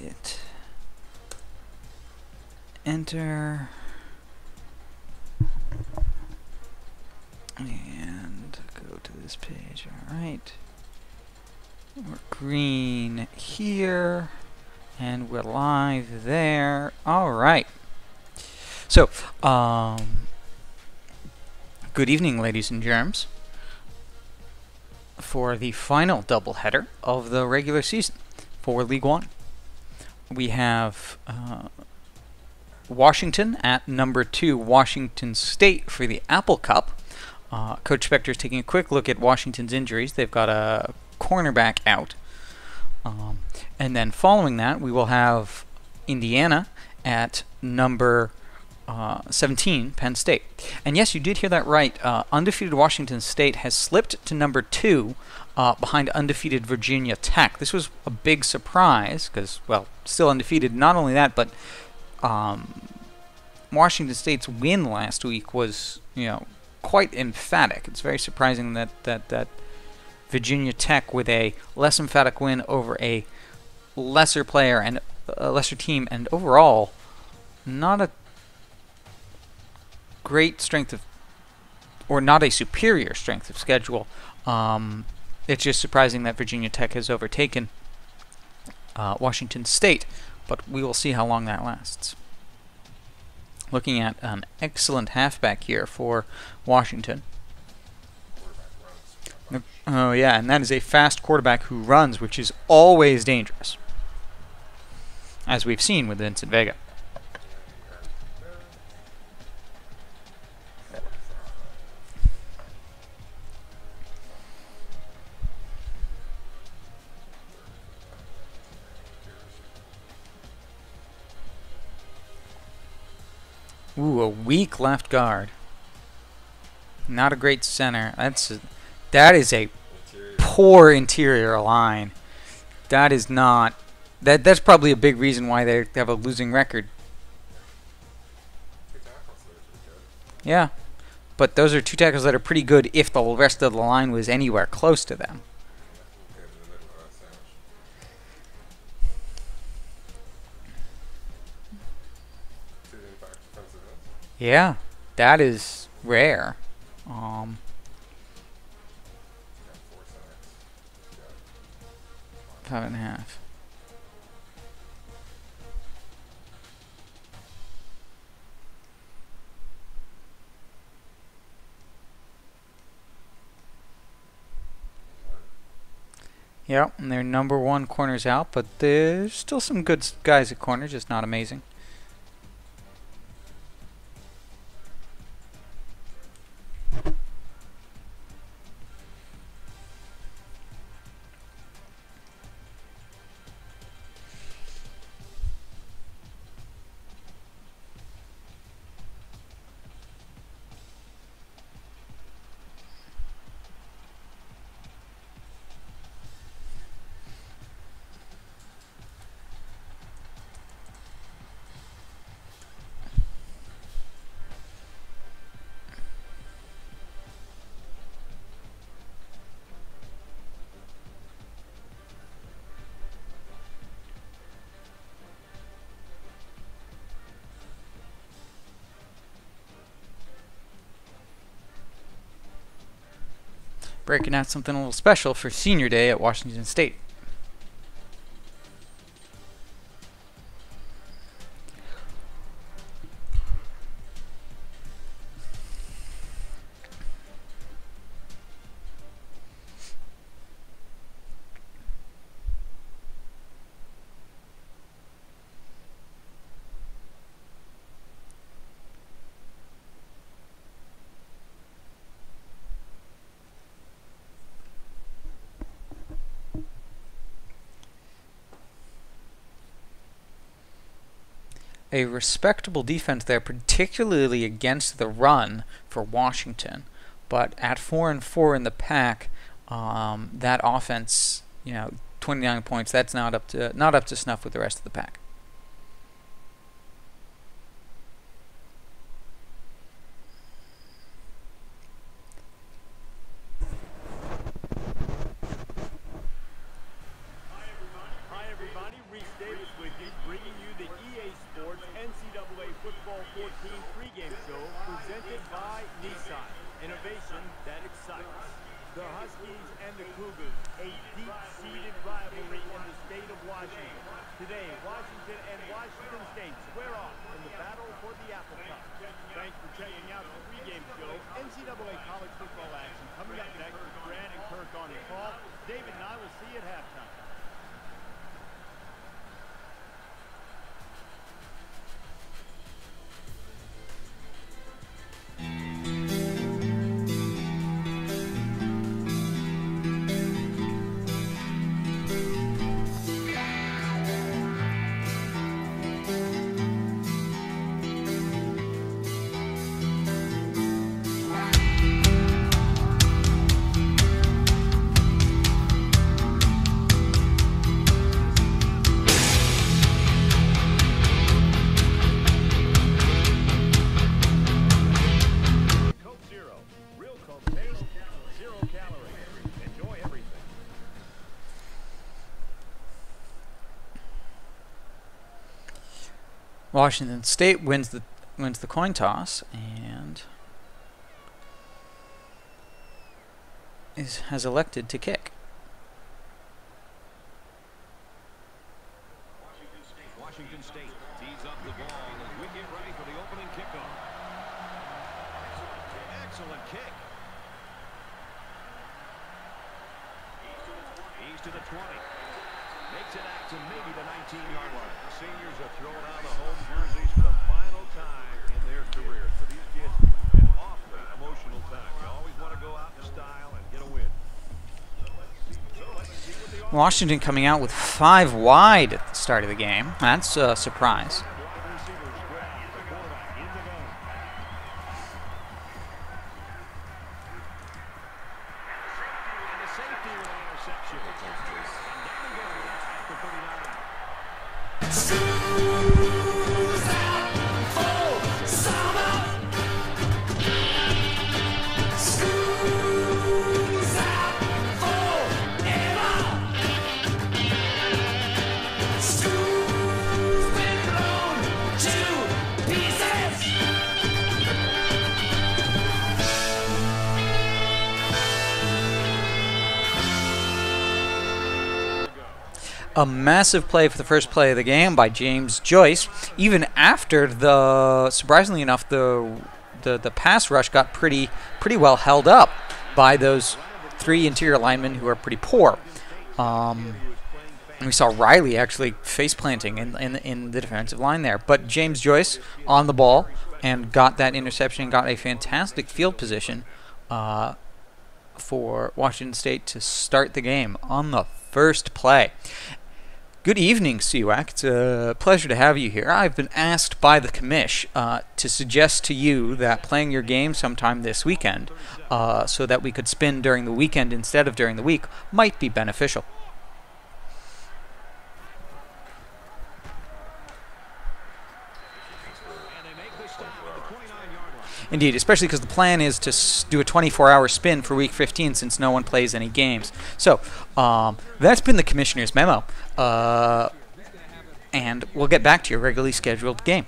hit enter, and go to this page. Alright. We're green here, and we're live there. Alright. So, good evening, ladies and germs, for the final doubleheader of the regular season for League 1. We have Washington at number 2, Washington State for the Apple Cup. Coach Spectre is taking a quick look at Washington's injuries. They've got a cornerback out. And then following that, we will have Indiana at number 17, Penn State. And yes, you did hear that right. Undefeated Washington State has slipped to number 2 behind undefeated Virginia Tech. This was a big surprise because, well, still undefeated. Not only that, but Washington State's win last week was, quite emphatic. It's very surprising that Virginia Tech, with a less emphatic win over a lesser player and a lesser team, and overall not a great strength of, or not a superior strength of schedule. It's just surprising that Virginia Tech has overtaken Washington State, but we will see how long that lasts. Looking at an excellent halfback here for Washington. Oh yeah, and that is a fast quarterback who runs, which is always dangerous, as we've seen with Vincent Vega. Ooh, a weak left guard. Not a great center. That is a poor interior line. That is not. That's probably a big reason why they have a losing record. Yeah, but those are 2 tackles that are pretty good if the rest of the line was anywhere close to them. Yeah, that is rare. 5.5. Yep, and their number 1 corner's out, but there's still some good guys at corner, just not amazing. Breaking out something a little special for Senior Day at Washington State. A respectable defense there, particularly against the run for Washington. But at 4-4 in the pack, that offense, 29 points. That's not up to snuff with the rest of the pack. Washington. Today, Washington and Washington State square off in the battle for the Apple Cup. Thanks for checking out the pregame show. NCAA college football action coming up next with Grant and Kirk on the call. David and I will see you at halftime. Washington State wins the coin toss and has elected to kick. Washington State tees up the ball as we get ready for the opening kickoff. Excellent kick. He's to the 20. Makes it out to maybe the 19-yard line. The seniors are throwing on the home jerseys for the final time in their careers. For these kids, an awfully emotional time. You always want to go out in style and get a win. Washington coming out with 5 wide at the start of the game. That's a surprise. A massive play for the first play of the game by James Joyce, even after surprisingly enough, the pass rush got pretty well held up by those 3 interior linemen who are pretty poor. And we saw Riley actually face planting in the defensive line there. But James Joyce on the ball and got that interception, got a fantastic field position for Washington State to start the game on the first play. Good evening, CWAC. It's a pleasure to have you here. I've been asked by the commish to suggest to you that playing your game sometime this weekend so that we could spin during the weekend instead of during the week might be beneficial. Indeed, especially because the plan is to do a 24-hour spin for Week 15 since no one plays any games. So that's been the commissioner's memo, and we'll get back to your regularly scheduled game.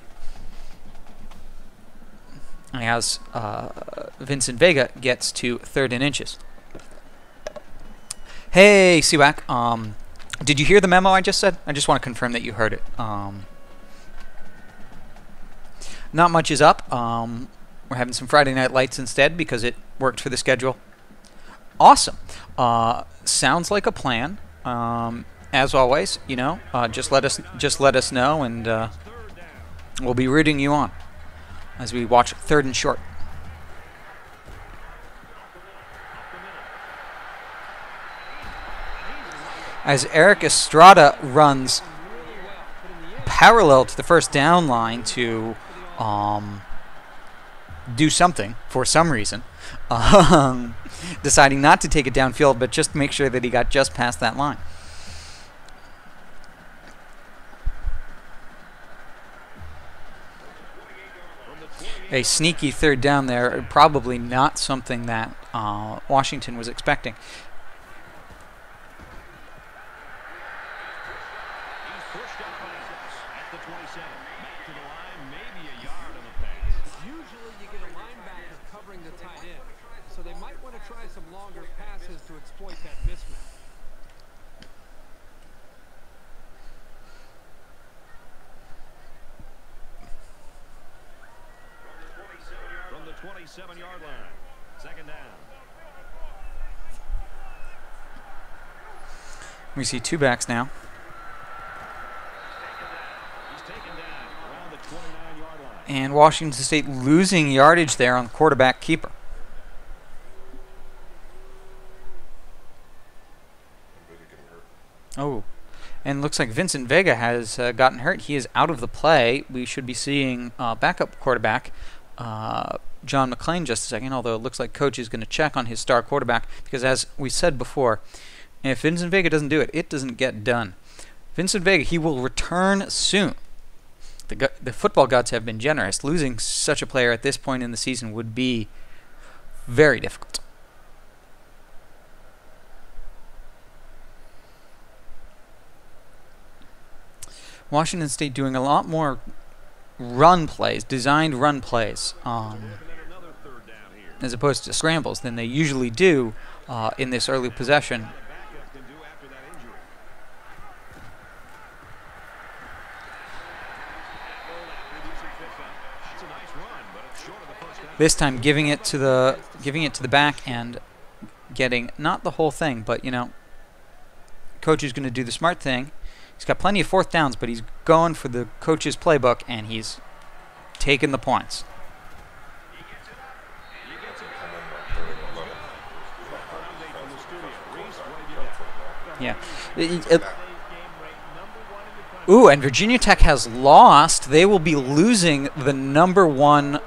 As Vincent Vega gets to 3rd and inches. Hey, CWAC, did you hear the memo I just said? I just want to confirm that you heard it. Not much is up. We're having some Friday Night Lights instead because it worked for the schedule. Awesome. Sounds like a plan. As always, you know, just let us know, and we'll be rooting you on as we watch 3rd and short. As Eric Estrada runs parallel to the first down line to do something for some reason, deciding not to take it downfield, but just make sure that he got just past that line. A sneaky 3rd down there, probably not something that Washington was expecting. 27-yard line. Second down. We see two backs now. He's taken down around the 29-yard line. And Washington State losing yardage there on the quarterback keeper. Oh, and looks like Vincent Vega has gotten hurt. He is out of the play. We should be seeing backup quarterback John McClain just a second, although it looks like coach is going to check on his star quarterback because, as we said before, if Vincent Vega doesn't do it, it doesn't get done. Vincent Vega, he will return soon. The football gods have been generous. Losing such a player at this point in the season would be very difficult. Washington State doing a lot more run plays, designed run plays, as opposed to scrambles than they usually do in this early possession. This time giving it to the back and getting not the whole thing, but coach is going to do the smart thing. He's got plenty of fourth downs, but he's going for the coach's playbook, and he's taking the points. Yeah. Ooh, and Virginia Tech has lost. They will be losing the number one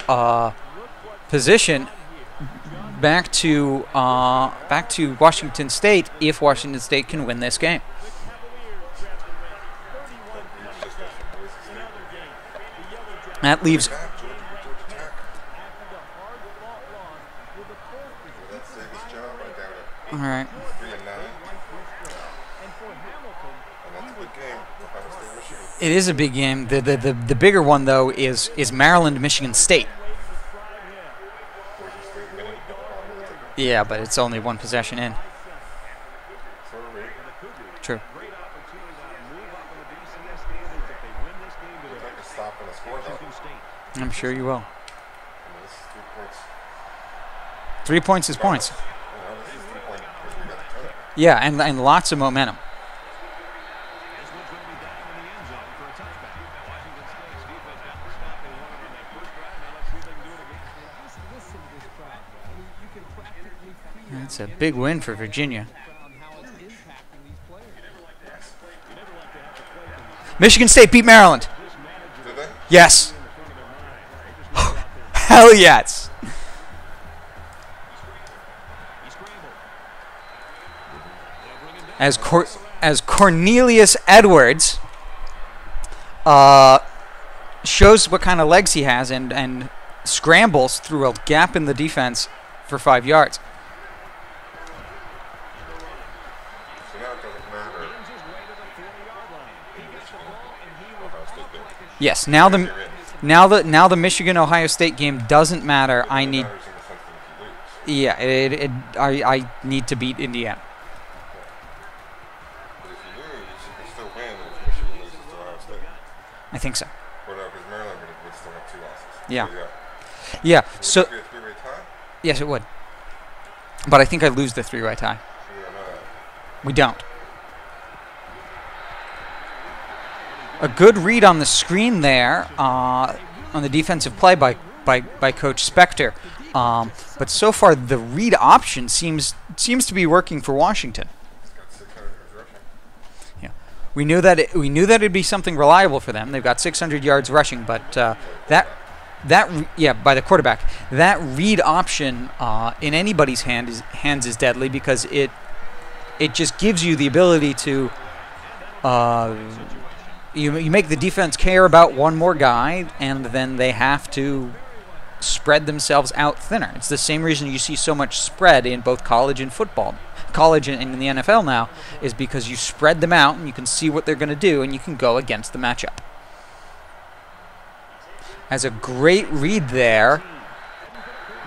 position back to Washington State if Washington State can win this game. That leaves. All right. It is a big game. The bigger one though is Maryland, Michigan State. Yeah, but it's only one possession in. True. I'm sure you will. 3 points is points. Yeah, and lots of momentum. That's a big win for Virginia. Michigan State beat Maryland. Did they? Yes. Hell yes. As Cornelius Edwards shows what kind of legs he has and scrambles through a gap in the defense for 5 yards. So now it doesn't matter. Yes, now the Michigan-Ohio State game doesn't matter. I need, yeah, I need to beat Indiana. But if you lose, you can still win if Michigan loses to Ohio State. I think so. But because Maryland would still have 2 losses. Yeah. So, Yeah. Would So it be a 3-way tie? yes, it would. But I think I'd lose the 3-way tie. So we don't know that. We don't. A good read on the screen there on the defensive play by Coach Spectre. But so far the read option seems to be working for Washington. He's got 600 yards rushing. Yeah, we knew that it'd be something reliable for them. They've got 600 yards rushing, but by the quarterback, that read option in anybody's hands is deadly because it just gives you the ability to. You make the defense care about one more guy, and then they have to spread themselves out thinner. It's the same reason you see so much spread in both college and football. College and in the NFL now is because you spread them out, and you can see what they're going to do, and you can go against the matchup. Has a great read there,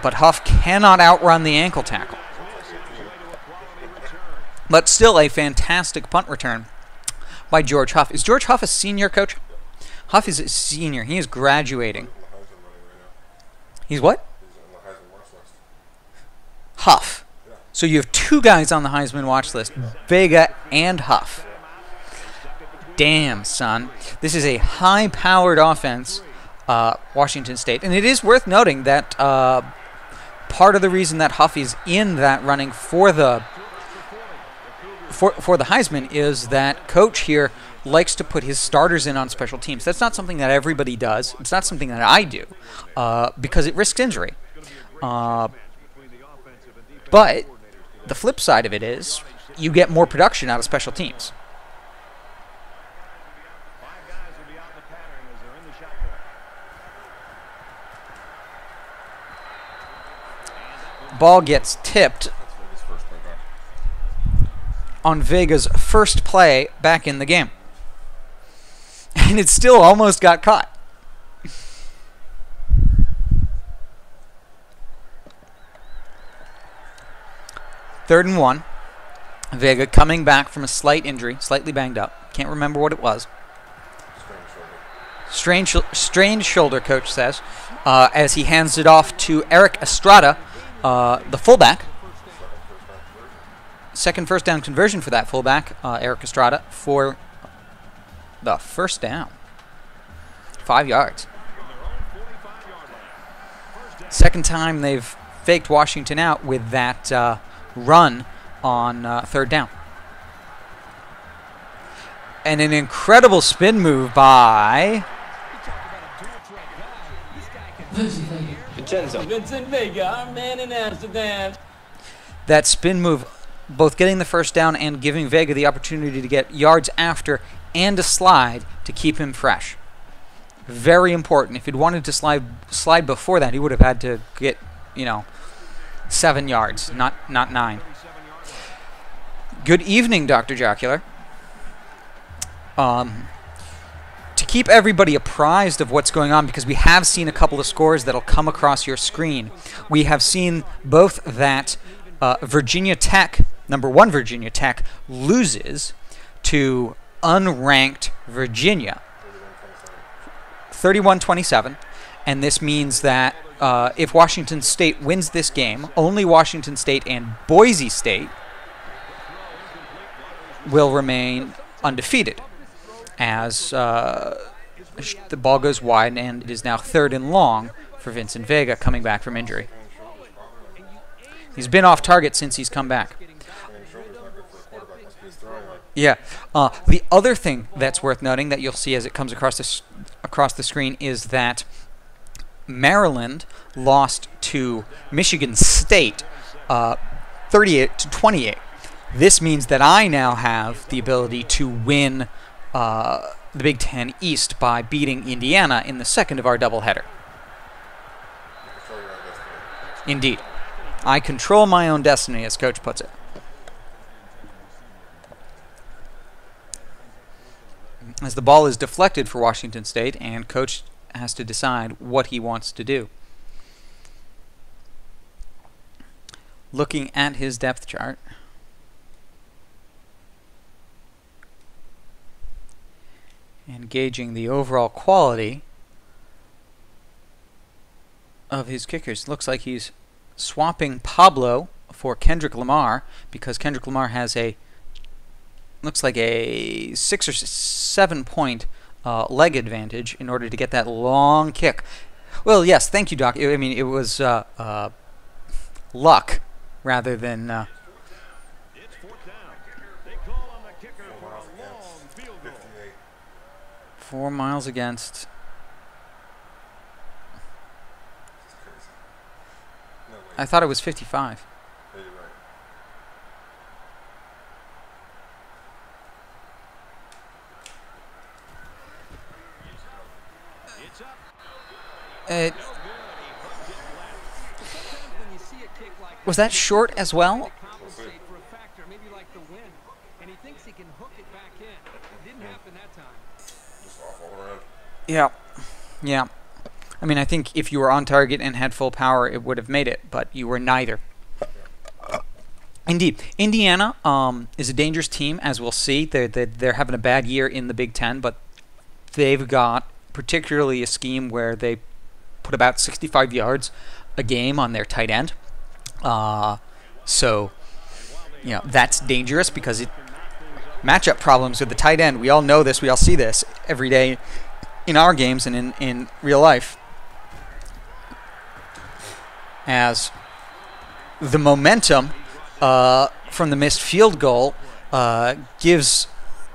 but Huff cannot outrun the ankle tackle. But still a fantastic punt return by George Huff. Is George Huff a senior, Coach? Huff is a senior. He is graduating. He's what? He's in the Heisman Huff. So you have two guys on the Heisman watch list, Vega and Huff. Damn, son. This is a high-powered offense, Washington State. And it is worth noting that part of the reason that Huff is in that running for the Heisman is that Coach here likes to put his starters in on special teams. That's not something that everybody does. It's not something that I do because it risks injury. But the flip side of it is you get more production out of special teams. Ball gets tipped on Vega's first play back in the game. And it still almost got caught. Third and 1. Vega coming back from a slight injury, slightly banged up. Can't remember what it was. Strange shoulder, coach says, as he hands it off to Eric Estrada, the fullback. Second first down conversion for that fullback, Eric Estrada, for the first down. 5 yards. Second time they've faked Washington out with that run on third down. And an incredible spin move by Vincent Vega, our man in Amsterdam. That spin move, both getting the first down and giving Vega the opportunity to get yards after and a slide to keep him fresh. Very important. If he'd wanted to slide before that, he would have had to get, 7 yards, not 9. Good evening, Dr. Jocular. To keep everybody apprised of what's going on, because we have seen a couple of scores that'll come across your screen. We have seen both that Virginia Tech, number 1 Virginia Tech, loses to unranked Virginia, 31-27, and this means that if Washington State wins this game, only Washington State and Boise State will remain undefeated, as the ball goes wide, and it is now 3rd and long for Vincent Vega coming back from injury. He's been off target since he's come back. Yeah. The other thing that's worth noting that you'll see as it comes across the screen is that Maryland lost to Michigan State 38-28. This means that I now have the ability to win the Big Ten East by beating Indiana in the second of our doubleheader. Indeed. I control my own destiny, as Coach puts it. As the ball is deflected for Washington State, and Coach has to decide what he wants to do. Looking at his depth chart, and gauging the overall quality of his kickers, looks like he's swapping Pablo for Kendrick Lamar, because Kendrick Lamar has looks like a 6 or 7 point leg advantage in order to get that long kick. Well, yes, thank you, Doc. I mean, it was luck rather than. It's 4th down. They call on the kicker for a long field goal. 4 miles against. I thought it was 55. Was that short as well? Yeah. Yeah. I mean, I think if you were on target and had full power, it would have made it, but you were neither. Indeed. Indiana is a dangerous team, as we'll see. They're having a bad year in the Big Ten, but they've got particularly a scheme where they put about 65 yards a game on their tight end. So, that's dangerous because it matchup problems with the tight end. We all know this. We all see this every day in our games and in real life. As the momentum from the missed field goal gives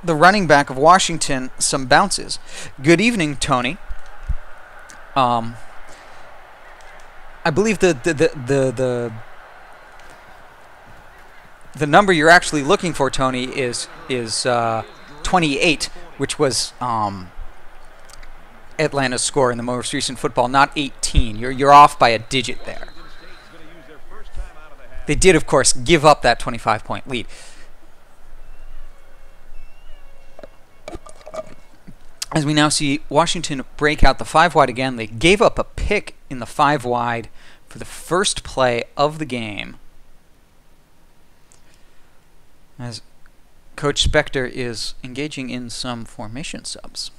the running back of Washington some bounces. Good evening, Tony. I believe the number you're actually looking for, Tony, is 28, which was Atlanta's score in the most recent football, not 18. You're off by a digit there. They did, of course, give up that 25-point lead. As we now see Washington break out the 5 wide again, they gave up a pick in the 5 wide for the first play of the game. As Coach Spectre is engaging in some formation subs.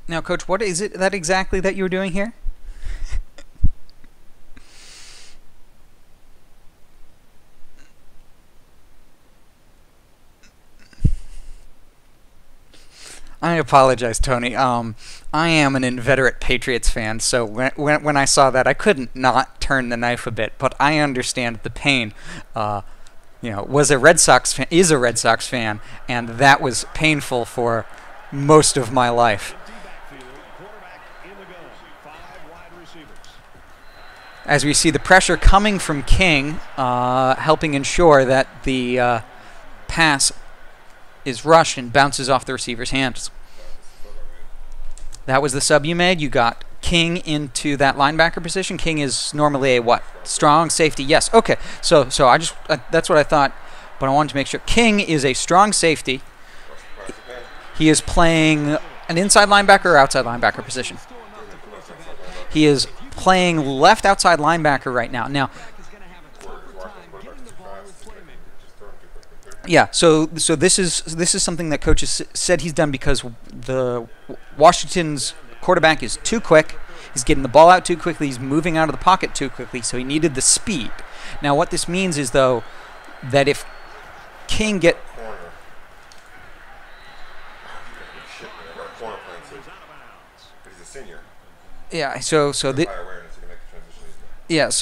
Now, Coach, what is it that exactly that you were doing here? I apologize, Tony. I am an inveterate Patriots fan, so when I saw that, I couldn't not turn the knife a bit. But I understand the pain. Was a Red Sox fan, is a Red Sox fan, and that was painful for most of my life. As we see the pressure coming from King, helping ensure that the pass is rushed and bounces off the receiver's hands. That was the sub you made. You got King into that linebacker position. King is normally a what? Strong safety. Yes. Okay. So I just that's what I thought, but I wanted to make sure. King is a strong safety. He is playing an inside linebacker or outside linebacker position. He is playing left outside linebacker right now. Now, yeah. So this is something that coach has said he's done because the Washington's quarterback is too quick. He's getting the ball out too quickly. He's moving out of the pocket too quickly. So he needed the speed. Now, what this means is though that if King get Yeah, so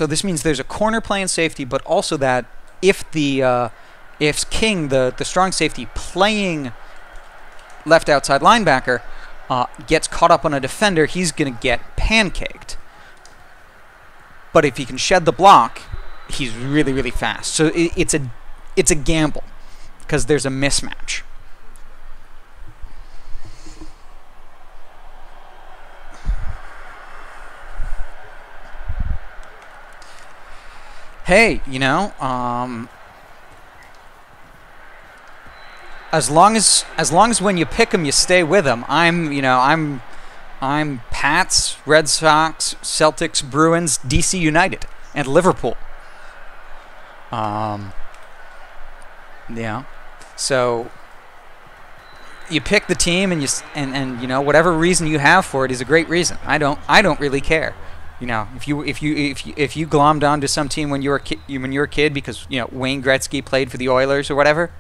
this means there's a corner playing safety, but also that if King, the strong safety playing left outside linebacker, gets caught up on a defender, he's going to get pancaked. But if he can shed the block, he's really, really fast. So it's a gamble because there's a mismatch. Hey, as long as when you pick them, you stay with them. I'm Pats, Red Sox, Celtics, Bruins, DC United, and Liverpool. So you pick the team, and whatever reason you have for it is a great reason. I don't really care. If you glommed onto some team when you were a kid because Wayne Gretzky played for the Oilers or whatever.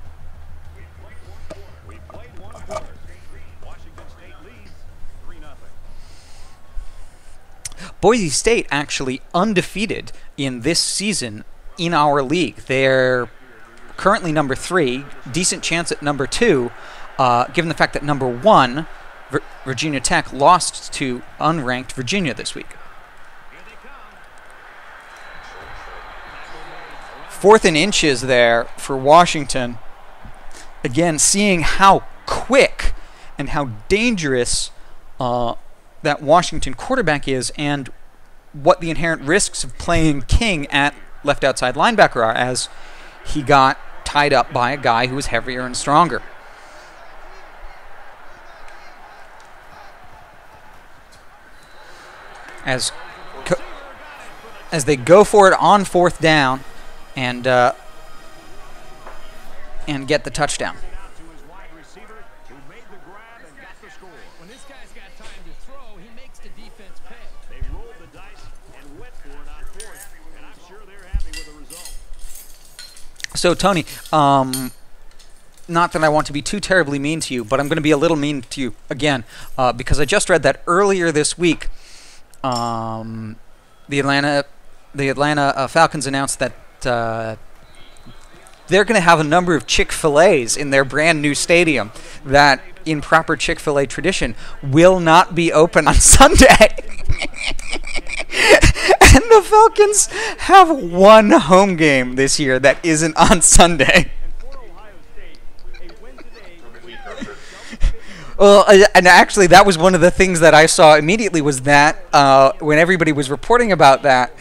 Boise State actually undefeated in this season in our league. They're currently number 3, decent chance at number 2, given the fact that number 1, Virginia Tech, lost to unranked Virginia this week. 4th and inches there for Washington. Again, seeing how quick and how dangerous that Washington quarterback is and what the inherent risks of playing King at left outside linebacker are, as he got tied up by a guy who was heavier and stronger. as as they go for it on 4th down and get the touchdown. Out to his wide receiver, who made the grab and got the score. When this guy's got time to throw, he makes the defense pay. They rolled the dice and went for it on 4th, and I'm sure they're happy with the result. So, Tony, not that I want to be too terribly mean to you, but I'm going to be a little mean to you again, because I just read that earlier this week, the Atlanta Falcons announced that they're going to have a number of Chick-fil-A's in their brand new stadium that, in proper Chick-fil-A tradition, will not be open on Sunday. And the Falcons have one home game this year that isn't on Sunday. For Ohio State, a win today Well, and actually, that was one of the things that I saw immediately was that when everybody was reporting about that,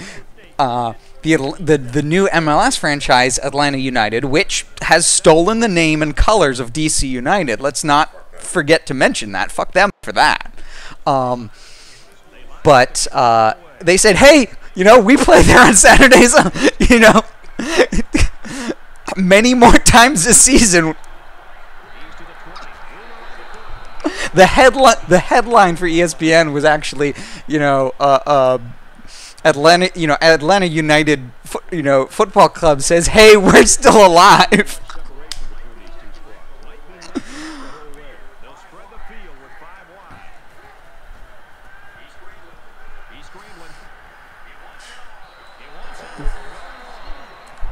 the new MLS franchise, Atlanta United, which has stolen the name and colors of DC United. Let's not forget to mention that. Fuck them for that. But they said, hey, we play there on Saturdays, many more times this season. The headline for ESPN was actually, Atlanta United, football club says, "Hey, we're still alive." They'll spread the field with 5 wide. He's scrambling. He wants it. I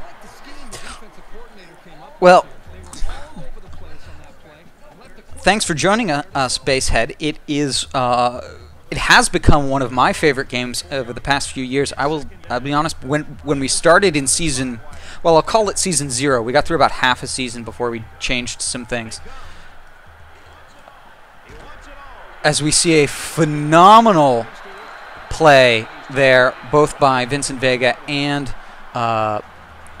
like the scheme the defensive coordinator came up Well, with. They were all over the place on that play. And let the thanks for joining us, Basehead. It has become one of my favorite games over the past few years. I'll be honest, when we started in season, well, I'll call it season 0. We got through about half a season before we changed some things. As we see a phenomenal play there, both by Vincent Vega and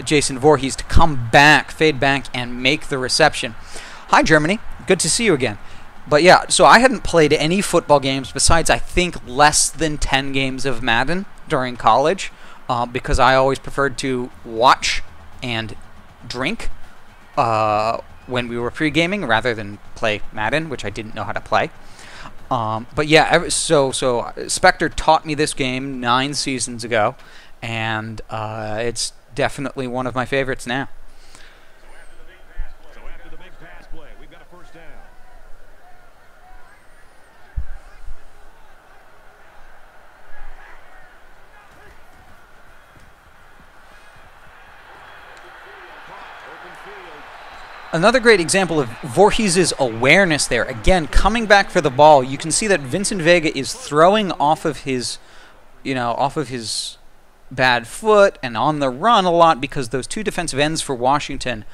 Jason Voorhees, to come back, fade back, and make the reception. Hi, Germany. Good to see you again. But yeah, so I hadn't played any football games besides, I think, less than 10 games of Madden during college, because I always preferred to watch and drink when we were pre-gaming rather than play Madden, which I didn't know how to play. But yeah, so Spectre taught me this game 9 seasons ago, and it's definitely one of my favorites now. So after the big pass play, we've got a first down. Open field. Another great example of Voorhees' awareness there. Again, coming back for the ball, you can see that Vincent Vega is throwing off of his bad foot and on the run a lot, because those two defensive ends for Washington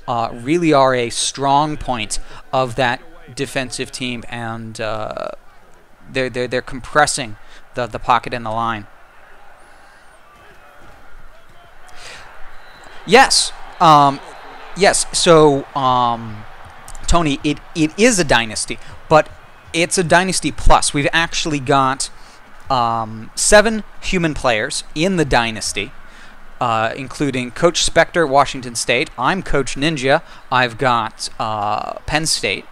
really are a strong point of that defensive team, and they're compressing the pocket and the line. Yes. Yes, so, Tony, it is a dynasty, but it's a dynasty plus. We've actually got 7 human players in the dynasty, including Coach Spectre, Washington State. I'm Coach Ninja. I've got Penn State.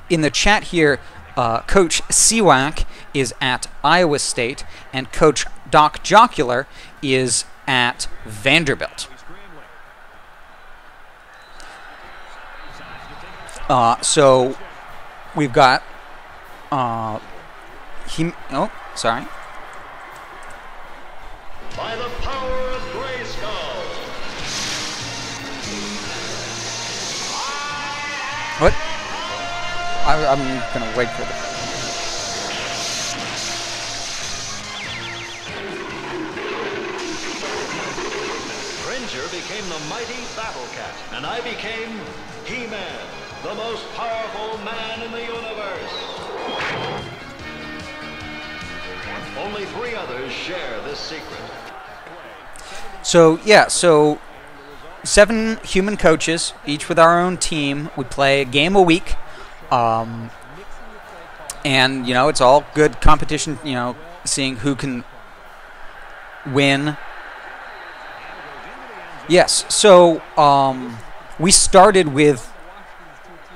In the chat here, Coach Siwak is at Iowa State, and Coach Doc Jocular is at Vanderbilt. So we've got sorry. By the power of Grayskull. What? I'm gonna wait for this. Cringer became the mighty Battle Cat, and I became He-Man, the most powerful man in the universe. Only 3 others share this secret. So yeah, 7 human coaches, each with our own team. We play a game a week, and it's all good competition. seeing who can win. Yes, so we started with,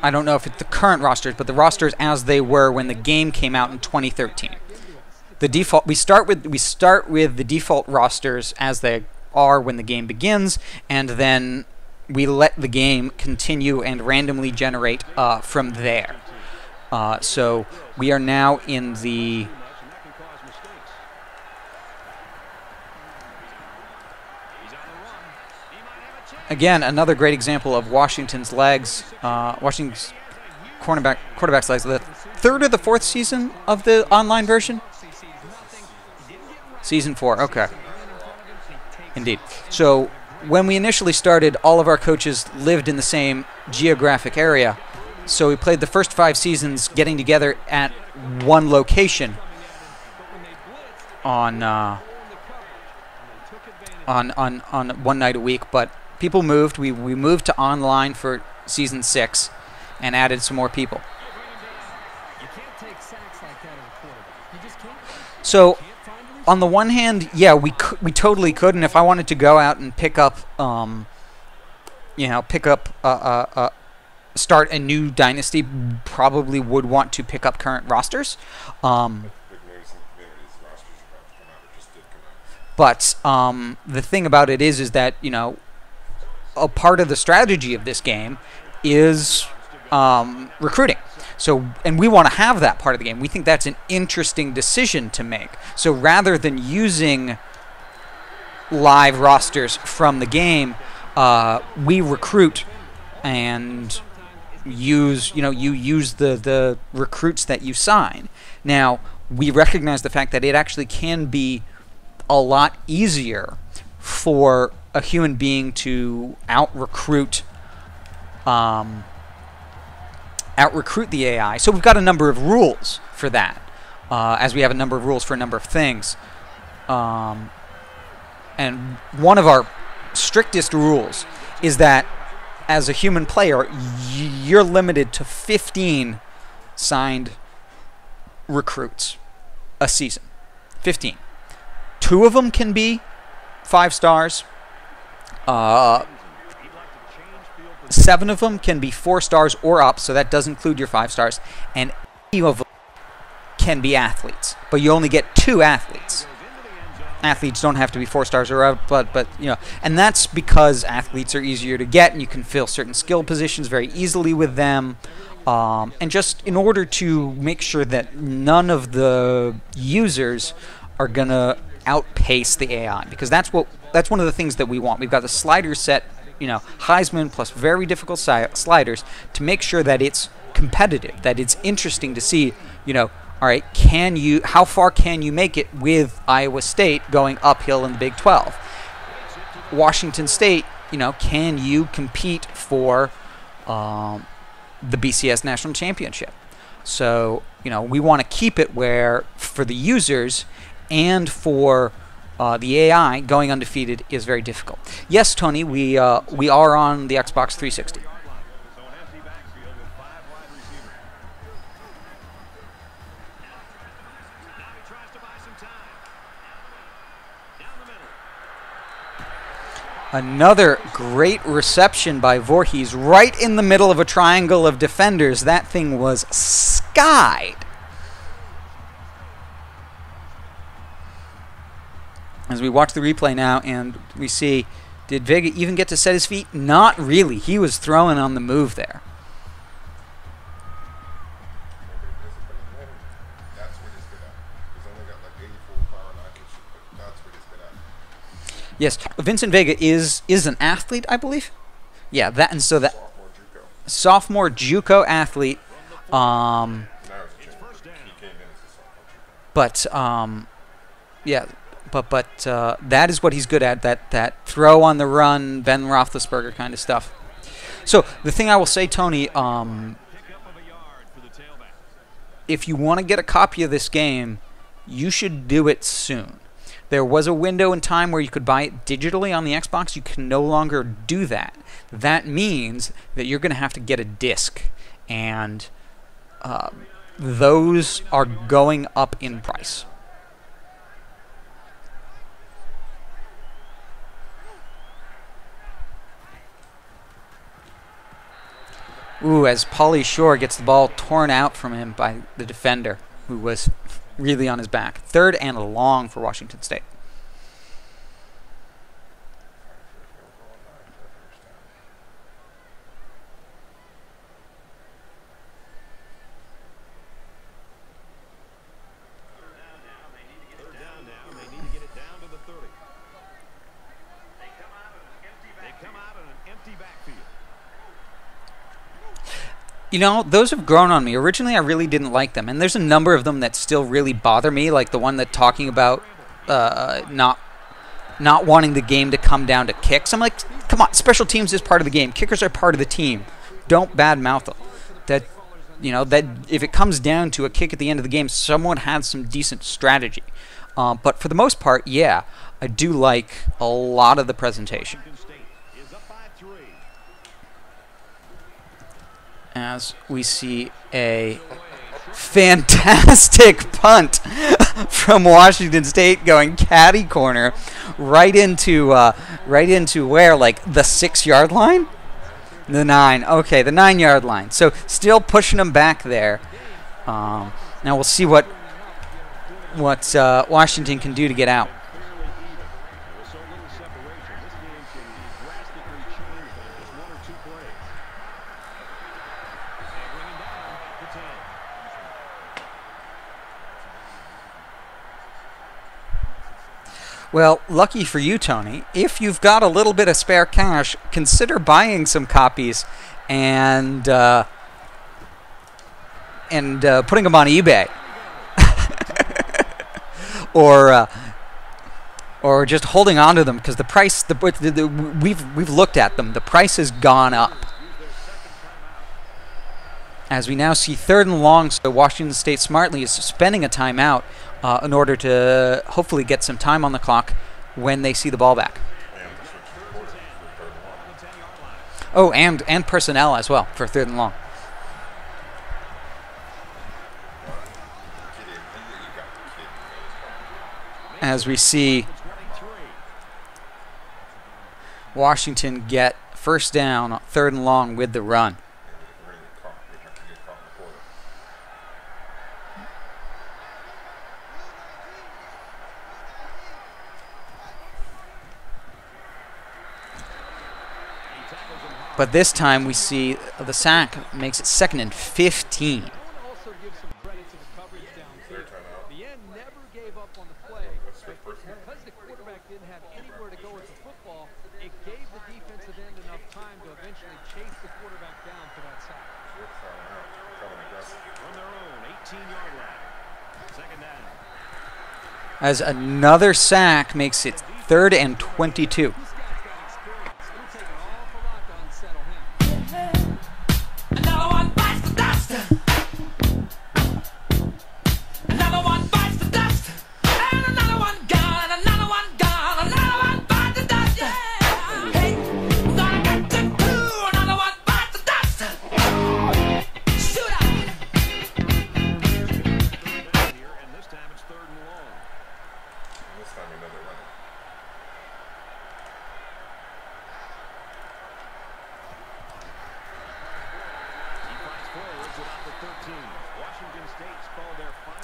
I don't know if it's the current rosters, but the rosters as they were when the game came out in 2013. The default, we start with the default rosters as they are when the game begins, and then we let the game continue and randomly generate from there. So we are now in the again, another great example of Washington's legs, Washington's quarterback's legs. The third or the fourth season of the online version? Season 4, okay. Indeed. So when we initially started, all of our coaches lived in the same geographic area. So we played the first 5 seasons getting together at one location on one night a week, but people moved. We moved to online for season 6 and added some more people. So on the one hand, yeah, we totally could, and if I wanted to go out and pick up start a new dynasty, probably would want to pick up current rosters. But the thing about it is that, you know, a part of the strategy of this game is recruiting. So, and we want to have that part of the game. We think that's an interesting decision to make. So rather than using live rosters from the game, we recruit and use, you use the recruits that you sign. Now, we recognize the fact that it actually can be a lot easier for a human being to out-recruit the AI. So we've got a number of rules for that, as we have a number of rules for a number of things. And one of our strictest rules is that as a human player, you're limited to 15 signed recruits a season. 15. 2 of them can be 5 stars. 7 of them can be 4 stars or up, so that does include your 5 stars. And 8 of them can be athletes, but you only get 2 athletes. Athletes don't have to be 4 stars or up, but and that's because athletes are easier to get, and you can fill certain skill positions very easily with them. And just in order to make sure that none of the users are gonna outpace the AI, because that's one of the things that we want. We've got the slider set, Heisman plus very difficult sliders to make sure that it's competitive, that it's interesting to see, all right, how far can you make it with Iowa State going uphill in the Big 12? Washington State, can you compete for the BCS National Championship? So, we want to keep it where for the users and for the AI, going undefeated is very difficult. Yes, Tony, we are on the Xbox 360. Another great reception by Voorhees right in the middle of a triangle of defenders. That thing was skied. As we watch the replay now, and we see, did Vega even get to set his feet? Not really. He was throwing on the move there. Yes, Vincent Vega is an athlete, I believe. Yeah, that, and so that sophomore JUCO athlete. But yeah. But that is what he's good at, that throw on the run, Ben Roethlisberger kind of stuff. So the thing I will say, Tony, if you want to get a copy of this game, you should do it soon. There was a window in time where you could buy it digitally on the Xbox. You can no longer do that. That means that you're going to have to get a disc, and those are going up in price. Ooh, as Pauly Shore gets the ball torn out from him by the defender, who was really on his back. 3rd and long for Washington State. You know, those have grown on me. Originally, I really didn't like them, and there's a number of them that still really bother me, like the one that talking about not wanting the game to come down to kicks. I'm like, come on, special teams is part of the game. Kickers are part of the team. Don't badmouth them. That, you know, that if it comes down to a kick at the end of the game, someone had some decent strategy. But for the most part, yeah, I do like a lot of the presentation. As we see a fantastic punt from Washington State going catty corner right into where, like the 6-yard line, the 9. Okay, the 9-yard line. So still pushing them back there. Now we'll see what Washington can do to get out. Well, lucky for you, Tony, if you've got a little bit of spare cash, consider buying some copies and putting them on eBay, or just holding on to them, because the price, we've looked at them, the price has gone up. As we now see 3rd and long, so Washington State smartly is spending a timeout in order to hopefully get some time on the clock when they see the ball back. Oh, and personnel as well for 3rd and long. As we see Washington get 1st down, 3rd and long with the run. But this time we see the sack makes it 2nd and 15. Also give some credit to the coverage downfield. The end never gave up on the play, but because the quarterback didn't have anywhere to go with the football, it gave the defensive end enough time to eventually chase the quarterback down for that sack. From their own 18-yard line. 2nd down. As another sack makes it 3rd and 22.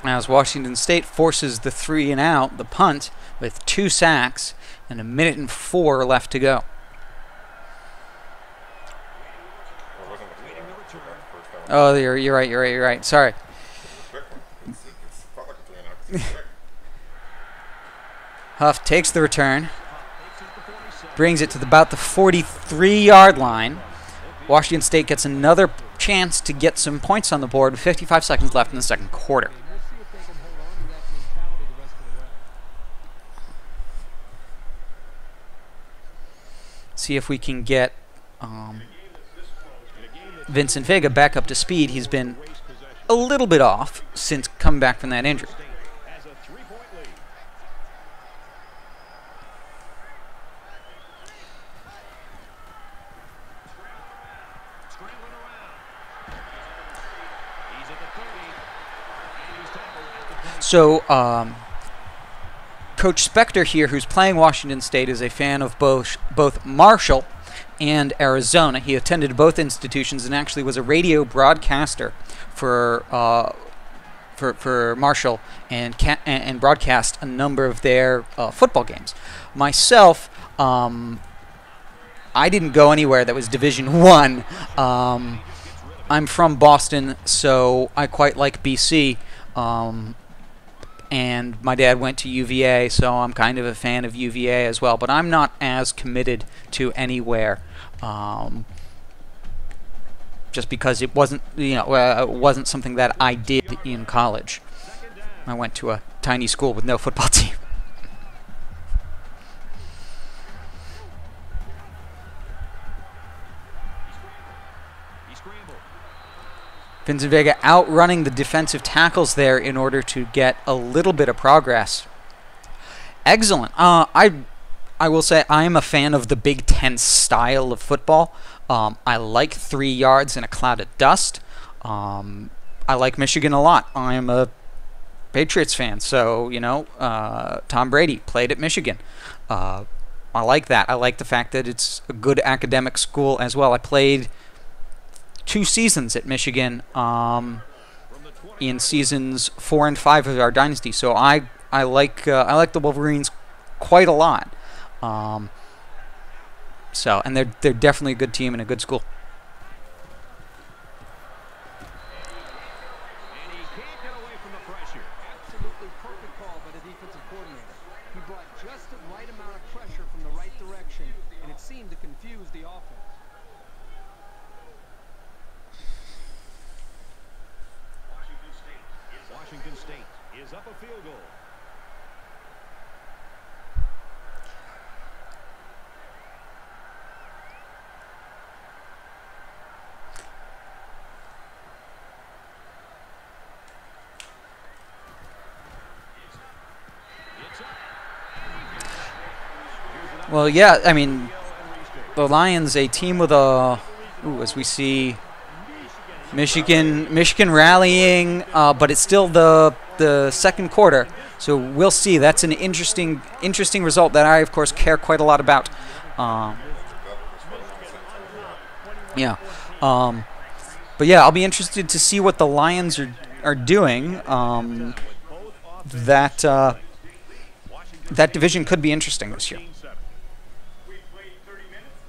As Washington State forces the 3 and out, the punt, with 2 sacks and 1:04 minutes left to go. Oh, you're right. Sorry. Huff takes the return, brings it to about the 43-yard line. Washington State gets another chance to get some points on the board with 55 seconds left in the 2nd quarter. See if we can get Vincent Vega back up to speed. He's been a little bit off since coming back from that injury. So, Coach Spectre here, who's playing Washington State, is a fan of both Marshall and Arizona. He attended both institutions and actually was a radio broadcaster for Marshall and broadcast a number of their football games. Myself, I didn't go anywhere that was Division I. I'm from Boston, so I quite like BC. And my dad went to UVA, so I'm kind of a fan of UVA as well. But I'm not as committed to anywhere, just because it wasn't, it wasn't something that I did in college. I went to a tiny school with no football team. Vega outrunning the defensive tackles there in order to get a little bit of progress. Excellent. I will say I am a fan of the Big Ten style of football. I like 3 yards in a cloud of dust. I like Michigan a lot. I am a Patriots fan, so, Tom Brady played at Michigan. I like that. I like the fact that it's a good academic school as well. I played 2 seasons at Michigan in seasons 4 and 5 of our dynasty, so I like the Wolverines quite a lot. And they're definitely a good team and a good school. And he can't get away from the pressure. Absolutely perfect call by the defensive coordinator. He brought just the right amount of pressure from the right direction, and it seemed to confuse the offense. Washington State is up a field goal. Well, yeah, I mean, the Lions, a team with a, as we see, Michigan rallying, but it's still the second quarter, so we'll see. That's an interesting result that I, of course, care quite a lot about. But yeah, I'll be interested to see what the Lions are doing. That division could be interesting this year.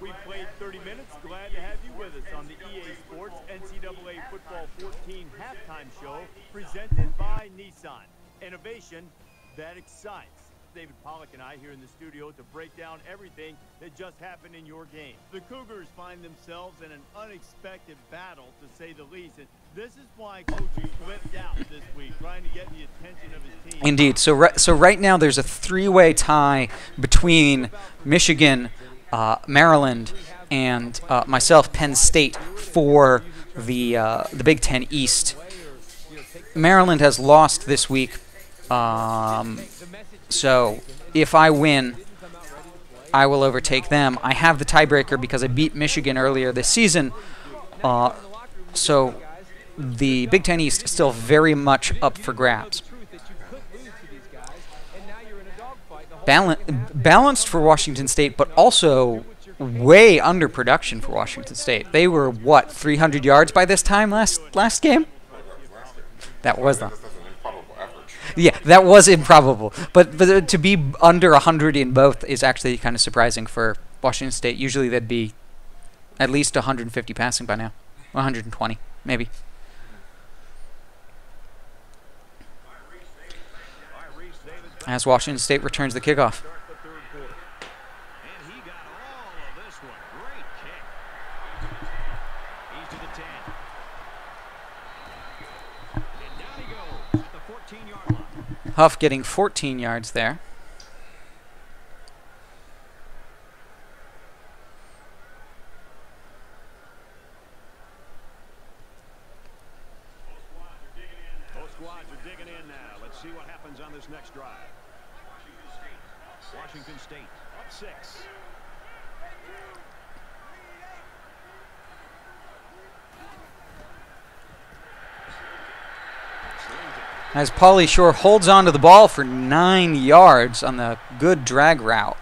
We played 30 minutes. Glad to have you with us on the EA Sports NCAA Football 14 halftime show presented by Nissan. Innovation that excites. David Pollack and I here in the studio to break down everything that just happened in your game. The Cougars find themselves in an unexpected battle, to say the least. And this is why coaches flipped out this week, trying to get the attention of his team. Indeed. So right now there's a 3-way tie between Michigan, Maryland, and myself, Penn State, for the Big Ten East. Maryland has lost this week, so if I win, I will overtake them. I have the tiebreaker because I beat Michigan earlier this season, so the Big Ten East is still very much up for grabs. Balanced for Washington State, but also way under production for Washington State. They were, what, 300 yards by this time last game? That was them. Yeah, that was improbable. But to be under 100 in both is actually kind of surprising for Washington State. Usually they'd be at least 150 passing by now. 120, maybe. As Washington State returns the kickoff. And he got all of this one. Great kick. He's to the 10. And down he goes at the 14-yard line. Huff getting 14 yards there. Both squads are digging in now. Let's see what happens on this next drive. Washington State up 6. As Pauly Shore holds on to the ball for 9 yards on the good drag route.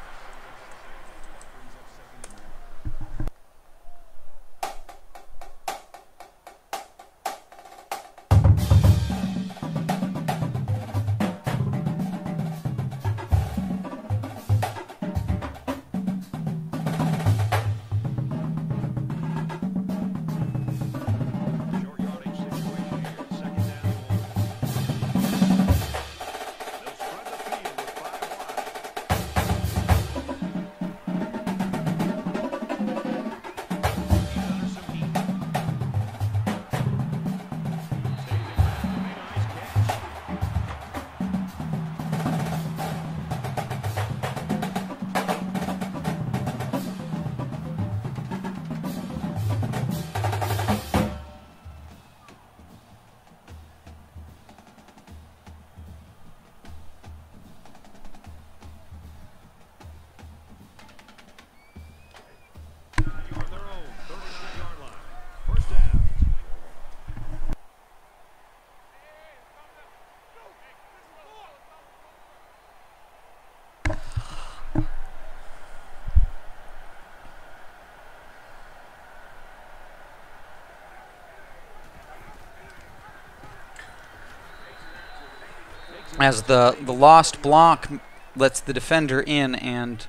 as the lost block lets the defender in, and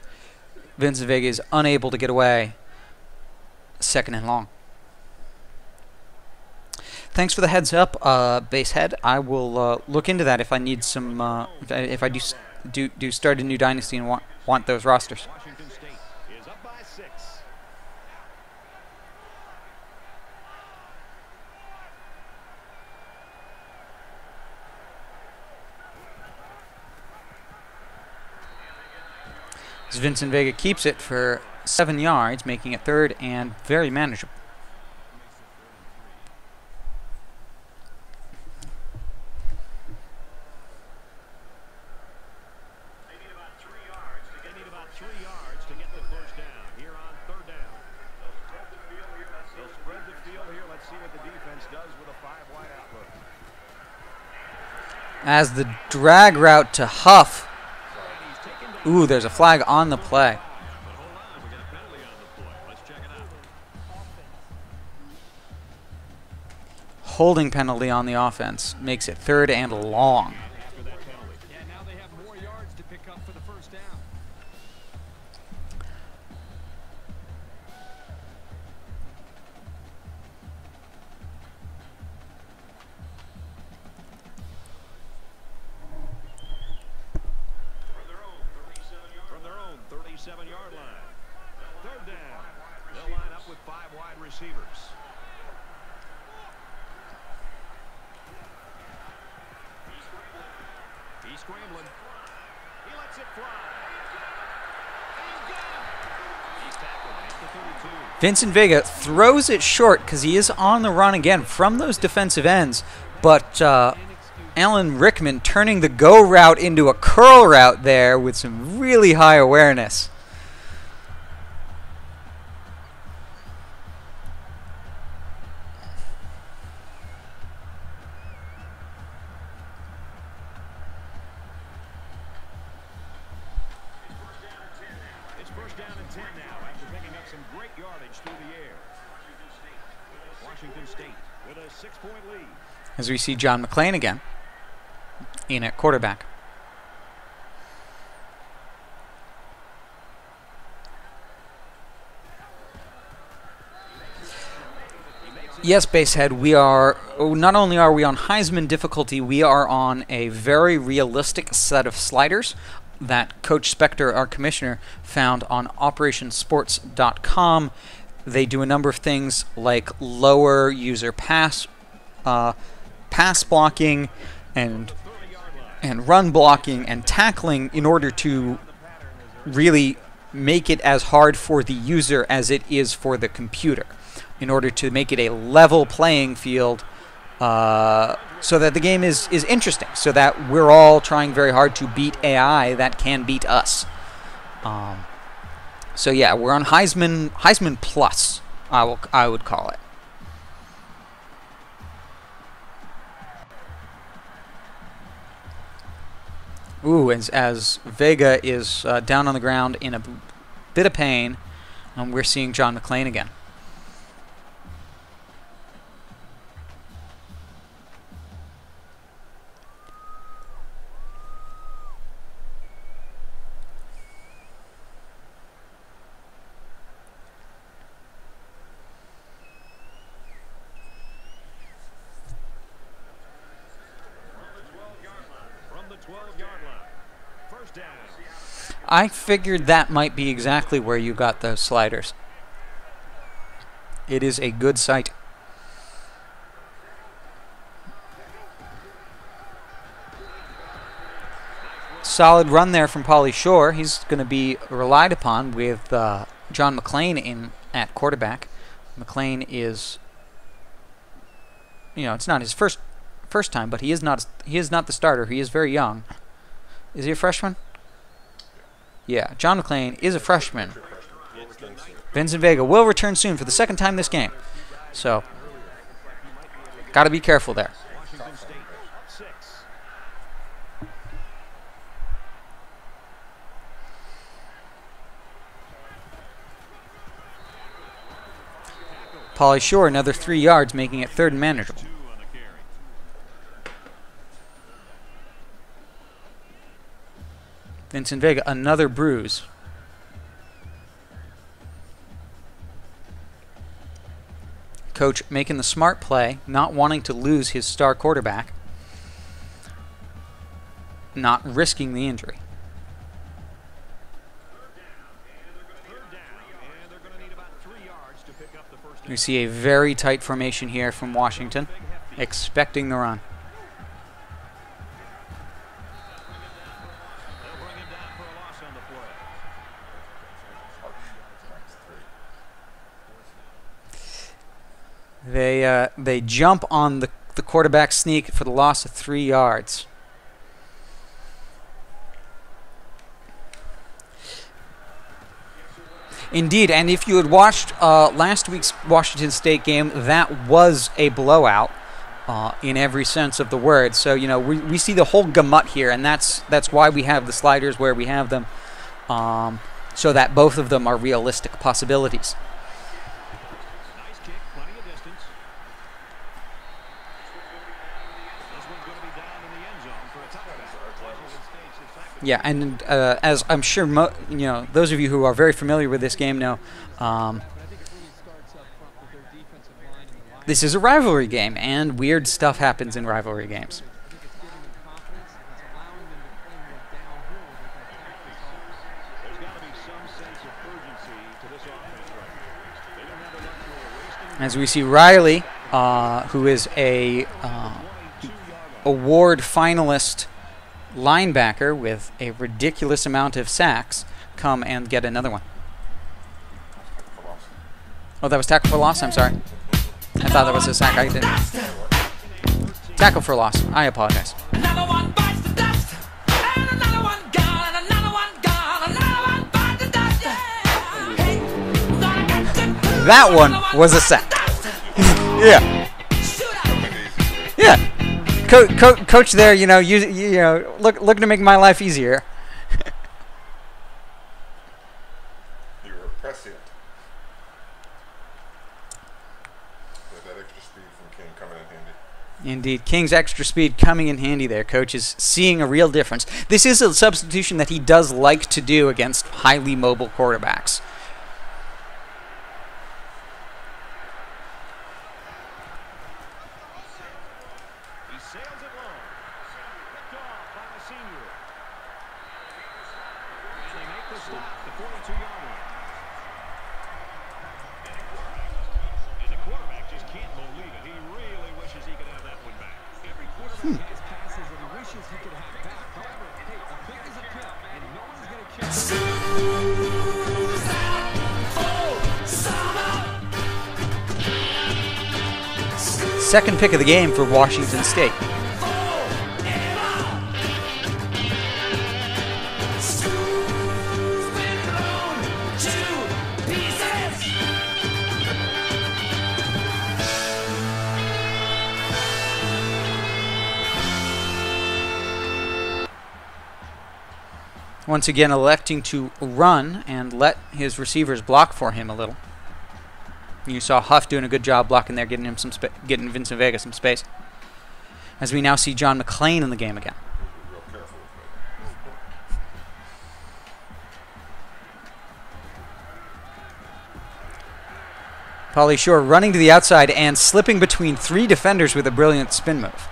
Vincent Vega is unable to get away. 2nd and long. Thanks for the heads up, Basehead. I will look into that if I need some. If I do start a new dynasty and want those rosters. Washington State is up by 6. As Vincent Vega keeps it for 7 yards, making it 3rd and very manageable. They need about 3 yards to get the first down here on 3rd down. They'll spread the field here. Let's see what the defense does with a 5-wide outlook. As the drag route to Huff. Ooh, there's a flag on the play. But hold on, we got a penalty on the play. Let's check it out. Holding penalty on the offense makes it 3rd and long. After that penalty. Yeah, now they have more yards to pick up for the first down. From their own 37-yard line. 3rd down. They'll line up with 5 wide receivers. He's scrambling. He lets it fly. He's tackled at the 32. Vincent Vega throws it short because he is on the run again from those defensive ends, but Alan Rickman turning the go route into a curl route there with some really high awareness. It's 1st down and 10 now after picking up some great yardage through the air. Washington State with a 6-point lead. As we see John McClain again in at quarterback. Yes, Basehead, we are, not only are we on Heisman difficulty, we are on a very realistic set of sliders that Coach Spectre, our commissioner, found on operationsports.com. They do a number of things like lower user pass blocking and run blocking and tackling in order to really make it as hard for the user as it is for the computer, in order to make it a level playing field, so that the game is interesting, so that we're all trying very hard to beat AI that can beat us. So yeah, we're on Heisman Plus, I would call it. Ooh, as Vega is down on the ground in a bit of pain, and we're seeing John McClain again. I figured that might be exactly where you got those sliders. It is a good sight. Solid run there from Pauly Shore. He's going to be relied upon with John McClain in at quarterback. McClain is, it's not his first time, but he is not the starter. He is very young. Is he a freshman? Yeah, John McClain is a freshman. Vincent Vega will return soon for the 2nd time this game. So, got to be careful there. Pauly Shore, another 3 yards, making it 3rd and manageable. Vincent Vega, another bruise. Coach making the smart play, not wanting to lose his star quarterback, not risking the injury. We see a very tight formation here from Washington, expecting the run. They jump on the quarterback sneak for the loss of 3 yards. Indeed, and if you had watched last week's Washington State game, that was a blowout in every sense of the word. So, you know, we see the whole gamut here, and that's why we have the sliders where we have them, so that both of them are realistic possibilities. Nice kick, plenty of distance. This one's going to be down in the end zone for a touchdown. Yeah, and as I'm sure you know, those of you who are very familiar with this game know, this is a rivalry game, and weird stuff happens in rivalry games. There's got to be some sense of urgency to this offense right now. They don't have the luxury of wasting. As we see Riley, who is a award finalist linebacker with a ridiculous amount of sacks, come and get another one. Oh, that was tackle for loss? I'm sorry. I thought that was a sack. I didn't. Tackle for loss. I apologize. Another one bites the dust, and another one gone, and another one gone, another one bites the dust. Yeah. Hey, gonna get good. That one was a sack. Yeah. Yeah. Coach there, you know, you know, looking to make my life easier. You were prescient. With that extra speed from King coming in handy. Indeed. King's extra speed coming in handy there. Coach is seeing a real difference. This is a substitution that he does like to do against highly mobile quarterbacks. He sails it long. Picked off by the senior. And they make the stop, the 42-yard line. And the quarterback just can't believe it. He really wishes he could have that one back. Every quarterback has passes that he wishes he could have back. However, hey, a pick is a pick, and no one's going to catch it. Second pick of the game for Washington State. Once again electing to run and let his receivers block for him a little. You saw Huff doing a good job blocking there, getting getting Vincent Vega some space. As we now see John McClain in the game again. Real careful with Pauly Shore running to the outside and slipping between 3 defenders with a brilliant spin move.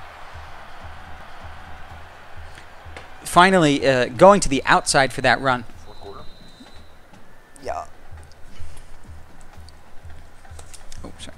Finally, going to the outside for that run. Yeah. Oh, sorry.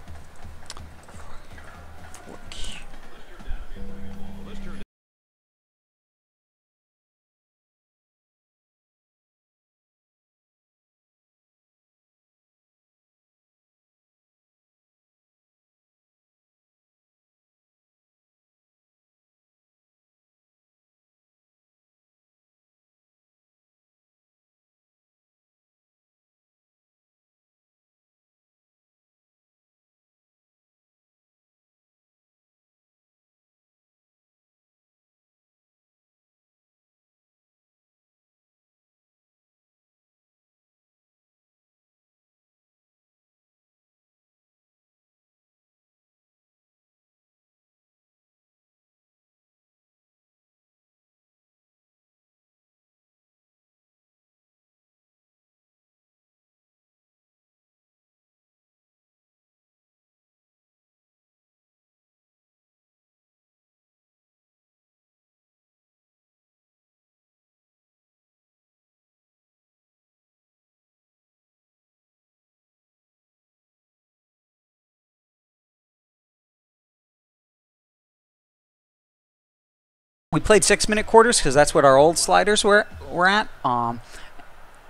We played 6-minute quarters because that's what our old sliders were at.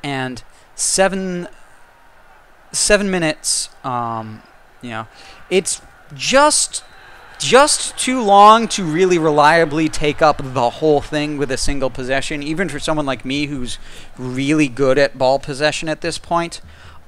And 7 minutes. It's just too long to really reliably take up the whole thing with a single possession, even for someone like me who's really good at ball possession at this point.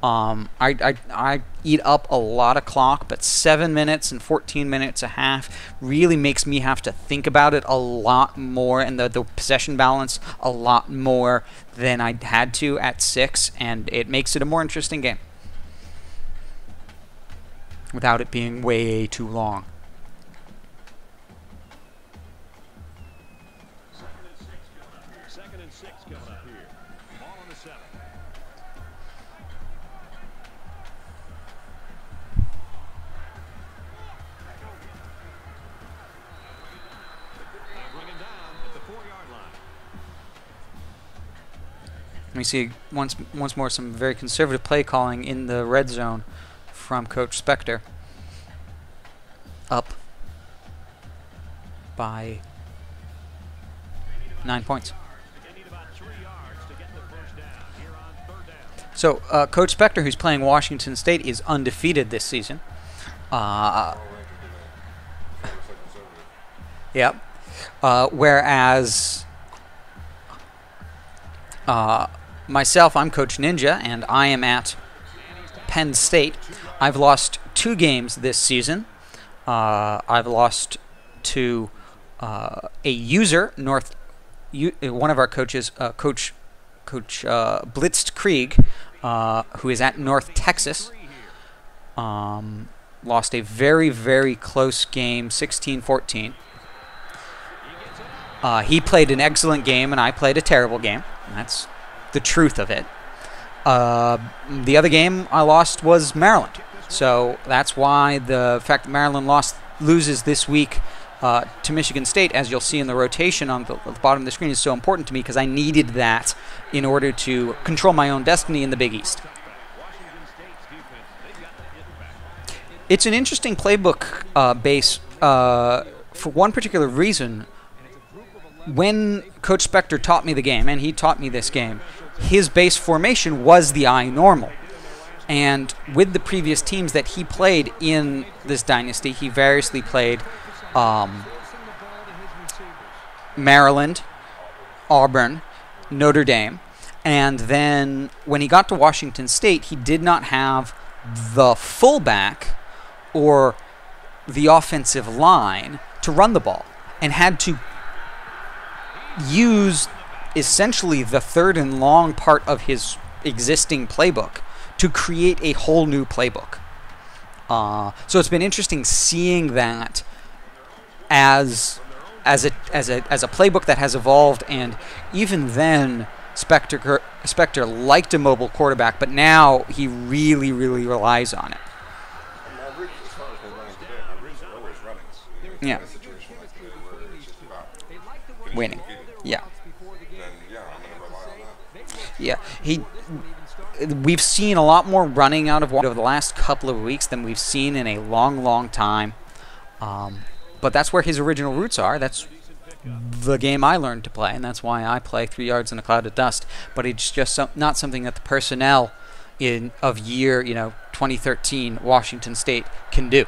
I eat up a lot of clock, but 7 minutes and 14 minutes a half really makes me have to think about it a lot more, and the possession balance a lot more than I had to at 6, and it makes it a more interesting game without it being way too long. Second and 6 coming up here. Ball on the 7. They bring him down at the 4-yard line. We see once more some very conservative play calling in the red zone from Coach Spectre. Up by 9 points. They need about 3 yards to get the first down here on 3rd down. So Coach Spectre, who's playing Washington State, is undefeated this season. Yep. Whereas myself, I'm Coach Ninja, and I am at Penn State. I've lost 2 games this season. I've lost to a user, one of our coaches, Coach Blitzkrieg, who is at North Texas. Lost a very, very close game, 16-14. He played an excellent game, and I played a terrible game. That's the truth of it. The other game I lost was Maryland. So that's why the fact that Maryland loses this week to Michigan State, as you'll see in the rotation on the bottom of the screen, is so important to me, because I needed that in order to control my own destiny in the Big East. It's an interesting playbook base for one particular reason. When Coach Spectre taught me the game, and he taught me this game, his base formation was the I normal. And with the previous teams that he played in this dynasty, he variously played Maryland, Auburn, Notre Dame, and then when he got to Washington State, he did not have the fullback or the offensive line to run the ball, and had to use essentially the 3rd and long part of his existing playbook to create a whole new playbook. So it's been interesting seeing that as a playbook that has evolved, and even then Spectre liked a mobile quarterback, but now he really, really relies on it. Yeah. Winning. Yeah. Yeah. We've seen a lot more running out of over the last couple of weeks than we've seen in a long, long time. But that's where his original roots are. That's the game I learned to play, and that's why I play 3 yards in a cloud of dust. But it's just not something that the personnel of year 2013 Washington State can do.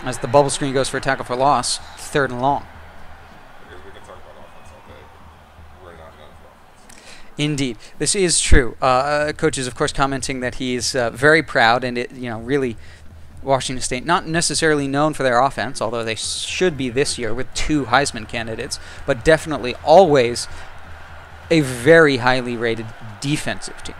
As the bubble screen goes for a tackle for loss, 3rd and long. Indeed, this is true. Coach is, of course, commenting that he's very proud, and really, Washington State not necessarily known for their offense, although they should be this year with 2 Heisman candidates, but definitely always a very highly rated defensive team.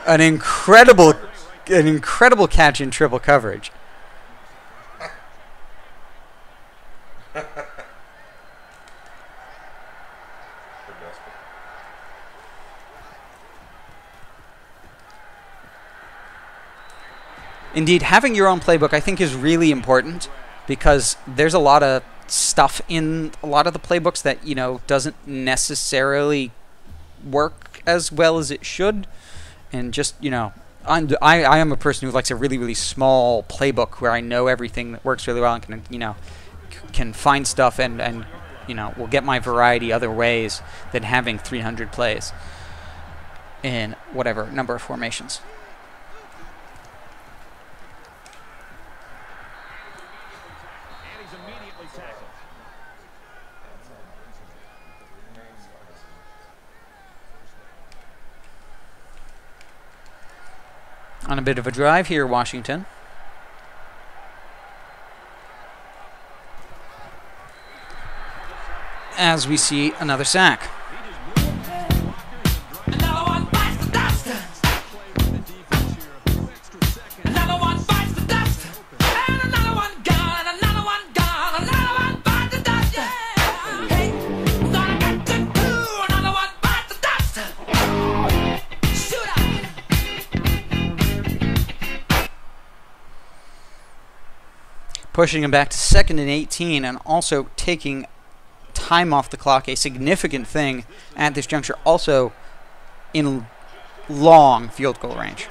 An incredible catch in triple coverage. Indeed, having your own playbook, I think, is really important because there's a lot of stuff in a lot of the playbooks that, you know, doesn't necessarily work as well as it should. And just, you know, I am a person who likes a really, really small playbook where I know everything that works really well and can, you know, can find stuff and you know, will get my variety other ways than having 300 plays in whatever number of formations. And he's immediately tackled. On a bit of a drive here, Washington. As we see another sack. Another one bites the dust. Another one bites the dust. And another one gone, and another one gone, another one bites the dust. Yeah. Hey, gonna get to two. Another one bites the dust. Shoot out. Pushing him back to 2nd and 18 and also taking time off the clock, a significant thing at this juncture, also in long field goal range.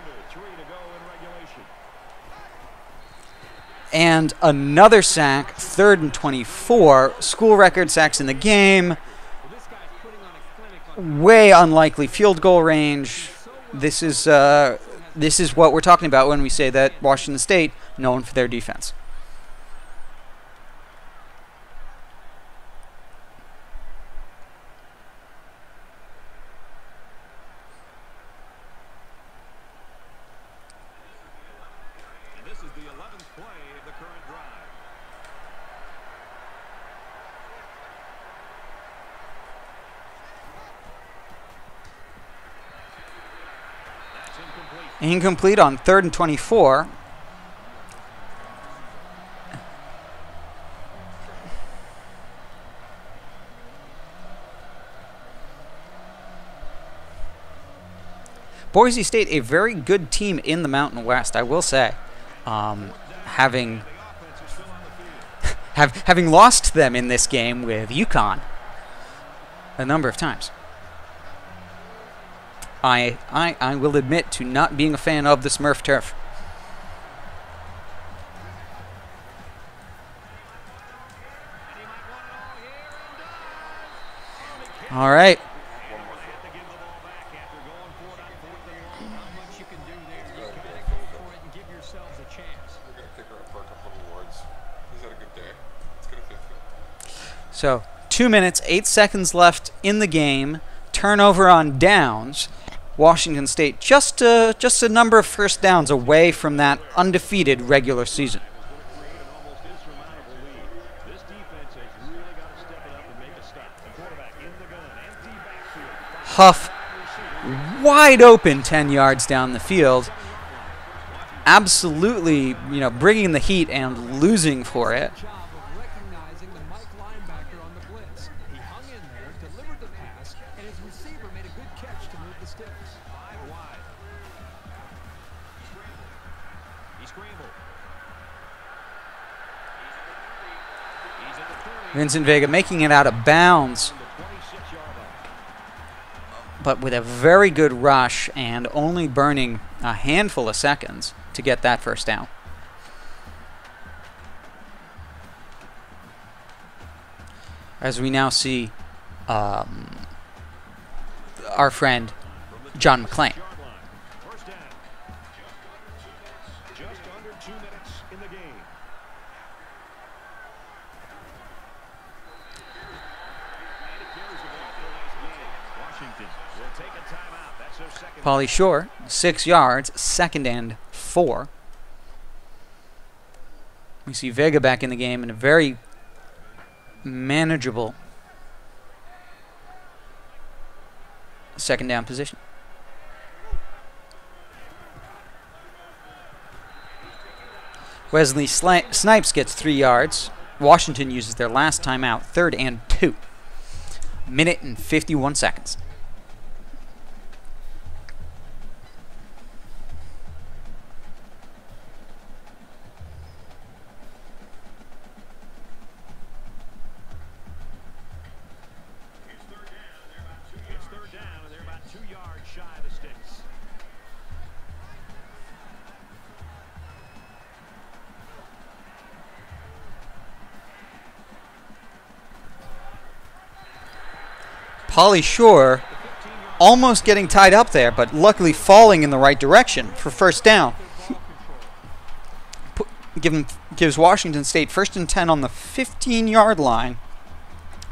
And another sack, 3rd and 24, school record sacks in the game, way unlikely field goal range. This is what we're talking about when we say that Washington State known for their defense. Incomplete on 3rd and 24. Boise State, a very good team in the Mountain West, I will say. Having lost them in this game with UConn a number of times. I will admit to not being a fan of the Smurf turf. All right. So 2 minutes, 8 seconds left in the game. Turnover on downs. Washington State just a number of first downs away from that undefeated regular season. Huff, wide open 10 yards down the field. Absolutely, you know, bringing the heat and losing for it. Vincent Vega making it out of bounds, but with a very good rush and only burning a handful of seconds to get that first down. As we now see our friend John McClain. Just under 2 minutes in the game. Pauly Shore, 6 yards, 2nd and 4. We see Vega back in the game in a very manageable 2nd down position. Wesley Snipes gets 3 yards. Washington uses their last timeout, 3rd and 2. Minute and 51 seconds. Polly Shore almost getting tied up there, but luckily falling in the right direction for first down. Gives Washington State 1st and 10 on the 15-yard line.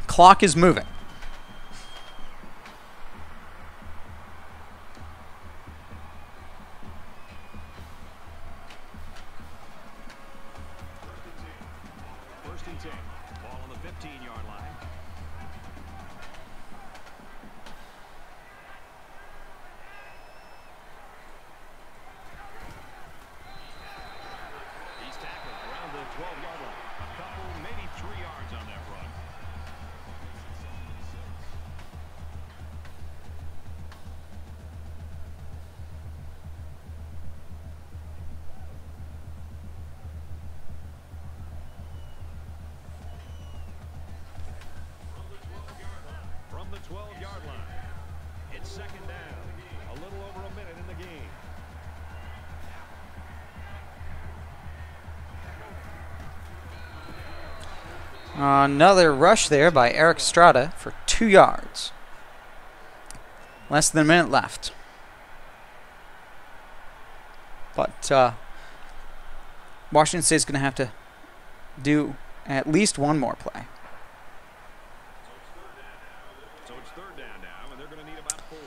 Clock is moving. Ball on the 15-yard line. He's tackled around the 12-yard line. A couple, maybe 3 yards on that run. From the 12-yard line. It's 2nd down. A little over a minute in the game. Another rush there by Eric Estrada for 2 yards. Less than a minute left. But Washington State's going to have to do at least one more play. So it's 3rd down now, and they're going to need about 4.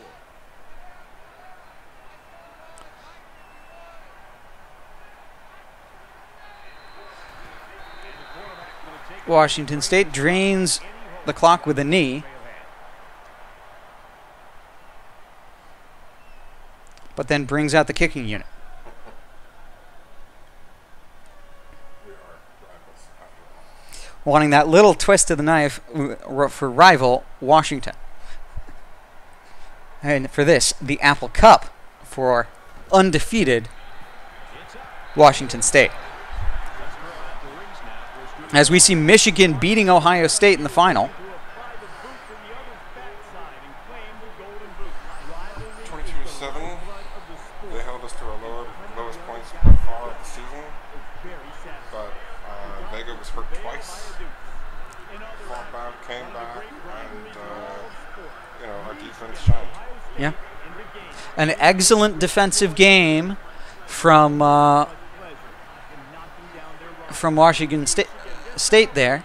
Washington State drains the clock with a knee, but then brings out the kicking unit. Wanting that little twist of the knife for rival Washington. And for this, the Apple Cup for undefeated Washington State. As we see Michigan beating Ohio State in the final. 22-7. They held us to our lowest points by far of the season. But Vega was hurt twice. Fought back, came back, and our defense shined. Yeah. An excellent defensive game from Washington State there.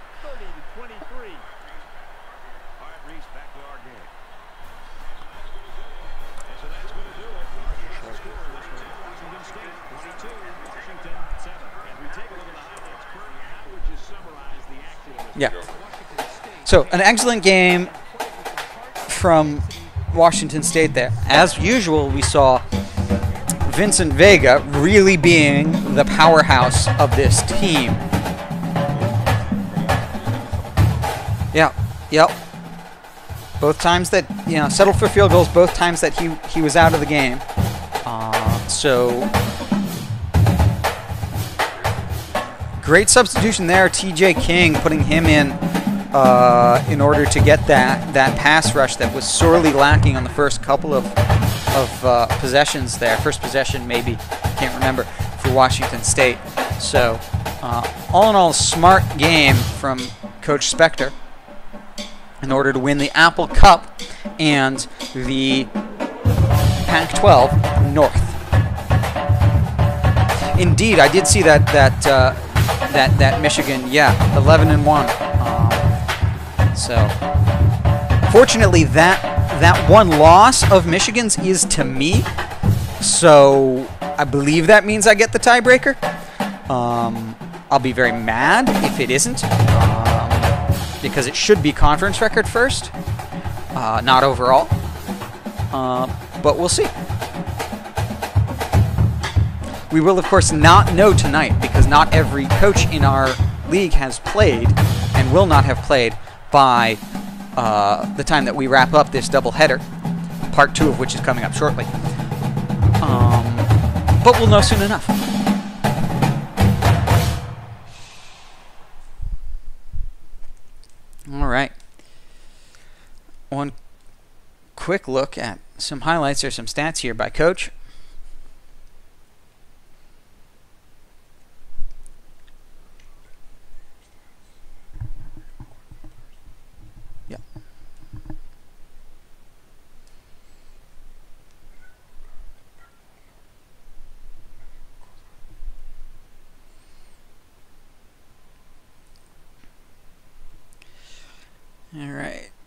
Yeah. So an excellent game from Washington State there. As usual, we saw Vincent Vega really being the powerhouse of this team. Yeah, yep. Both times that, settled for field goals, both times that he was out of the game. So great substitution there. TJ King putting him in order to get that pass rush that was sorely lacking on the first couple of possessions there. First possession, maybe, can't remember, for Washington State. So all in all, a smart game from Coach Spectre in order to win the Apple Cup and the Pac-12 North. Indeed, I did see that Michigan, 11-1. So fortunately, that one loss of Michigan's is to me. So I believe that means I get the tiebreaker. I'll be very mad if it isn't, because it should be conference record first, not overall. But we'll see. We will, of course, not know tonight because not every coach in our league has played and will not have played by the time that we wrap up this doubleheader, part 2 of which is coming up shortly. But we'll know soon enough. All right. One quick look at some highlights or some stats here by Coach.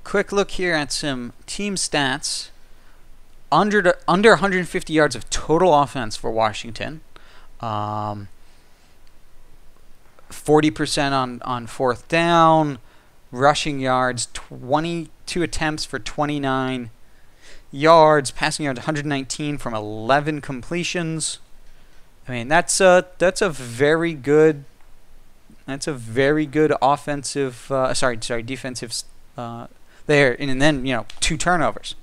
quick look here at some team stats. Under 150 yards of total offense for Washington. 40% on fourth down. Rushing yards, 22 attempts for 29 yards. Passing yards, 119 from 11 completions. I mean, that's a very good offensive. Defensive. There, and then 2 turnovers.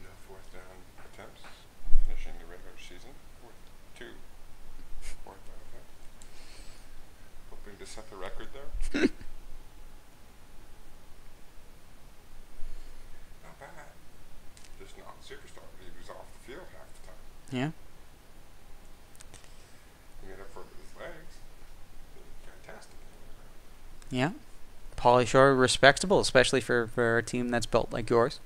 No fourth down attempts finishing the regular season. 2 fourth down attempts. Hoping to set the record there. Not bad. Just not superstar. He was off the field half the time. Yeah. He made up for it with his legs. Fantastic. Yeah. Pauly Shore, respectable, especially for a team that's built like yours.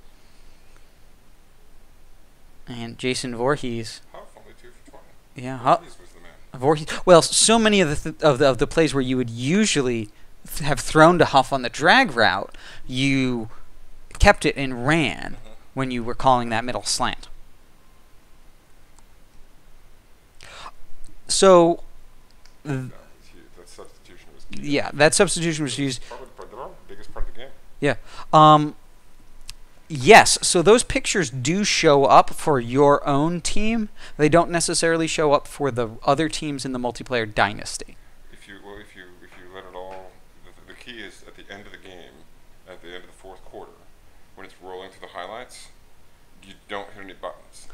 And Jason Voorhees. Huff only 2 for 20. Yeah, Voorhees was the man. Voorhees. Well, so many of the plays where you would usually have thrown to Huff on the drag route, you kept it and ran when you were calling that middle slant. So, That substitution was key. yeah, that substitution was used. Probably the biggest part of the game. Yeah. Yes, so those pictures do show up for your own team. They don't necessarily show up for the other teams in the multiplayer dynasty. If you let it all, the key is at the end of the game, at the end of the fourth quarter, when it's rolling through the highlights, you don't hit any buttons.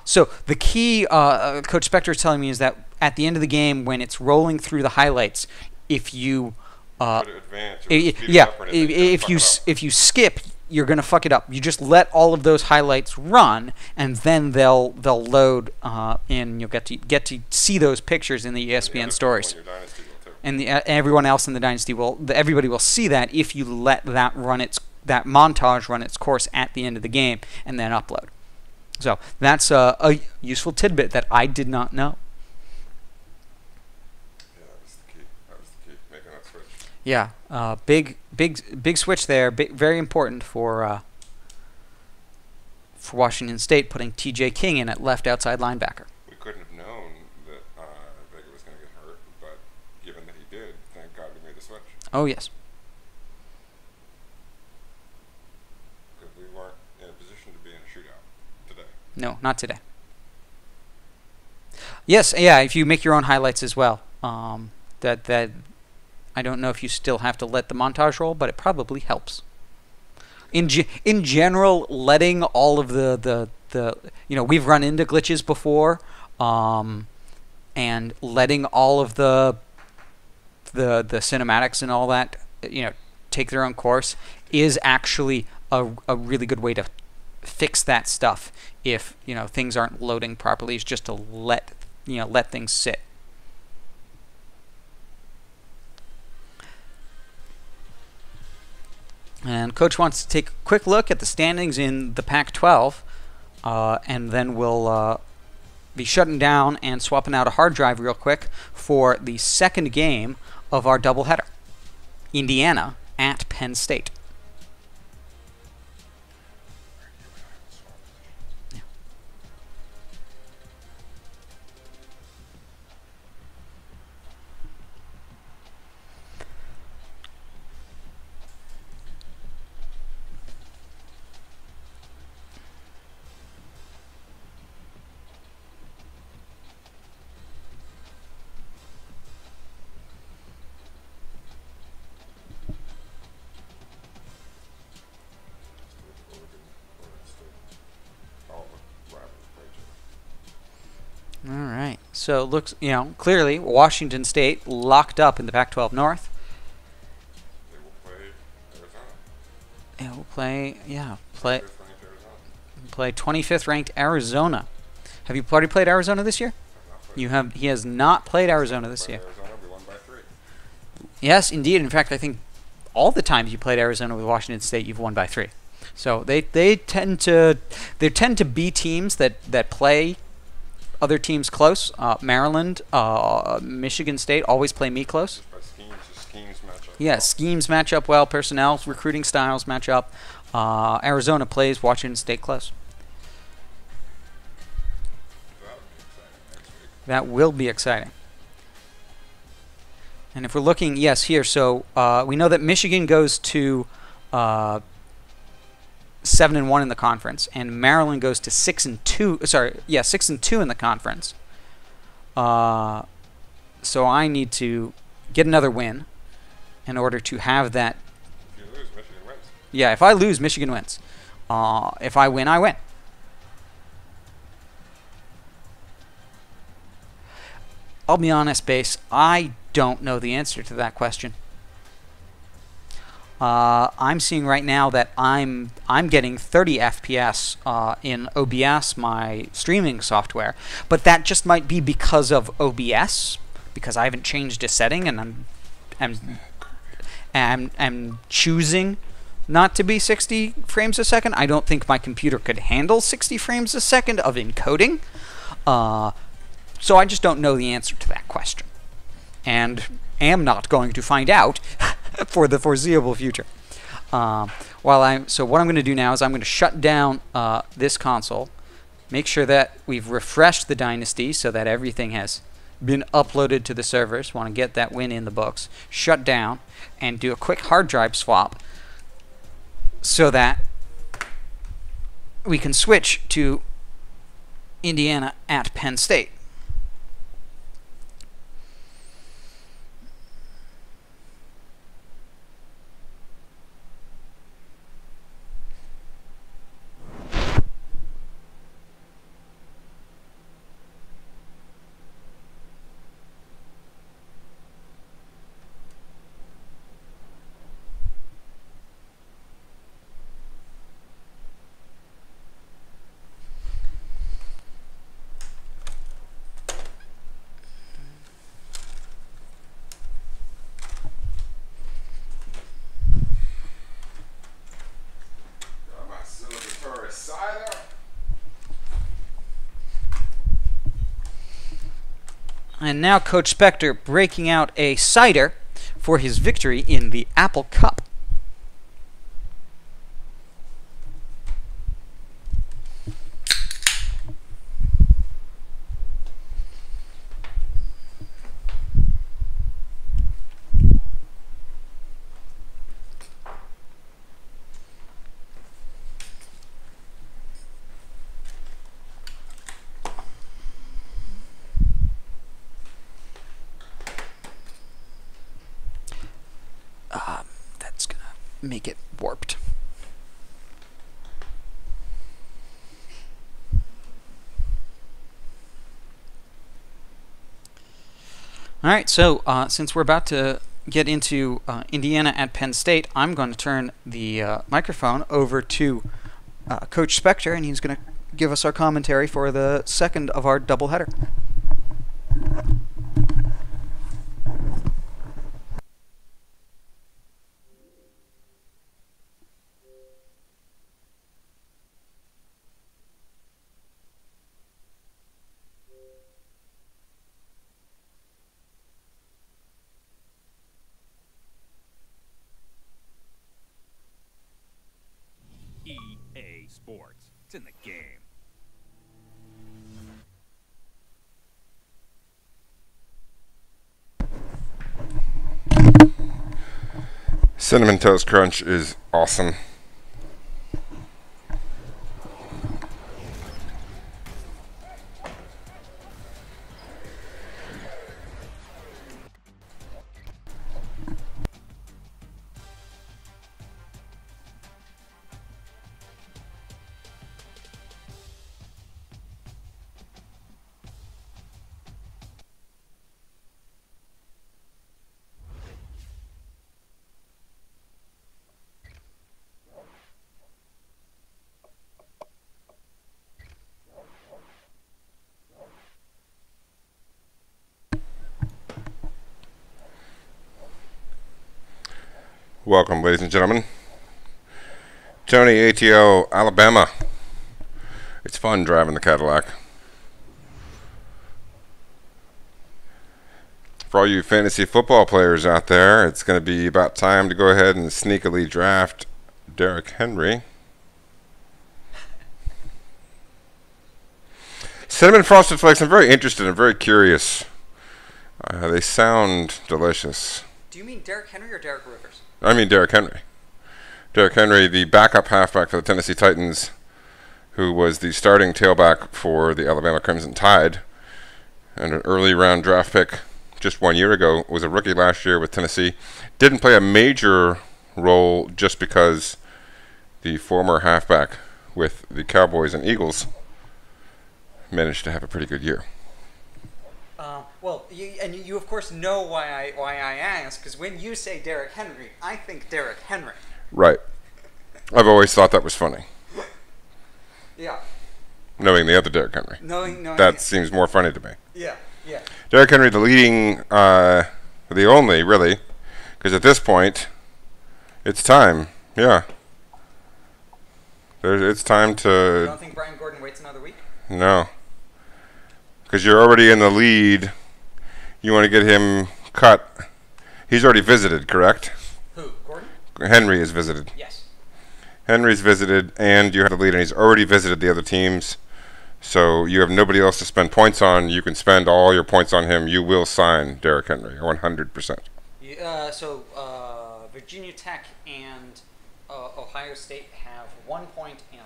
So the key, Coach Spectre is telling me, is that at the end of the game, when it's rolling through the highlights, if you if you skip, you're going to fuck it up. You just let all of those highlights run, and then they'll load, and you'll get to see those pictures in the ESPN stories. And everyone else in the dynasty everybody will see that if you let that montage run its course at the end of the game and then upload. So that's a useful tidbit that I did not know. Yeah, that was the key. That was the key, making that switch. Yeah, big switch there. Very important for Washington State, putting T.J. King in at left outside linebacker. We couldn't have known that Vega was going to get hurt, but given that he did, thank God we made the switch. Oh yes. Because we weren't in a position to be in a shootout today. No, not today. Yes, yeah. If you make your own highlights as well, that I don't know if you still have to let the montage roll, but it probably helps. In general, letting all of the we've run into glitches before, and letting all of the cinematics and all that take their own course is actually a really good way to fix that stuff. If things aren't loading properly, it's just to let things sit. And Coach wants to take a quick look at the standings in the Pac-12, and then we'll be shutting down and swapping out a hard drive real quick for the second game of our doubleheader. Indiana at Penn State. All right. So it looks, clearly Washington State locked up in the Pac-12 North. They will play Arizona. It will play 25th ranked Arizona. Have you already played Arizona this year? You have. He has not played Arizona this year. Arizona, we won by 3. Yes, indeed. In fact, I think all the times you played Arizona with Washington State, you've won by 3. So they tend to be teams that play other teams close. Maryland, Michigan State always play me close. By schemes match up. Yeah, schemes match up well. Personnel, recruiting styles match up. Arizona plays Washington State close. That will be exciting. And if we're looking, yes, here. So we know that Michigan goes to 7-1 in the conference, and Maryland goes to 6-2. Sorry, yeah, 6-2 in the conference. So I need to get another win in order to have that. If you lose, Michigan wins. Yeah, if I lose, Michigan wins. If I win, I win. I'll be honest, Base, I don't know the answer to that question. I'm seeing right now that I'm getting 30 FPS in OBS, my streaming software, but that just might be because of OBS, because I haven't changed a setting, and I'm choosing not to be 60 frames a second. I don't think my computer could handle 60 frames a second of encoding. So I just don't know the answer to that question, and am not going to find out for the foreseeable future. So what I'm going to do now is I'm going to shut down this console, make sure that we've refreshed the Dynasty so that everything has been uploaded to the servers. Want to get that win in the books. Shut down and do a quick hard drive swap so that we can switch to Indiana at Penn State. And now Coach Spectre breaking out a cider for his victory in the Apple Cup. That's gonna make it warped. Alright, so since we're about to get into Indiana at Penn State, I'm going to turn the microphone over to Coach Spectre, and he's going to give us our commentary for the second of our doubleheader. EA Sports. It's in the game. Cinnamon Toast Crunch is awesome. Welcome, ladies and gentlemen. Tony, ATO, Alabama. It's fun driving the Cadillac. For all you fantasy football players out there, it's going to be about time to go ahead and sneakily draft Derrick Henry. Cinnamon Frosted Flakes, I'm very interested and very curious. They sound delicious. Do you mean Derrick Henry or Derrick Rivers? I mean Derrick Henry. Derrick Henry, the backup halfback for the Tennessee Titans, who was the starting tailback for the Alabama Crimson Tide, and an early round draft pick just 1 year ago, was a rookie last year with Tennessee. Didn't play a major role just because the former halfback with the Cowboys and Eagles managed to have a pretty good year. Well, you of course know why I ask, because when you say Derrick Henry, I think Derrick Henry. Right. I've always thought that was funny. Yeah. Knowing the other Derrick Henry. Knowing that seems more funny to me. Yeah, yeah. Derrick Henry, the leading, the only, really, because at this point, it's time. Yeah. It's time to... You don't think Brian Gordon waits another week? No. Because you're already in the lead. You want to get him cut. He's already visited, correct? Who? Gordon? Henry is visited. Yes. Henry's visited, and you have the lead, and he's already visited the other teams. So you have nobody else to spend points on. You can spend all your points on him. You will sign Derrick Henry, 100%. So Virginia Tech and Ohio State have 1 point and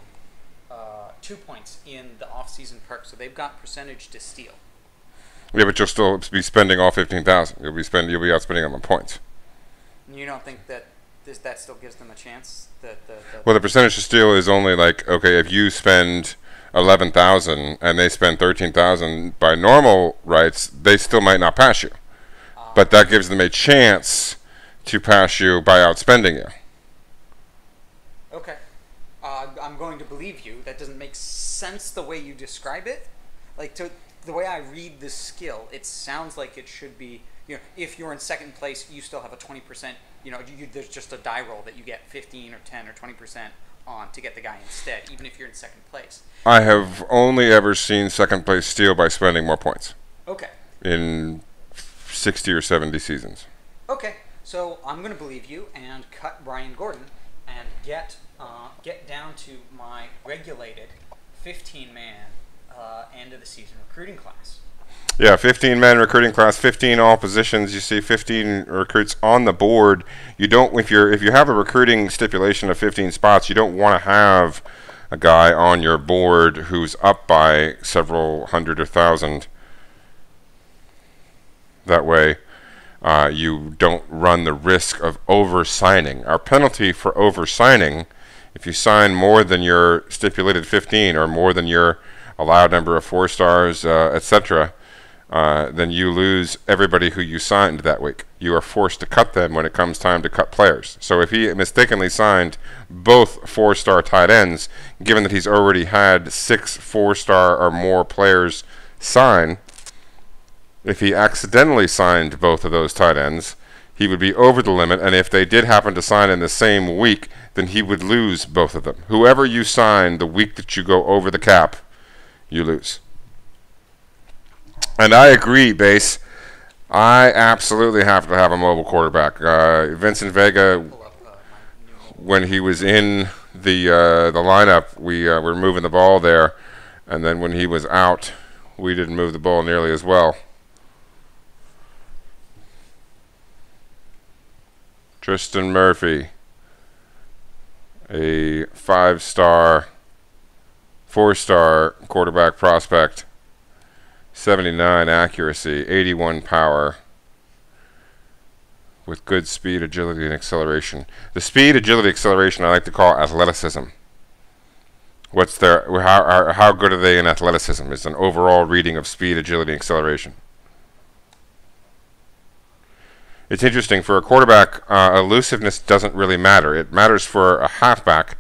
2 points in the off-season perk, so they've got percentage to steal. Yeah, but you'll still be spending all 15,000. You'll be outspending them on points. You don't think that that still gives them a chance? Well, the percentage to steal is only like, okay, if you spend 11,000 and they spend 13,000 by normal rights, they still might not pass you. But that gives them a chance to pass you by outspending you. Okay. I'm going to believe you. That doesn't make sense the way you describe it. Like, the way I read this skill, it sounds like it should be, if you're in second place, you still have a 20%, there's just a die roll that you get 15 or 10 or 20% on to get the guy instead, even if you're in second place. I have only ever seen second place steal by spending more points. Okay. In 60 or 70 seasons. Okay. So I'm going to believe you and cut Brian Gordon and get down to my regulated 15-man end of the season recruiting class. Yeah, 15-man recruiting class, 15 all positions. You see 15 recruits on the board. You don't, if you have a recruiting stipulation of 15 spots, you don't want to have a guy on your board who's up by several hundred or thousand. That way, you don't run the risk of over-signing. Our penalty for over-signing, if you sign more than your stipulated 15 or more than your allowed number of 4 stars, etc., then you lose everybody who you signed that week. You are forced to cut them when it comes time to cut players. So if he mistakenly signed both 4-star tight ends, given that he's already had 6 4-star or more players sign, if he accidentally signed both of those tight ends, he would be over the limit, and if they did happen to sign in the same week, then he would lose both of them. Whoever you sign the week that you go over the cap, you lose. And I agree, Base. I absolutely have to have a mobile quarterback. Vincent Vega, when he was in the lineup, we were moving the ball there, and then when he was out, we didn't move the ball nearly as well. Tristan Murphy, a 5-star, 4-star quarterback prospect, 79 accuracy, 81 power, with good speed, agility, and acceleration. The speed, agility, acceleration I like to call athleticism. How good are they in athleticism? It's an overall reading of speed, agility, and acceleration. It's interesting, for a quarterback, elusiveness doesn't really matter. It matters for a halfback,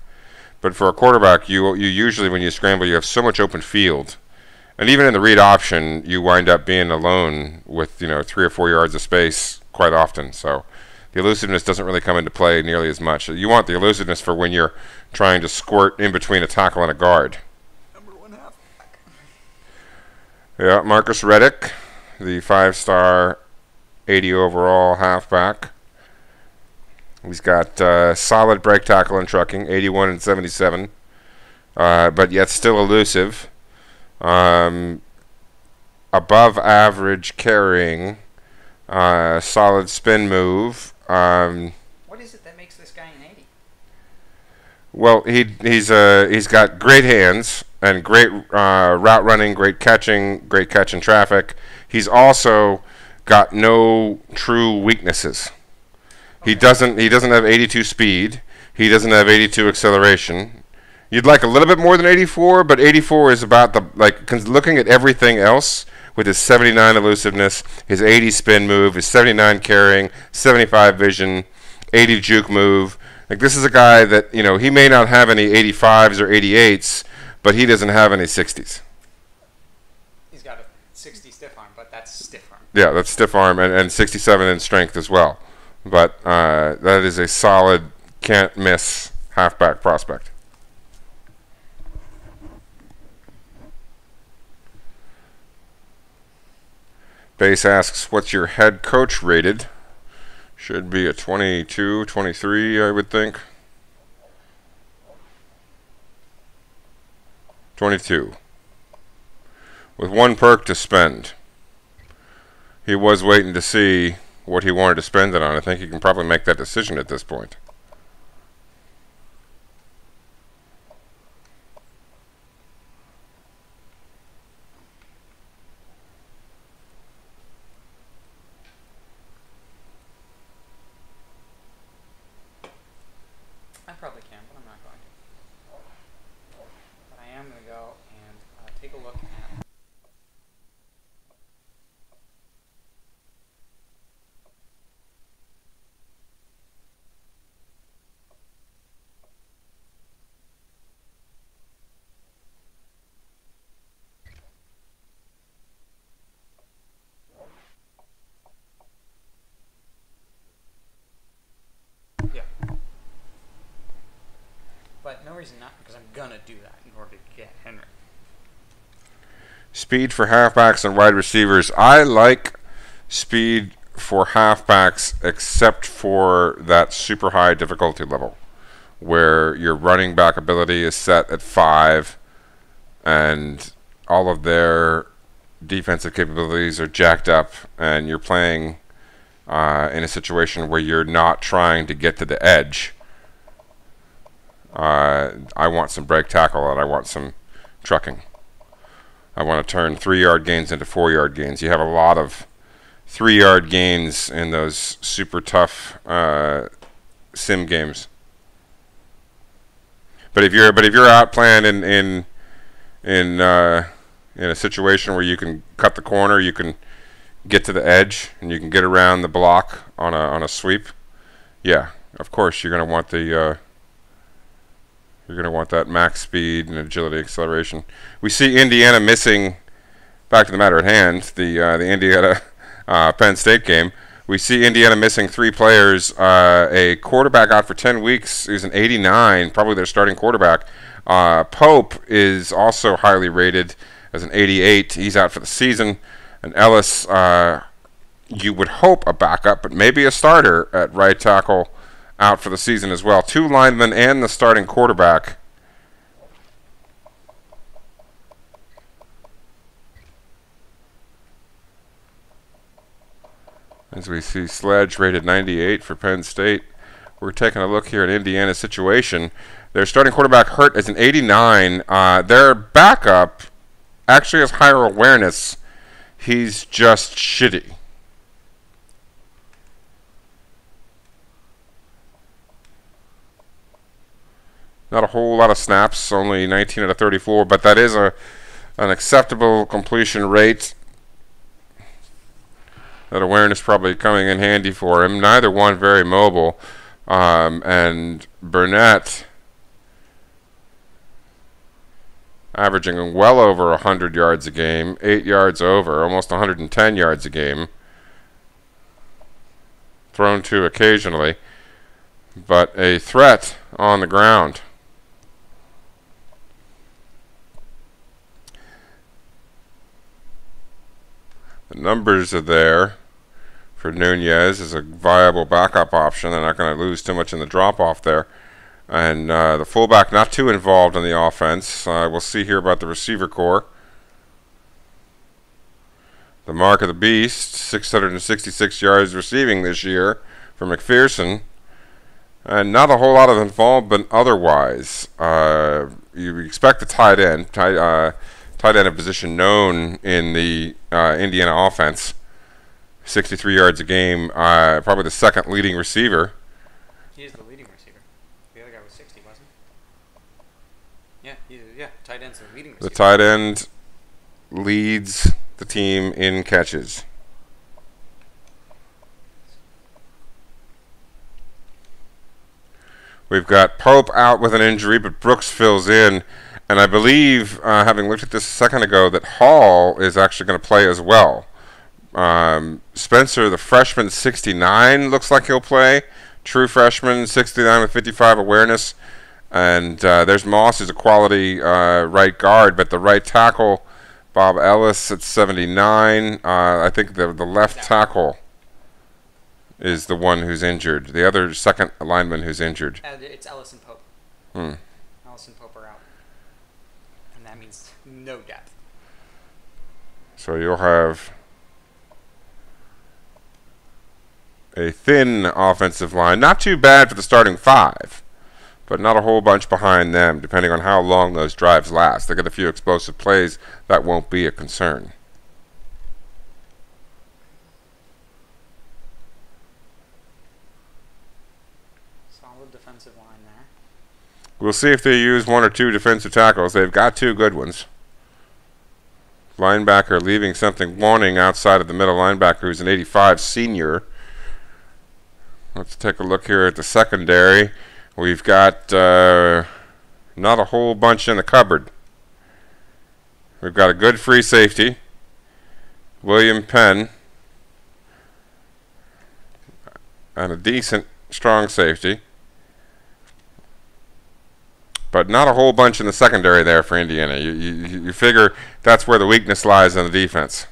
but for a quarterback, you usually, when you scramble, you have so much open field. And even in the read option, you wind up being alone with 3 or 4 yards of space quite often. So the elusiveness doesn't really come into play nearly as much. You want the elusiveness for when you're trying to squirt in between a tackle and a guard. Number 1 halfback. Yeah, Marcus Reddick, the 5-star 80 overall halfback. He's got solid break tackle and trucking, 81 and 77, but yet still elusive. Above average carrying, solid spin move. What is it that makes this guy an 80? Well, he's got great hands and great route running, great catch in traffic. He's also got no true weaknesses. Okay. He doesn't have 82 speed. He doesn't have 82 acceleration. You'd like a little bit more than 84, but 84 is about looking at everything else with his 79 elusiveness, his 80 spin move, his 79 carrying, 75 vision, 80 juke move. Like, this is a guy that, you know, he may not have any 85s or 88s, but he doesn't have any 60s. He's got a 60 stiff arm, but that's stiff arm. Yeah, that's stiff arm and 67 in strength as well. But that is a solid, can't miss halfback prospect. Base asks, what's your head coach rated? Should be a 22, 23, I would think. 22. With one perk to spend. He was waiting to see what he wanted to spend it on. I think he can probably make that decision at this point. I probably can, but I'm not going to. But I am going to go and take a look at. Yeah. But no reason not, because I'm going to do that in order to get Henry. Speed for halfbacks and wide receivers. I like speed for halfbacks except for that super high difficulty level where your running back ability is set at 5 and all of their defensive capabilities are jacked up and you're playing in a situation where you're not trying to get to the edge. I want some break tackle and I want some trucking. I want to turn 3-yard gains into 4-yard gains. You have a lot of 3-yard gains in those super tough sim games. But if you're out playing in a situation where you can cut the corner, you can get to the edge, and you can get around the block on a sweep, yeah, of course you're going to want the you're going to want that max speed and agility acceleration. We see Indiana missing, back to the matter at hand, the Indiana Penn State game. We see Indiana missing 3 players, a quarterback out for 10 weeks who's an 89, probably their starting quarterback. Pope is also highly rated as an 88. He's out for the season. And Ellis, you would hope a backup, but maybe a starter at right tackle, out for the season as well. 2 linemen and the starting quarterback. As we see Sledge rated 98 for Penn State. We're taking a look here at Indiana's situation. Their starting quarterback hurt as an 89. Their backup actually has higher awareness. He's just shitty. Not a whole lot of snaps, only 19 out of 34, but that is an acceptable completion rate. That awareness probably coming in handy for him. Neither one very mobile. And Burnett averaging well over 100 yards a game, 8 yards over, almost 110 yards a game. Thrown to occasionally, but a threat on the ground. The numbers are there for Nunez as a viable backup option. They're not going to lose too much in the drop-off there. And the fullback not too involved in the offense. We'll see here about the receiver core. The mark of the beast, 666 yards receiving this year for McPherson. And not a whole lot of involvement otherwise. You expect a tight end. Tight end, a position known in the Indiana offense. 63 yards a game, probably the second leading receiver. He is the leading receiver. The other guy was 60, wasn't he? Yeah, tight end's the leading receiver. The tight end leads the team in catches. We've got Pope out with an injury, but Brooks fills in. And I believe, having looked at this a second ago, that Hall is actually going to play as well. Spencer, the freshman, 69, looks like he'll play. True freshman, 69 with 55 awareness. And there's Moss, who's a quality right guard, but the right tackle, Bob Ellis, at 79. I think the left tackle is the one who's injured. The other second lineman who's injured. It's Ellis and Pope. Ellis and Pope are out. And that means no depth. So you'll have a thin offensive line. Not too bad for the starting five, but not a whole bunch behind them, depending on how long those drives last. They get a few explosive plays. That won't be a concern. Solid defensive line there. We'll see if they use one or two defensive tackles. They've got two good ones. Linebacker leaving something wanting outside of the middle linebacker, who's an 85 senior. Let's take a look here at the secondary. We've got not a whole bunch in the cupboard. We've got a good free safety, William Penn, and a decent strong safety. But not a whole bunch in the secondary there for Indiana. You figure that's where the weakness lies on the defense.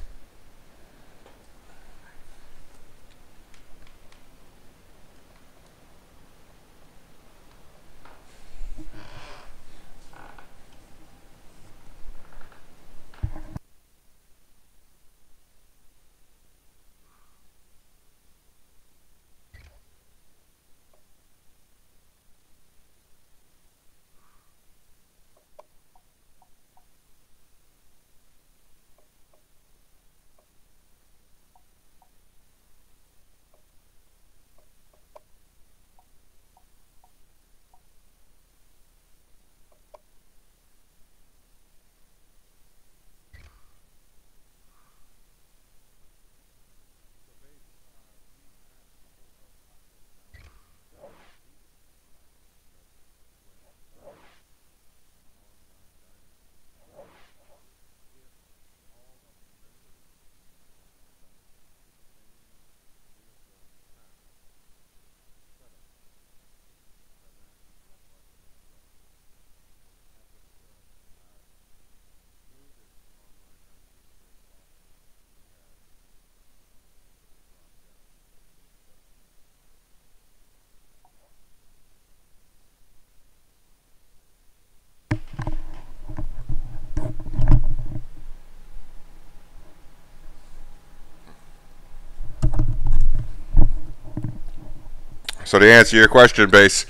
So to answer your question, Base,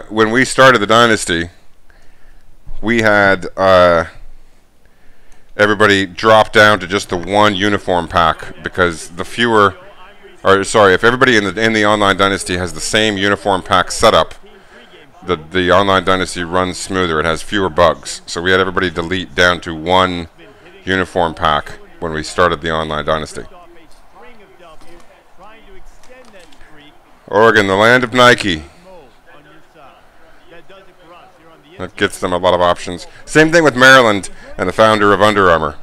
when we started the dynasty, we had everybody drop down to just the one uniform pack because the fewer, or sorry, if everybody in the online dynasty has the same uniform pack setup, the online dynasty runs smoother. It has fewer bugs. So we had everybody delete down to one uniform pack when we started the online dynasty. Oregon, the land of Nike. That gets them a lot of options. Same thing with Maryland and the founder of Under Armour.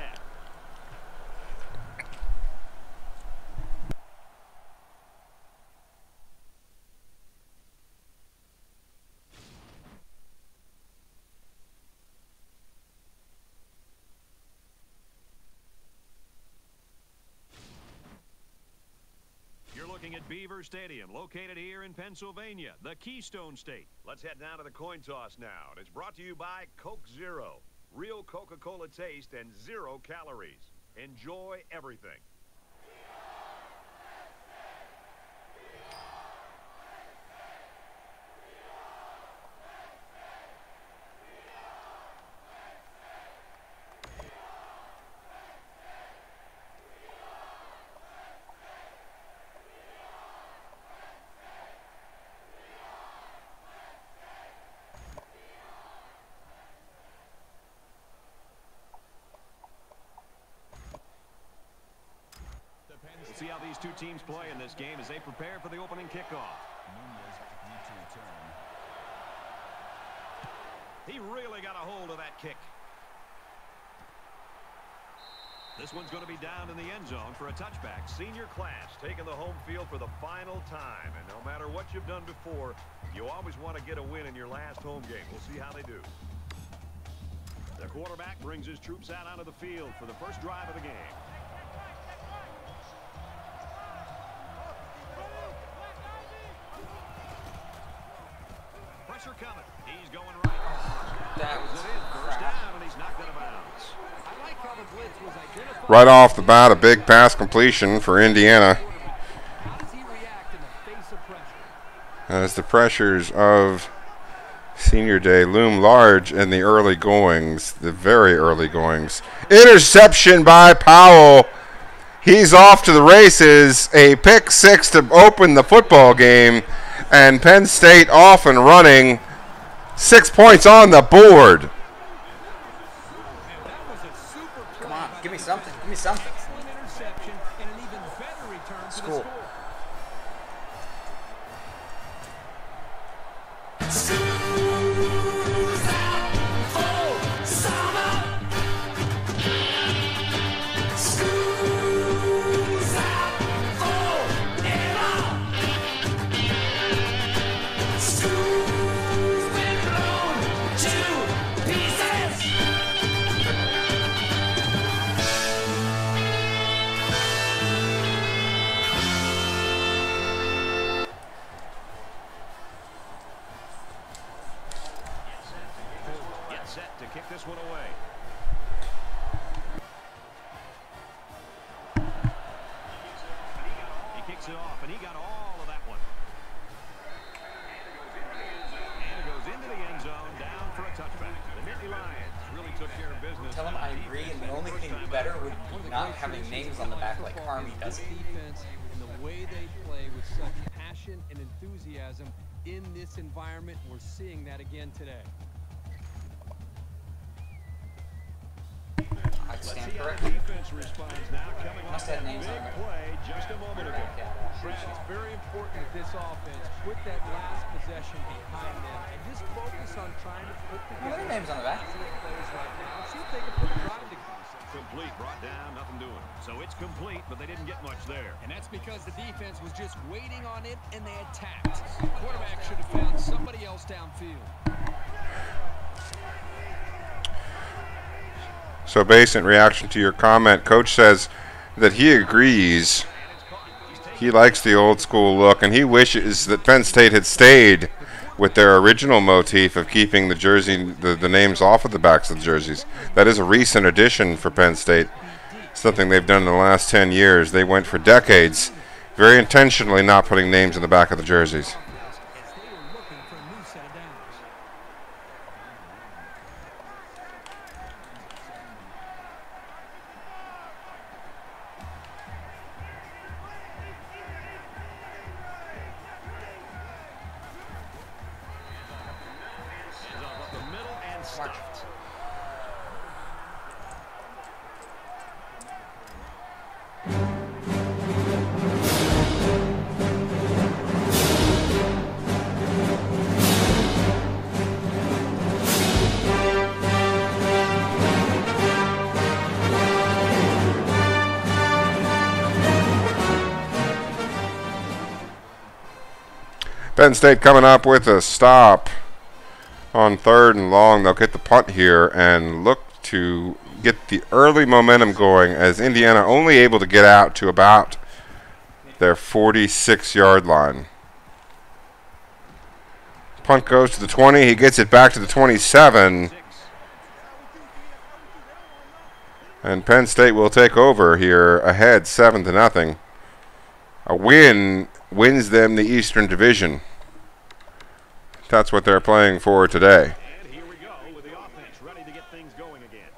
Beaver Stadium, located here in Pennsylvania, the Keystone State. Let's head down to the coin toss now. And it's brought to you by Coke Zero. Real Coca-Cola taste and 0 calories. Enjoy everything. We'll see how these two teams play in this game as they prepare for the opening kickoff. He really got a hold of that kick. This one's going to be down in the end zone for a touchback. Senior class taking the home field for the final time. And no matter what you've done before, you always want to get a win in your last home game. We'll see how they do. The quarterback brings his troops out onto the field for the first drive of the game. Pressure coming. He's going right. That was It in. First down, and he's knocked out of bounds. I like how the blitz was identified. Right off the bat, a big pass completion for Indiana. How does he react in the face of pressure? As the pressures of Senior Day loom large in the early goings, the very early goings. Interception by Powell. He's off to the races. A pick six to open the football game. And Penn State off and running. 6 points on the board. That was a super play. Come on, give me something. Give me something. Excellent interception and an even better return for the Cool. score. Get set to kick this one away. He kicks it off, and he got all of that one. And it goes into the end zone, down for a touchback. The Nittany Lions really took care of business. Tell him I agree, and the only thing better would be not having names on the back like Army does. Defense and the way they play with such passion and enthusiasm in this environment. We're seeing that again today. I Let's stand see how the corrected. defense responds now, coming off Must have that names big on it. play just a moment ago. Brad, it's very important that this offense put that last possession behind them and just focus on trying to put Well, together their name's on the back. positive plays right now. See if they can put a drive together. Complete, brought down, nothing doing. So it's complete, but they didn't get much there. And that's because the defense was just waiting on it and they attacked. The quarterback should have found somebody else downfield. So, based in reaction to your comment, Coach says that he agrees. He likes the old school look, and he wishes that Penn State had stayed with their original motif of keeping the jersey, the names off of the backs of the jerseys. That is a recent addition for Penn State. Something they've done in the last 10 years. They went for decades, very intentionally not putting names in the back of the jerseys. As they were looking for a new set of downs. Hands off up the middle and stopped. Penn State coming up with a stop on 3rd and long. They'll get the punt here and look to get the early momentum going, as Indiana only able to get out to about their 46-yard line. Punt goes to the 20. He gets it back to the 27. And Penn State will take over here ahead 7-0. A win wins them the Eastern Division. That's what they're playing for today. And here we go with the offense ready to get things going again.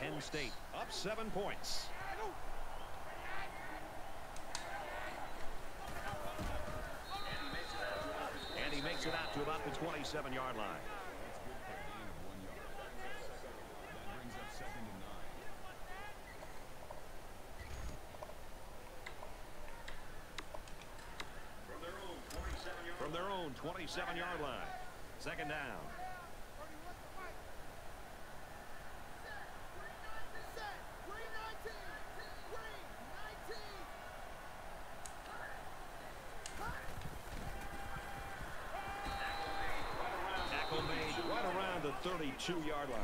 Penn State up 7 points. And he makes it out to about the 27-yard line. From their own 27-yard line. Second down. Tackle made right around the 32-yard line.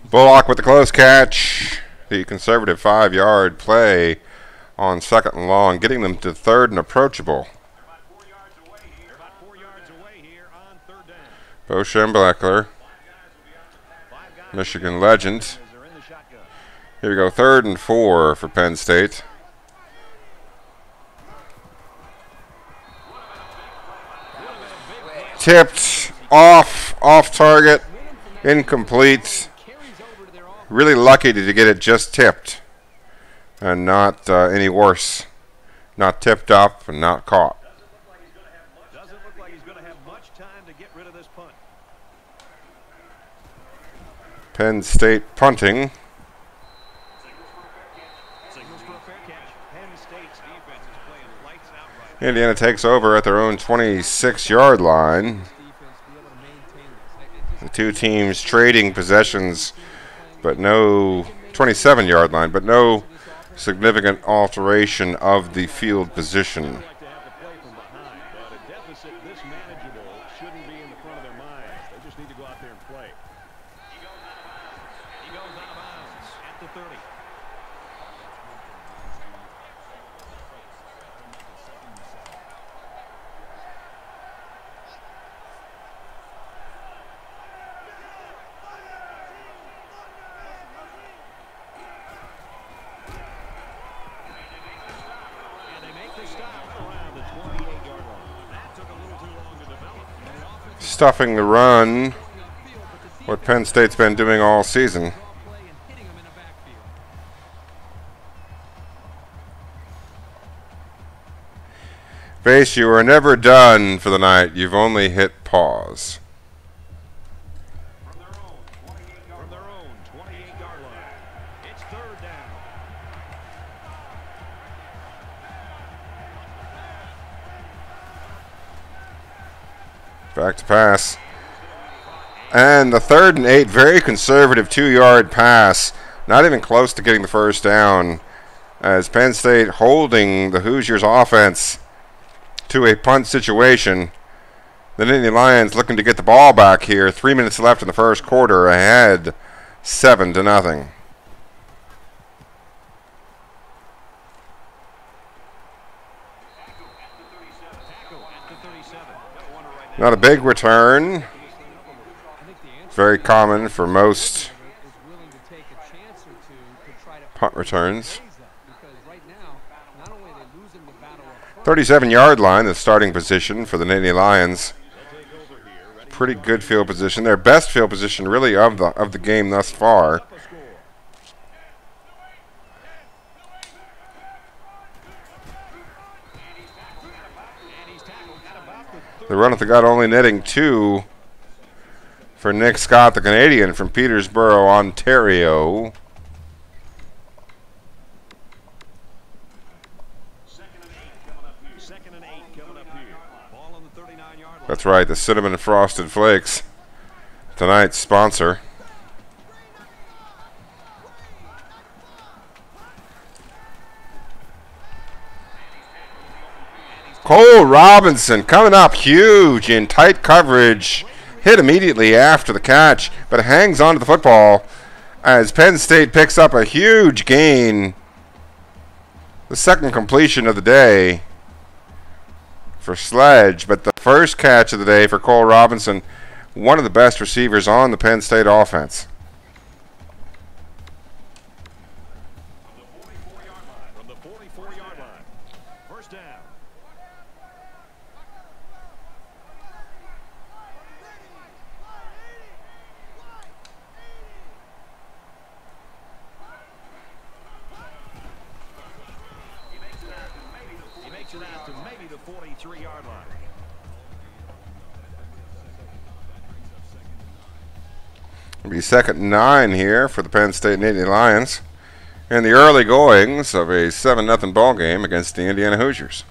Bullock with the close catch. The conservative 5-yard play on 2nd and long, getting them to 3rd and approachable. About 4 yards away here on 3rd down. Bo Schembechler, Michigan legend. They're in the shotgun. Here we go, 3rd and 4 for Penn State. Tipped, off target, incomplete. Really lucky to get it just tipped and not any worse. Not tipped up and not caught. Doesn't look like he's going to have much time to get rid of this punt. Penn State punting. Signals for a fair catch. Penn State's defense is playing lights out right now. Indiana takes over at their own 26-yard line. The two teams trading possessions, but no 27-yard line, but no significant alteration of the field position. They like to have to play from behind, but a deficit this manageable shouldn't be in the front of their minds. They just need to go out there and play. He goes out of bounds at the 30. And they make the stop around the 28-yard line. That took a little too long to develop. Stuffing the run, what Penn State's been doing all season. Base, you are never done for the night. You've only hit pause. From their own 28-yard line. It's 3rd down. Back to pass. And the 3rd and 8, very conservative 2-yard pass. Not even close to getting the first down, as Penn State holding the Hoosiers offense to a punt situation. The Nittany Lions looking to get the ball back here. 3 minutes left in the first quarter, ahead 7-0. Not a big return. Very common for most punt returns. 37-yard line, the starting position for the Nittany Lions. Pretty good field position. Their best field position, really, of the game thus far. The run at the gut only netting 2 for Nick Scott, the Canadian from Petersborough, Ontario. Second and 8 coming up here. Ball on the 39-yard line. That's right, the Cinnamon Frosted Flakes, tonight's sponsor. Cole Robinson coming up huge in tight coverage. Hit immediately after the catch, but hangs on to the football as Penn State picks up a huge gain. the second completion of the day for Sledge, but the first catch of the day for Cole Robinson, one of the best receivers on the Penn State offense. From the 44-yard line. First down. He makes it out to maybe the 43-yard line. It'll be second and 9 here for the Penn State Nittany Lions in the early goings of a 7-0 ball game against the Indiana Hoosiers.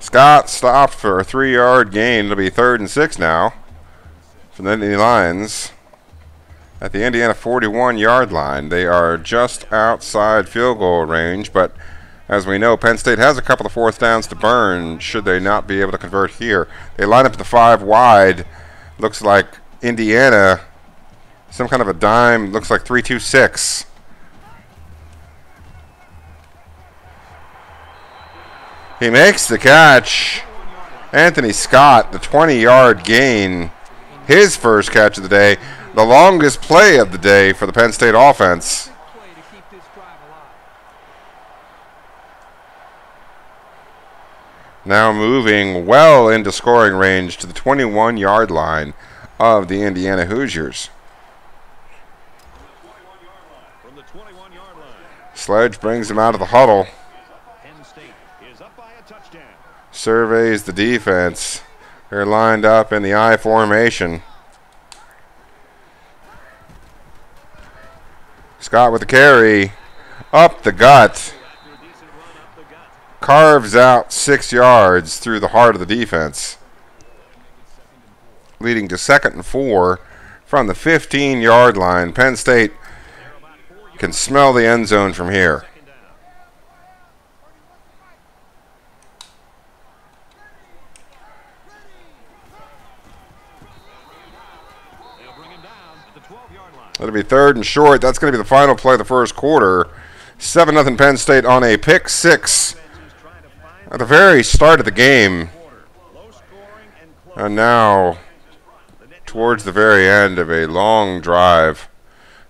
Scott stopped for a 3-yard gain. It'll be 3rd and 6 now for the Nittany Lions at the Indiana 41-yard line. They are just outside field goal range, but as we know, Penn State has a couple of 4th downs to burn should they not be able to convert here. They line up the 5 wide. Looks like Indiana, some kind of a dime, looks like 3-2-6. He makes the catch. Anthony Scott, the 20-yard gain, his first catch of the day, the longest play of the day for the Penn State offense. Now moving well into scoring range to the 21-yard line of the Indiana Hoosiers. From the 21-yard line. Sledge brings him out of the huddle. Penn State is up by a touchdown. Surveys the defense. They're lined up in the I formation. Scott with the carry. Up the gut. Carves out 6 yards through the heart of the defense, leading to 2nd and 4 from the 15-yard line. Penn State can smell the end zone from here. That'll be 3rd and short. That's going to be the final play of the first quarter. 7-0 Penn State on a pick 6 at the very start of the game. And now towards the very end of a long drive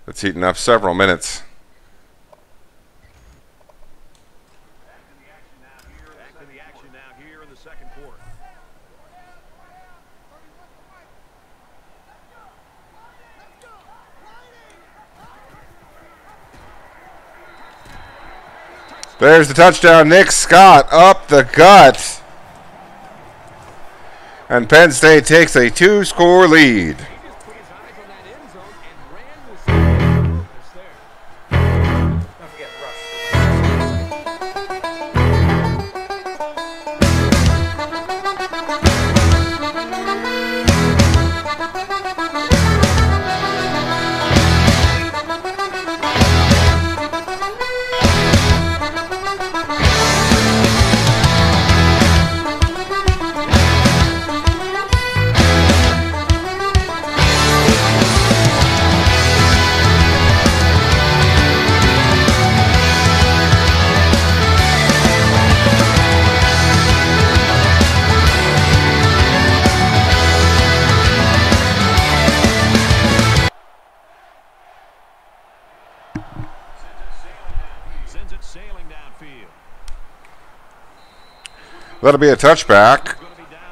that's eaten up several minutes. Back to the action now here in the second quarter. There's the touchdown. Nick Scott up the gut. And Penn State takes a 2-score lead. Sends it sailing downfield. That'll be a touchback.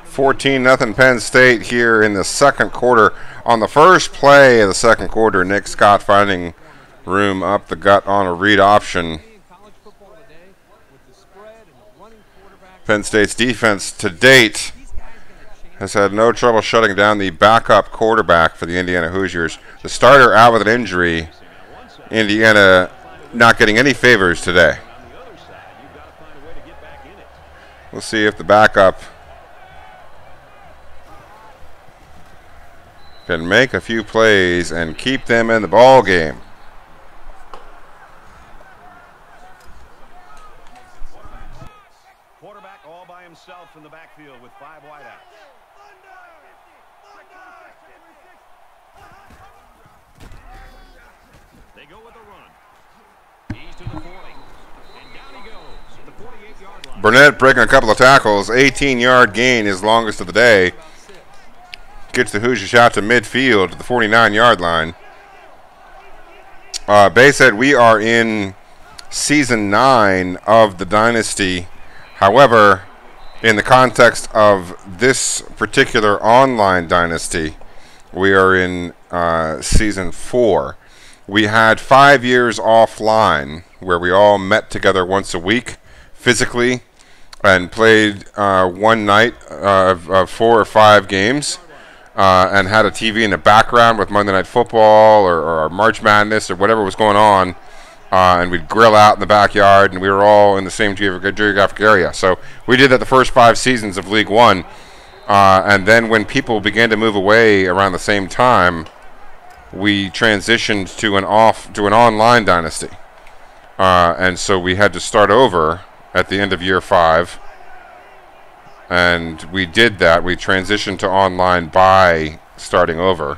14-0 Penn State here in the second quarter. On the first play of the second quarter, Nick Scott finding room up the gut on a read option. Penn State's defense to date has had no trouble shutting down the backup quarterback for the Indiana Hoosiers. The starter out with an injury. Indiana not getting any favors today. We'll see if the backup can make a few plays and keep them in the ball game. Quarterback all by himself in the backfield with 5 wideouts. They go with the run. He's to the 40. And down he goes at the 48-yard line. Burnett breaking a couple of tackles. 18-yard gain, his longest of the day. Gets the Hoosiers out to midfield to the 49-yard line. Bay said we are in season 9 of the dynasty. However, in the context of this particular online dynasty, we are in season 4. We had 5 years offline where we all met together once a week physically and played one night of 4 or 5 games and had a TV in the background with Monday Night Football or March Madness or whatever was going on. And we'd grill out in the backyard, and we were all in the same geographic area. So we did that the first 5 seasons of League 1. And then when people began to move away around the same time, we transitioned to an online dynasty. And so we had to start over at the end of year 5. And we did that. We transitioned to online by starting over.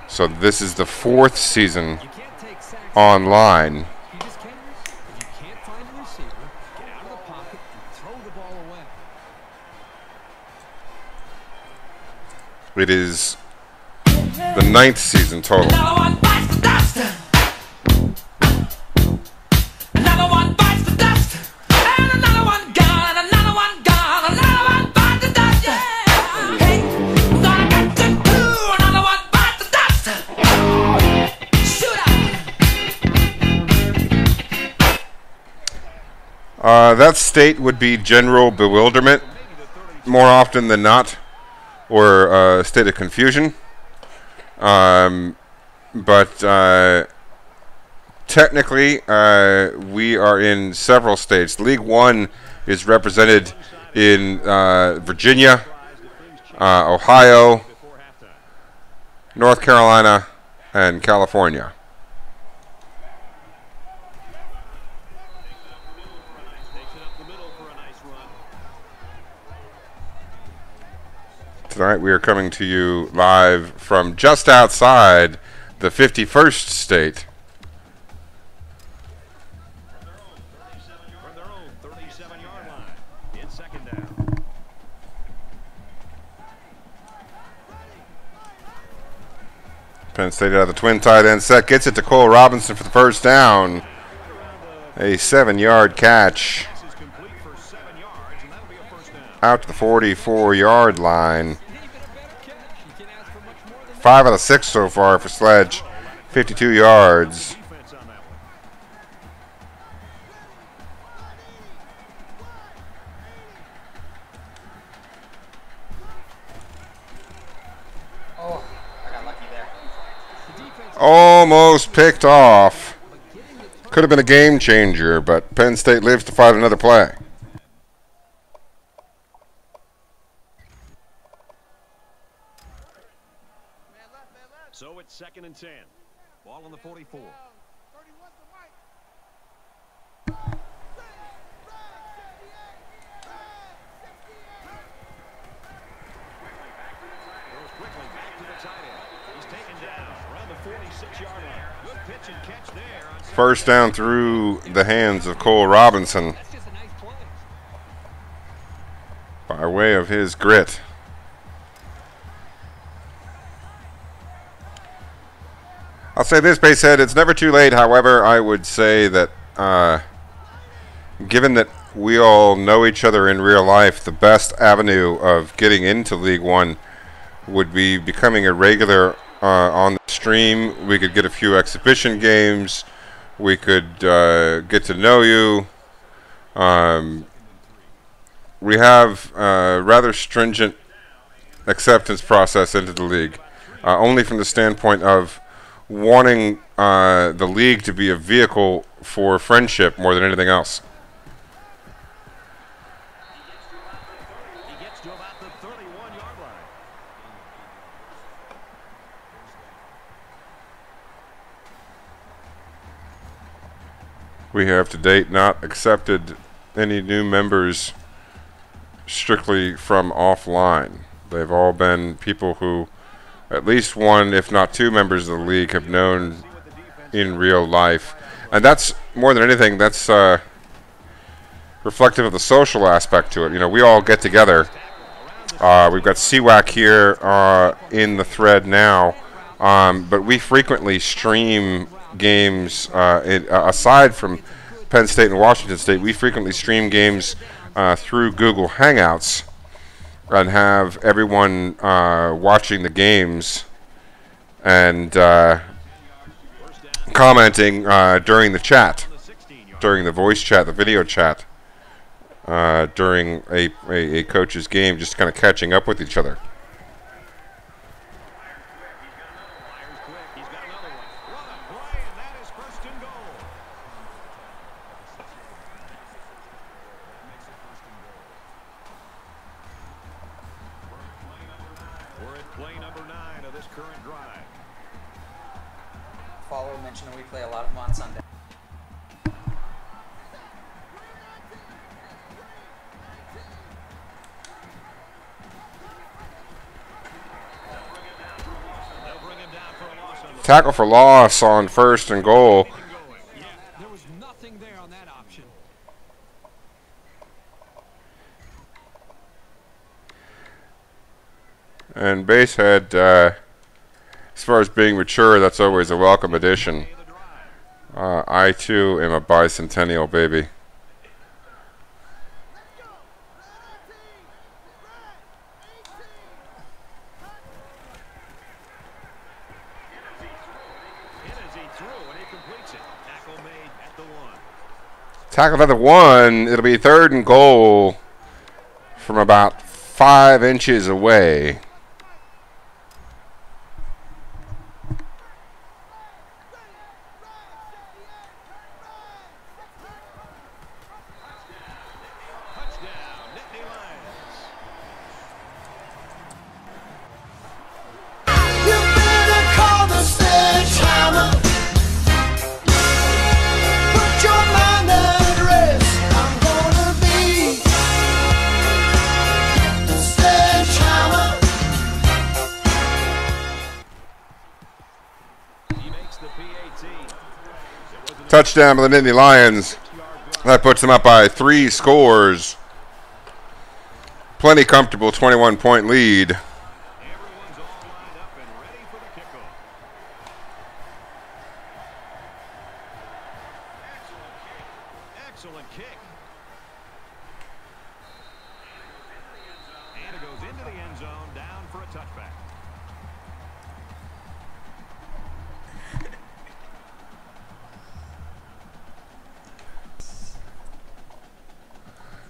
So this is the 4th season online. You just can't. If you can't find a receiver, get out of the pocket and throw the ball away. It is the 9th season total. Another one bites the dust. Another one bites the dust. And another one gone. Another one gone. Another one bites the dust. Hey, gonna get to do. Another one bites the dust. Shoot out. That state would be general bewilderment more often than not, or a state of confusion. But technically, we are in several states. League 1 is represented in Virginia, Ohio, North Carolina, and California. Tonight we are coming to you live from just outside the 51st state. From their own 37-yard line. It's second down. Penn State out of the twin tight end set. Gets it to Cole Robinson for the first down. A 7-yard catch. This is complete for 7 yards, and that'll be a first down. Out to the 44-yard line. 5 out of 6 so far for Sledge. 52 yards. Defense on that one. Oh, I got lucky there. Almost picked off. Could have been a game changer, but Penn State lives to fight another play. So it's 2nd and 10. Ball on the 44. Goes quickly back to the tight end. He's taken down around the 46-yard line. Good pitch and catch there. First down through the hands of Cole Robinson That's just a nice play. by way of his grit. I'll say this, Basehead, it's never too late. However, I would say that given that we all know each other in real life, the best avenue of getting into League 1 would be becoming a regular on the stream. We could get a few exhibition games. We could get to know you. We have a rather stringent acceptance process into the league, only from the standpoint of wanting the league to be a vehicle for friendship more than anything else. He gets to about the 31-yard line. We have to date not accepted any new members strictly from offline. They've all been people who at least one, if not two members of the league have known in real life. And that's, more than anything, that's reflective of the social aspect to it. You know, we all get together. We've got CWAC here in the thread now, but we frequently stream games, aside from Penn State and Washington State, we frequently stream games through Google Hangouts and have everyone watching the games and commenting during the chat, during the voice chat, the video chat, during a coach's game, just kind of catching up with each other. Follow mention that we play a lot of them on Sunday. Tackle for loss on 1st and goal. Yeah, there was nothing there on that option. And basehead, as far as being mature, that's always a welcome addition. I too am a bicentennial baby. Tackled at the 1. It'll be 3rd and goal from about 5 inches away. Touchdown for the Nittany Lions. That puts them up by 3 scores. Plenty comfortable 21-point lead. Everyone's all lined up and ready for the kickoff. Excellent kick. And it goes into the end zone, down for a touchback.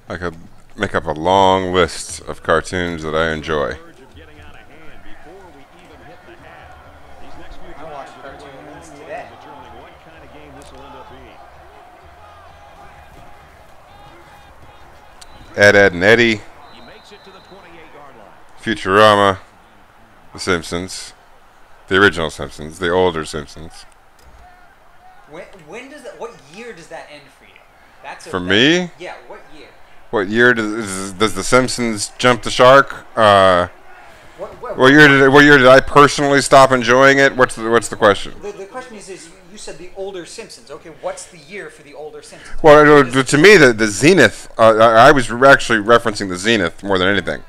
I could make up a long list of cartoons that I enjoy. I watched cartoons today. determining what kind of game this will end up being. Ed, Ed, and Eddie. He makes it to the 28-yard line. Futurama. The Simpsons. The original Simpsons. The older Simpsons. When does that? What year does that end for you? That's For me? Yeah. What year? What year does the Simpsons jump the shark? What year did I personally stop enjoying it? What's the question? The question is you said the older Simpsons. Okay, what's the year for the older Simpsons? Well, to me, the zenith. I was actually referencing the zenith more than anything,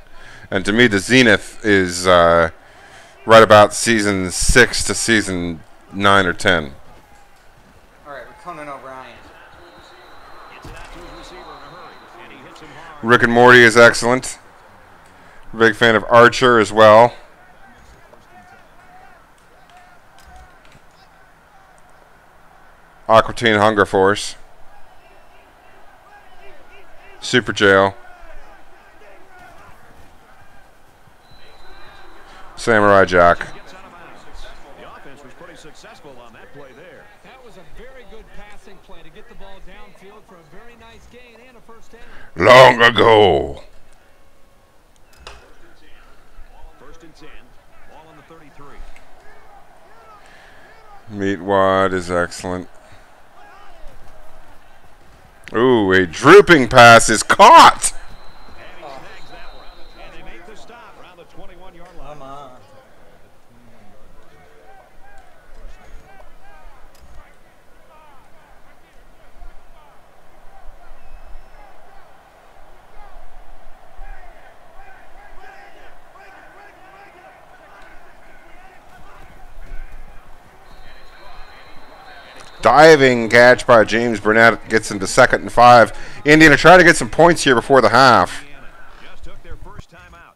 and to me, the zenith is right about season 6 to season 9 or 10. All right, we're Conan O'Brien. Gets it out to his receiver in a hurry, and he hits him hard. Rick and Morty is excellent. Big fan of Archer as well. Aqua Teen Hunger Force. Super Jail. Samurai Jack. Gets out of bounds. The offense was pretty successful on that play there. That was a very good passing play to get the ball downfield for a very nice gain and a first down. Long ago. First and 10. Ball on the 33. Meatwad is excellent. Ooh, a drooping pass is caught. And he snags that one. And they make the stop around the 21-yard line. Come on. Diving catch by James Burnett gets into 2nd and 5. Indiana trying to get some points here before the half. Indiana just took their first time out.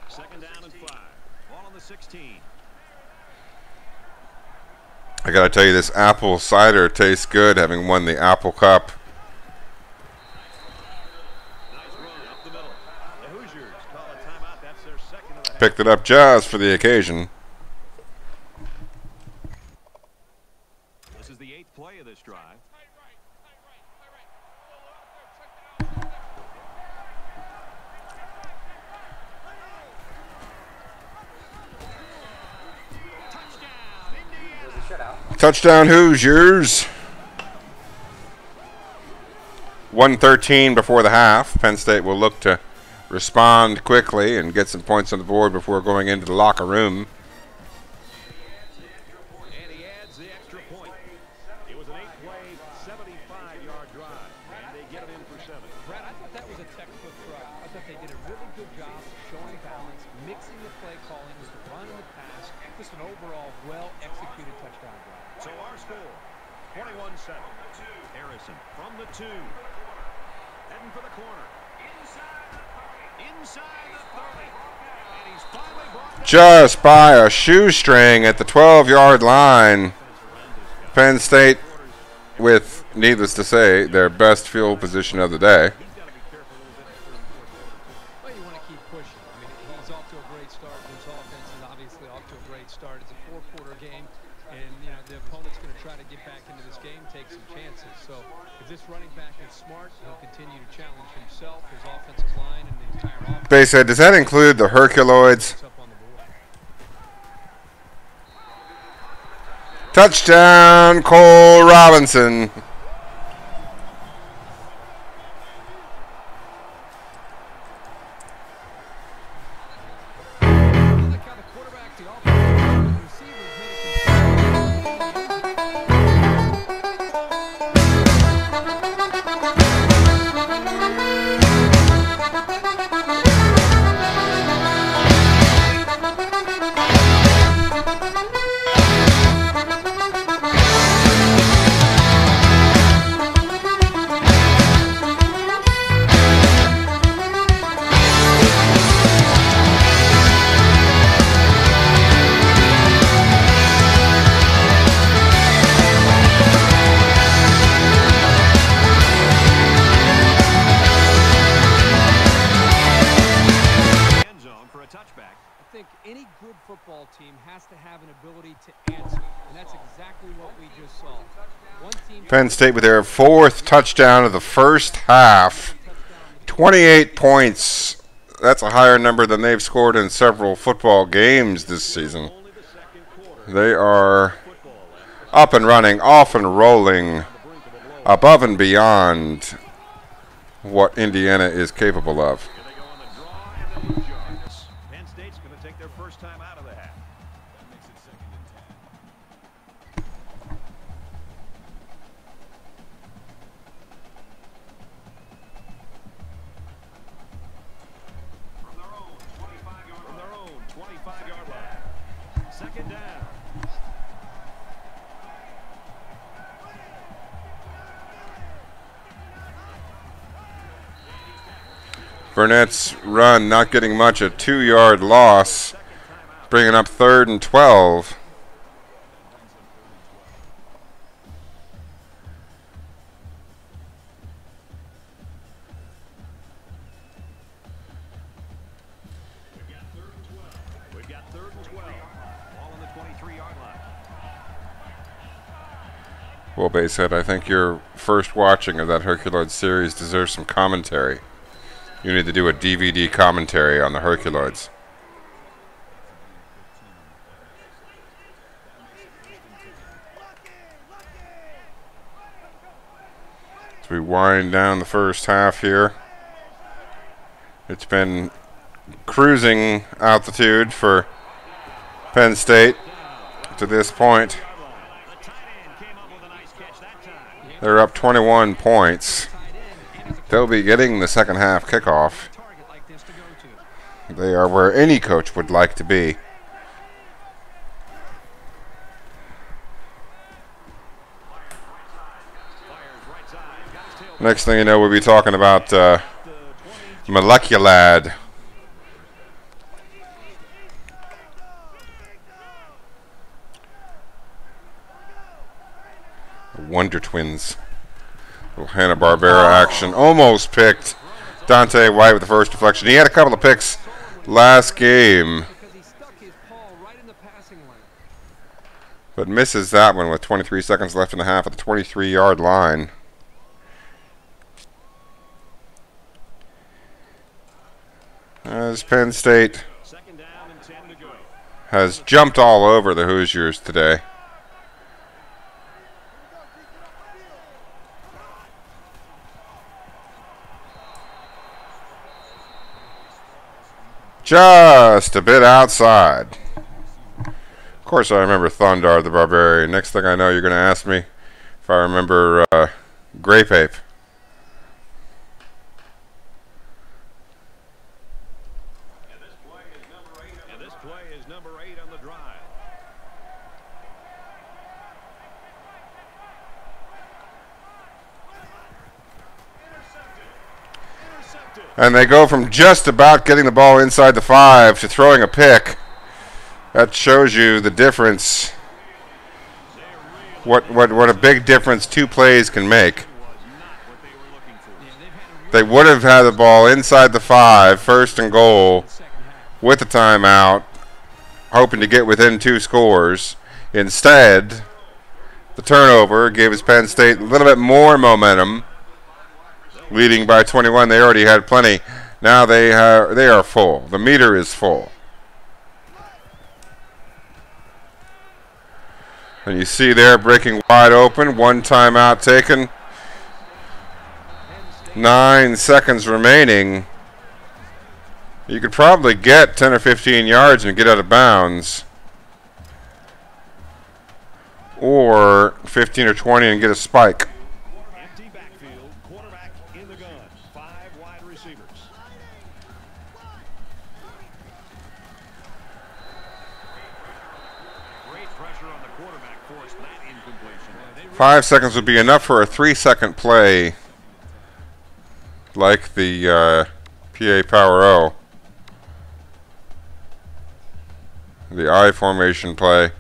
Second down and 5. Ball on the 16. I gotta tell you, this apple cider tastes good, having won the Apple Cup. Nice run up the middle. The Hoosiers call a timeout. That's their second of the half. Picked it up just for the occasion. This is the 8th play of this drive. Touchdown Hoosiers. 1:13 before the half. Penn State will look to respond quickly and get some points on the board before going into the locker room. And he adds the extra point. It was an 8-play, 75-yard drive. And they get it in for 7. Brad, I thought that was a textbook drive. I thought they did a really good job showing balance, mixing the play calling with the run and the pass. Just an overall well-executed touchdown drive. So our score, 21-7. Harrison from the 2. Heading for the corner. Inside the 30. And he's finally brought down. Just by a shoestring at the 12-yard line. Penn State with, needless to say, their best field position of the day. Well, you want to keep pushing. I mean, he's off to a great start. His offense is obviously off to a great start. It's a 4-quarter game, and you know the opponent's going to try to get back into this game, take some chances. So if this running back is smart, he'll continue to challenge himself, his offensive line, and the entire offense. They said, does that include the Herculoids? Up on the board. Touchdown, Cole Robinson. Like how the quarterback, the offense, and the receivers end zone for a touchback. I think any good football team has to have an ability to answer, and that's exactly what we just saw. One team Penn State with their 4th touchdown of the first half. 28 points. That's a higher number than they've scored in several football games this season. They are up and running, off and rolling, above and beyond what Indiana is capable of. Here they go on the draw and the 2 yards. Penn State's going to take their first time out of the half. That makes it 2nd and 10. From their own 25-yard line. 2nd down. Burnett's run not getting much, a 2-yard loss, bringing up 3rd and 12. We've got 3rd and 12. Ball on the 23-yard line. Well, Basehead, I think your first watching of that Herculoid series deserves some commentary. You need to do a DVD commentary on the Herculoids. As we wind down the first half here. It's been cruising altitude for Penn State to this point. They're up 21 points. They'll be getting the second half kickoff. They are where any coach would like to be. Next thing you know, we'll be talking about Moleculad. Wonder Twins. Little Hanna-Barbera action. Almost picked Dante White with the first deflection. He had a couple of picks last game, but misses that one with 23 seconds left in the half at the 23-yard line. As Penn State has jumped all over the Hoosiers today. Just a bit outside. Of course I remember Thundar the Barbarian. Next thing I know, you're going to ask me if I remember Grape Ape. And this play is number 8 on the drive. And they go from just about getting the ball inside the 5 to throwing a pick. That shows you the difference. What a big difference 2 plays can make. They would have had the ball inside the 5, first and goal, with the timeout, hoping to get within 2 scores. Instead, the turnover gives Penn State a little bit more momentum. Leading by 21, they already had plenty. Now they are full. The meter is full. And you see there breaking wide open. 1 timeout taken. 9 seconds remaining. You could probably get 10 or 15 yards and get out of bounds. Or 15 or 20 and get a spike. Empty backfield, quarterback in the gun. 5 wide receivers. Great pressure on the quarterback forced that incompletion. 5 seconds would be enough for a 3-second play, like the PA Power O, the I formation play.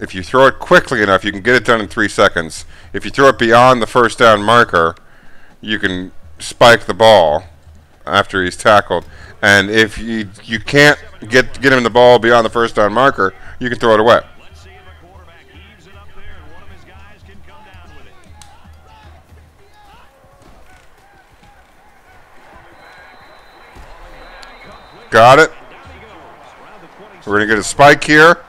If you throw it quickly enough, you can get it done in 3 seconds. If you throw it beyond the first down marker, you can spike the ball after he's tackled. And if you can't get him the ball beyond the first down marker, you can throw it away. Let's see if the quarterback heaves it up there and one of his guys can come down with it. Got it. Down he goes. Around the 26. We're going to get a spike here.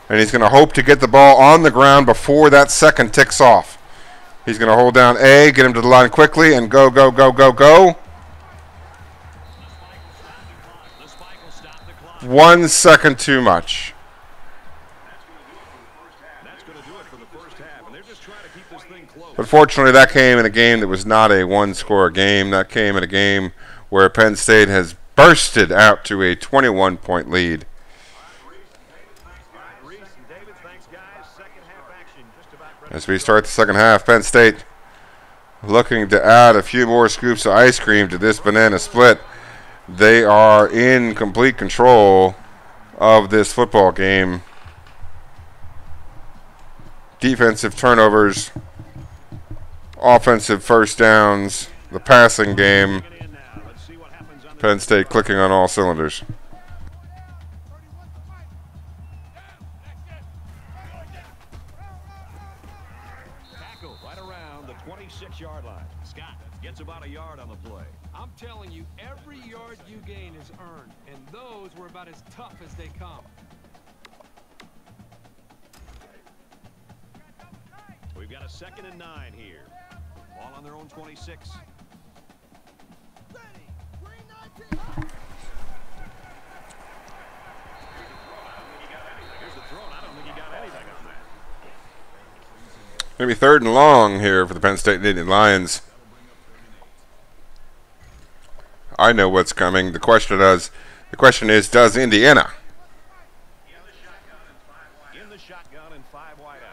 And he's going to hope to get the ball on the ground before that second ticks off. He's going to hold down A, get him to the line quickly, and go, go, go, go, go. The spike will stop the clock. 1 second too much. That's going to do it for the first half, and they're just trying to keep this thing close. But fortunately, that came in a game that was not a one-score game. That came in a game where Penn State has bursted out to a 21-point lead. Reese and David, thanks guys. Second half action just about ready. As we start the second half, Penn State looking to add a few more scoops of ice cream to this banana split. They are in complete control of this football game. Defensive turnovers, offensive first downs, the passing game. Get in now. Let's see what happens on the Penn State clicking on all cylinders. tackle right around the 26-yard line. Scott gets about a yard on the play. I'm telling you, every yard you gain is earned, and those were about as tough as they come. We've got a 2nd and 9 here. Ball on their own 26. Here's the throw. I don't think he got anything on that. Maybe 3rd and long here for the Penn State Nittany Lions. I know what's coming. The question is, does Indiana? In the shotgun and 5 wideouts.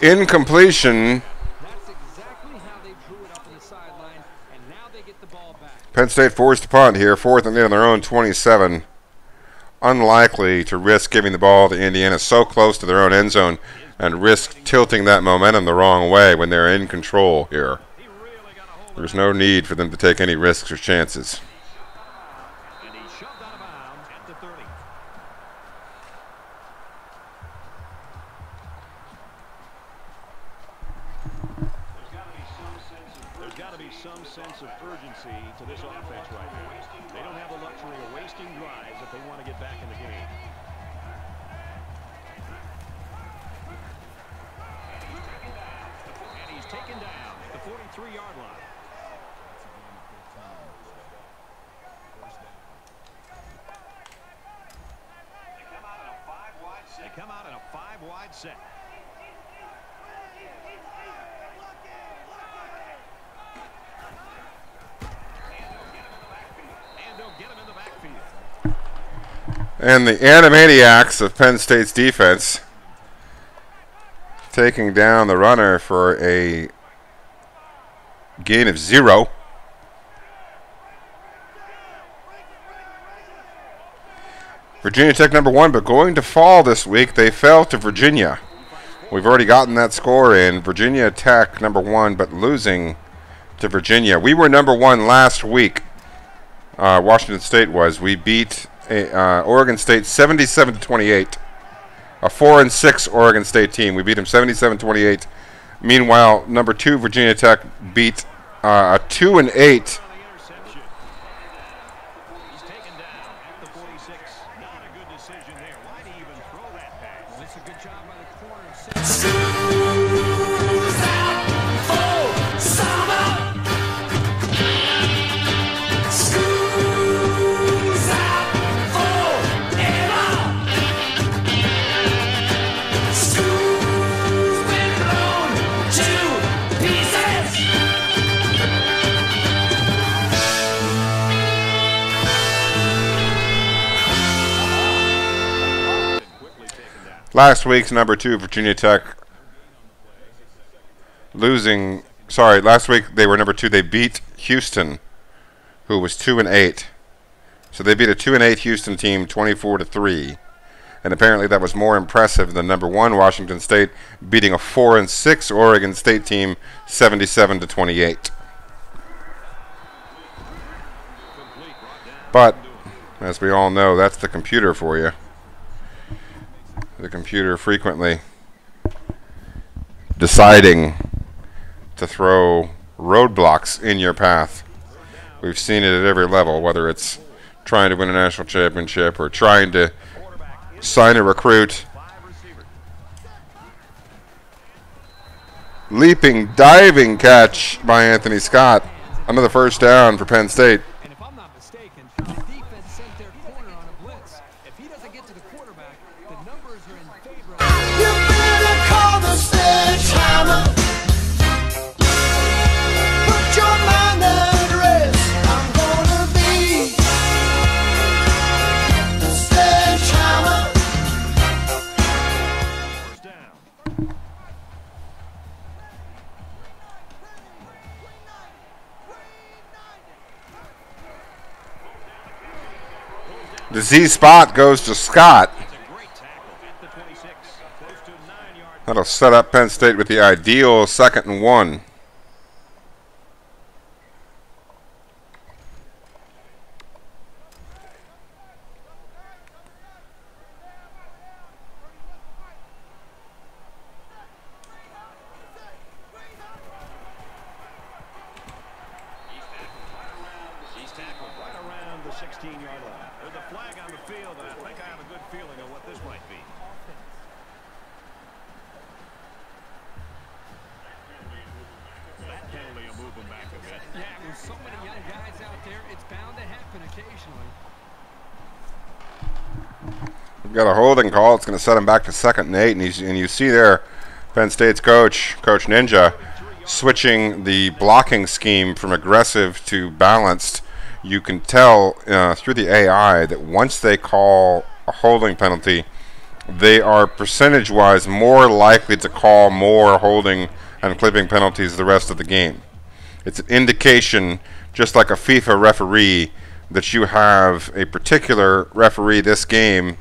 Incompletion. That's exactly how they drew it up on the sideline, and now they get the ball back. Penn State forced to punt here, 4th and 8 on their own 27. Unlikely to risk giving the ball to Indiana so close to their own end zone and risk tilting that momentum the wrong way when they're in control here. There's no need for them to take any risks or chances. And he shoved out of bounds at the 30. There's got to be some sense of urgency to this offense right now. They don't have the luxury of wasting drives if they want to get back in the game. And he's taken down at the 43-yard line. They come out in a 5-wide set. And they'll get him in the backfield. And the Animaniacs of Penn State's defense taking down the runner for a gain of 0. Virginia Tech #1, but going to fall this week. They fell to Virginia. We've already gotten that score in. Virginia Tech #1, but losing to Virginia. We were #1 last week. Washington State was. We beat Oregon State 77-28. A 4-6 Oregon State team. We beat them 77-28. Meanwhile, #2 Virginia Tech beat a 2-8. Last week's #2 Virginia Tech losing. Sorry, last week they were #2. They beat Houston, who was 2-8. So they beat a 2-8 Houston team 24-3. And apparently that was more impressive than #1 Washington State beating a 4-6 Oregon State team 77-28. But as we all know, that's the computer for you. The computer frequently deciding to throw roadblocks in your path. We've seen it at every level, whether it's trying to win a national championship or trying to sign a recruit. Leaping, diving catch by Anthony Scott. Another first down for Penn State. And if I'm not mistaken, the defense sent their corner on a blitz. If he doesn't get to the quarterback, the numbers are in favor of him. You better call the sledgehammer. Put your mind at rest. I'm gonna be the sledgehammer. First down. The Z spot goes to Scott. It's a great tackle at the 26. Close to 9 yards. That'll set up Penn State with the ideal 2nd and 1. He's tackled right around the 16-yard line. flag on the field, and I think I have a good feeling on what this might be. That penalty will move them back a bit. Yeah, with so many young guys out there, it's bound to happen occasionally. We've got a holding call. It's going to set him back to 2nd and 8, and you see there Penn State's coach, Coach Ninja, switching the blocking scheme from aggressive to balanced. You can tell through the AI that once they call a holding penalty, they are percentage-wise more likely to call more holding and clipping penalties the rest of the game. It's an indication, just like a FIFA referee, that you have a particular referee this game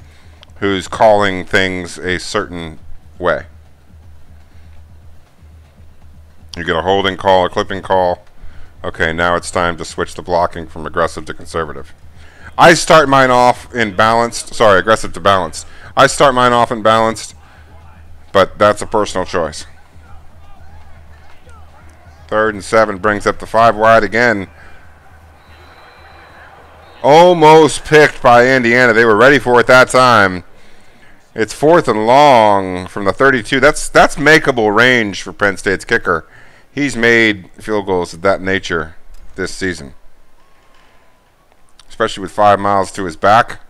who's calling things a certain way. You get a holding call, a clipping call. Okay, now it's time to switch the blocking from aggressive to conservative. I start mine off in balanced. Sorry, aggressive to balanced. I start mine off in balanced, but that's a personal choice. 3rd and 7 brings up the 5 wide again. Almost picked by Indiana. They were ready for it that time. It's 4th and long from the 32. That's makeable range for Penn State's kicker. He's made field goals of that nature this season, especially with 5 miles to his back.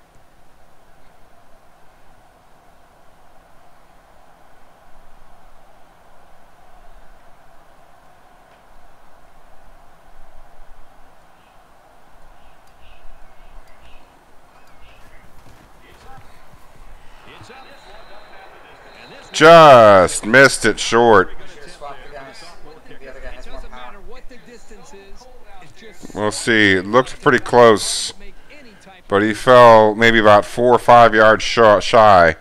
Just missed it short. We'll see. It looked pretty close, but he fell maybe about 4 or 5 yards shy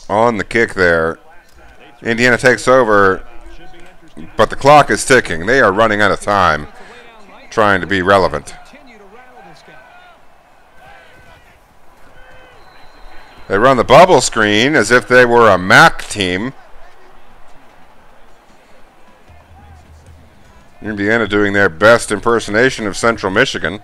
on the kick there. Indiana takes over, but the clock is ticking. They are running out of time trying to be relevant. They run the bubble screen as if they were a MAC team. Indiana doing their best impersonation of Central Michigan.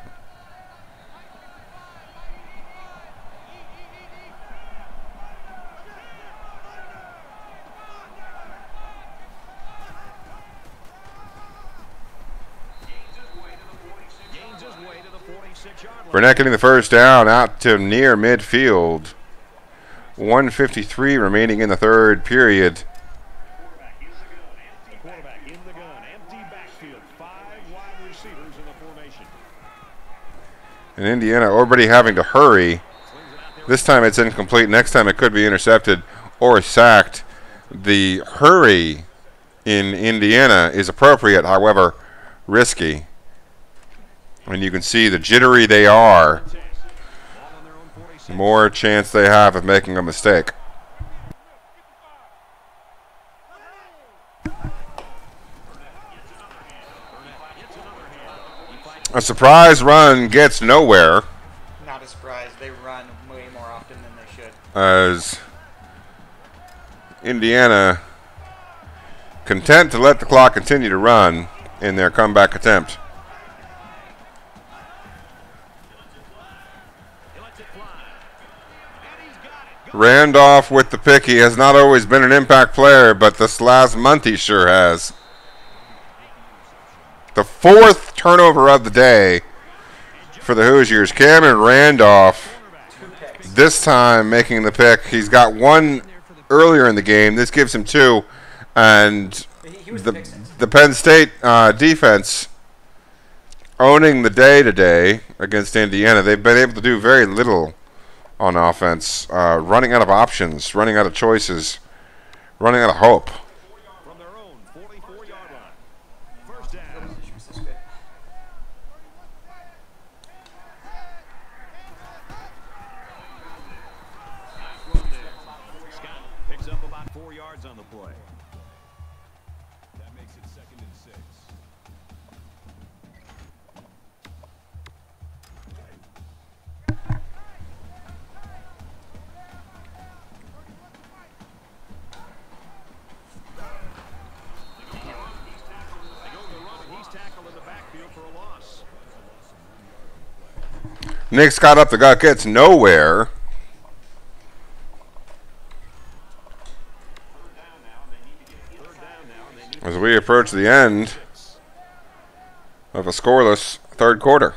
Burnett getting the first down out to near midfield. 1:53 remaining in the 3rd period. And Indiana already having to hurry. This time it's incomplete. Next time it could be intercepted or sacked. The hurry in Indiana is appropriate, however, risky. And you can see the jittery they are, the more chance they have of making a mistake. A surprise run gets nowhere. Not a surprise. They run way more often than they should. As Indiana content to let the clock continue to run in their comeback attempt. Randolph with the pick. He has not always been an impact player, but this last month he sure has. The 4th turnover of the day for the Hoosiers. Cameron Randolph, this time making the pick. He's got 1 earlier in the game. This gives him 2. And the Penn State defense owning the day today against Indiana. They've been able to do very little on offense, running out of options, running out of choices, running out of hope. From their own 44-yard line. First down. Scott picks up about 4 yards on the play. That makes it 2nd and 6. Nick's got up the gut, gets nowhere. As we approach the end of a scoreless third quarter.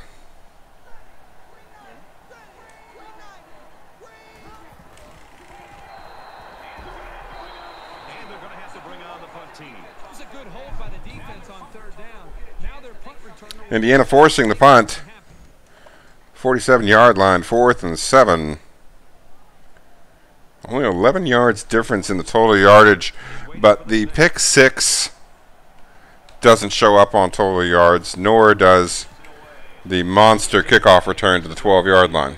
And they're going to have to bring on the punt team. That was a good hold by the defense on third down. Now their punt returner. Indiana forcing the punt. 47-yard line, 4th and 7. Only 11 yards difference in the total yardage, but the pick 6 doesn't show up on total yards, nor does the monster kickoff return to the 12-yard line.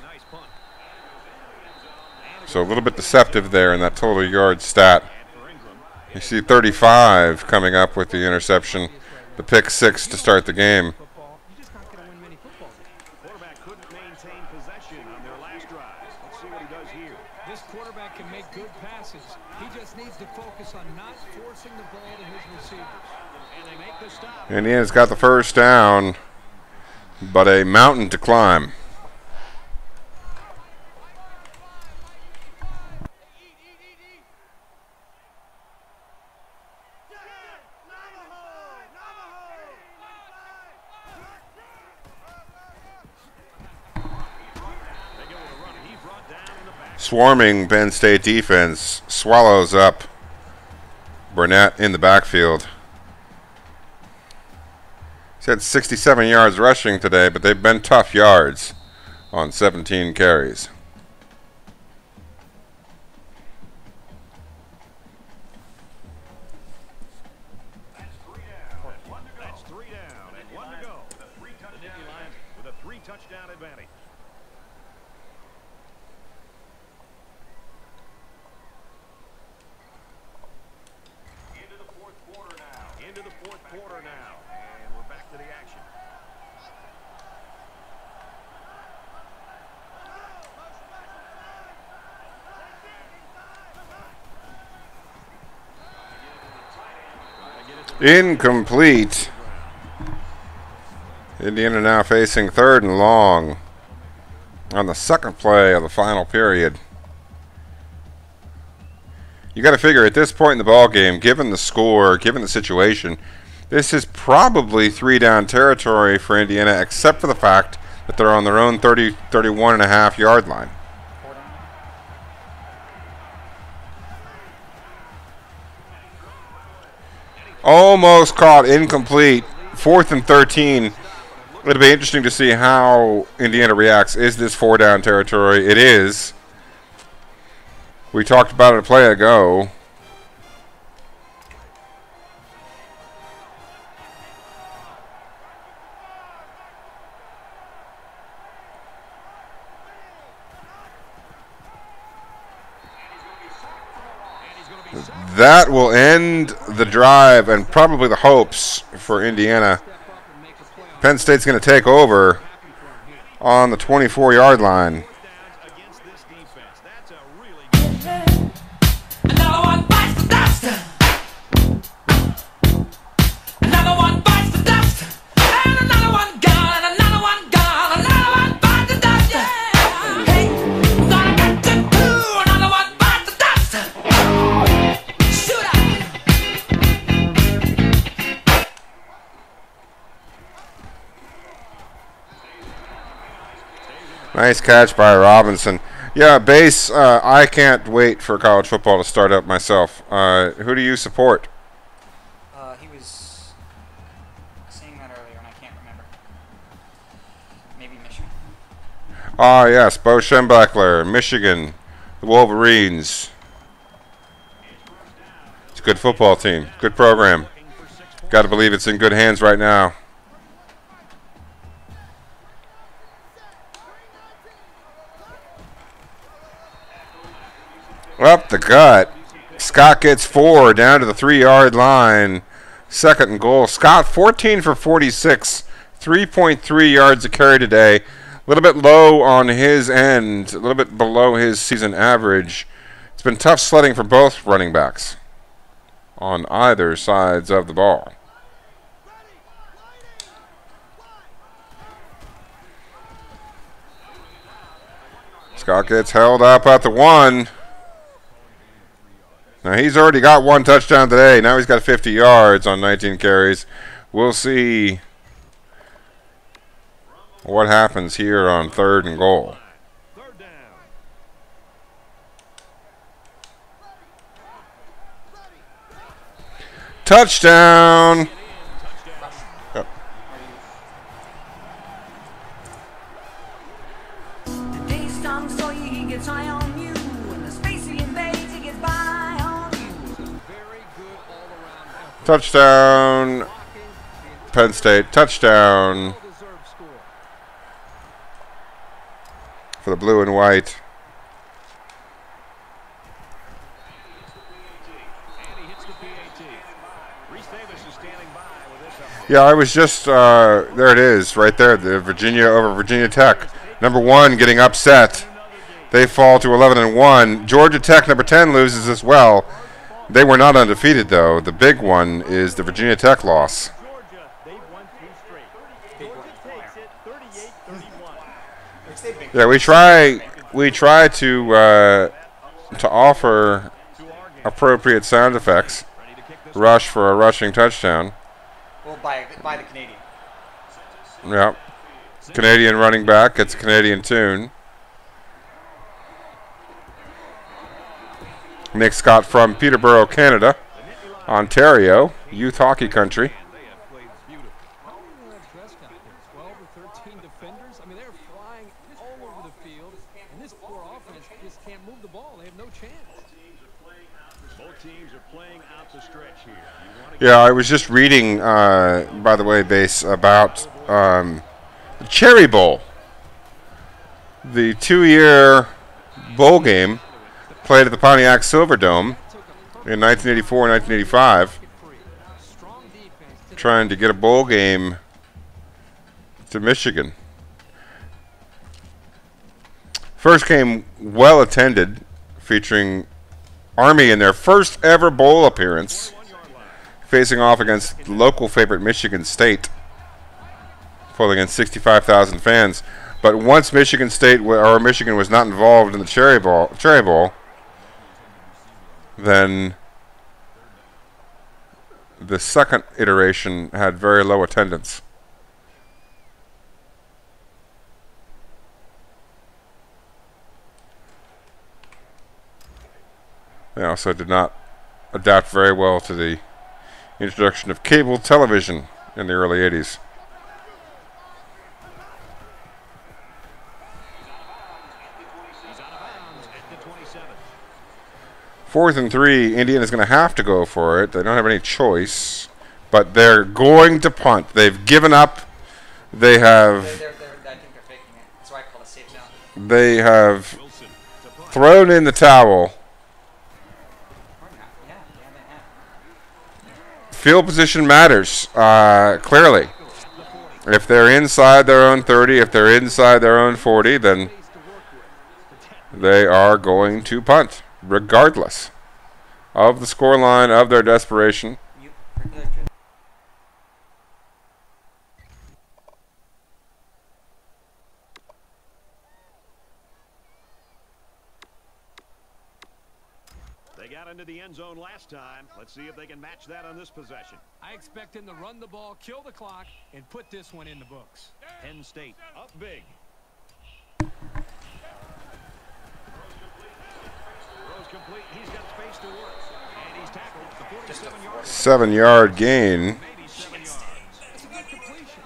So a little bit deceptive there in that total yard stat. You see 35 coming up with the interception, the pick 6 to start the game. Quarterback couldn't maintain possession on their last drive. Let's see what he does here. This quarterback can make good passes. He just needs to focus on not forcing the ball to his receivers. And they make the stop. Indiana's got the first down, but a mountain to climb. Swarming Penn State defense swallows up Burnett in the backfield. He's had 67 yards rushing today, but they've been tough yards on 17 carries. That's 3 down and 1 to go. The Nittany Lions with a 3-touchdown advantage. Into the fourth quarter now, and we're back to the action. Incomplete. Indiana now facing 3rd and long on the second play of the final period. You got to figure at this point in the ball game, given the score, given the situation, this is probably 3-down territory for Indiana, except for the fact that they're on their own 31.5-yard line. Almost caught, incomplete. 4th and 13. It'll be interesting to see how Indiana reacts. Is this 4-down territory? It is. We talked about it a play ago. That will end the drive and probably the hopes for Indiana. Penn State's going to take over on the 24-yard line. Another one bites the dust. Another one bites the dust. And another one gone. And another one gone. Another one bites the dust. Hey, gonna get to do. Another one bites the dust. Shoot up. Nice catch by Robinson. Yeah, Base, I can't wait for college football to start up myself. Who do you support? He was saying that earlier, and I can't remember. Maybe Michigan. Ah, yes, Bo Schembechler, Michigan, the Wolverines. It's a good football team, good program. Got to believe it's in good hands right now. Up the gut. Scott gets 4 down to the 3-yard line. 2nd and goal. Scott 14 for 46. 3.3 yards a carry today. A little bit low on his end. A little bit below his season average. It's been tough sledding for both running backs on either sides of the ball. Scott gets held up at the 1. Now, he's already got 1 touchdown today. Now he's got 50 yards on 19 carries. We'll see what happens here on 3rd and goal. Third down. Touchdown! Yep. The day storms so he gets high on you, and the space he invades, he gets by on you. Very good all-around effort. Touchdown, Penn State. Touchdown Well-deserved score. for the blue and white. And he hits the PAT. Reese Davis is standing by with this update. Yeah, I was just, there it is, right there, the Virginia over Virginia Tech. Number 1 getting upset. They fall to 11-1. Georgia Tech, number 10, loses as well. They were not undefeated, though. The big one is the Virginia Tech loss. Georgia, they've won 3 straight. Georgia takes it 38-31. Yeah, we try to offer appropriate sound effects. Rush for a rushing touchdown. Well, by the Canadian. Yeah. Canadian running back gets a Canadian tune. Nick Scott from Peterborough, Canada, Ontario, youth hockey country. They have played beautiful. How many are dressed out there? 12 or 13 defenders? I mean, they're flying all over the field, and this poor offense just can't move the ball. They have no chance. Both teams are playing out the stretch here. You want Yeah, I was just reading, by the way, Base, about the Cherry Bowl. The 2-year bowl game played at the Pontiac Silverdome in 1984 and 1985. Strong defense. Trying to get a bowl game to Michigan. First game well attended, featuring Army in their first ever bowl appearance, facing off against local favorite Michigan State, pulling in 65,000 fans. But once Michigan State or Michigan was not involved in the Cherry Bowl, then the second iteration had very low attendance. They also did not adapt very well to the introduction of cable television in the early 80s. He's out of bounds at the 27. 4th and 3, Indiana's going to have to go for it. They don't have any choice, but they're going to punt. They've given up. They have. I think they're faking it. That's why I call it safe zone. They have Wilson to punt. thrown in the towel. Or not. Yeah, they have. Field position matters, clearly. If they're inside their own 30, if they're inside their own 40, then they are going to punt, regardless of the scoreline, of their desperation. They got into the end zone last time. Let's see if they can match that on this possession. I expect him to run the ball, kill the clock, and put this one in the books. Penn State up big. Throws complete. He's got space to work. And he's tackled the 47-yard 7-yard gain. maybe 7 yards. It's a good completion.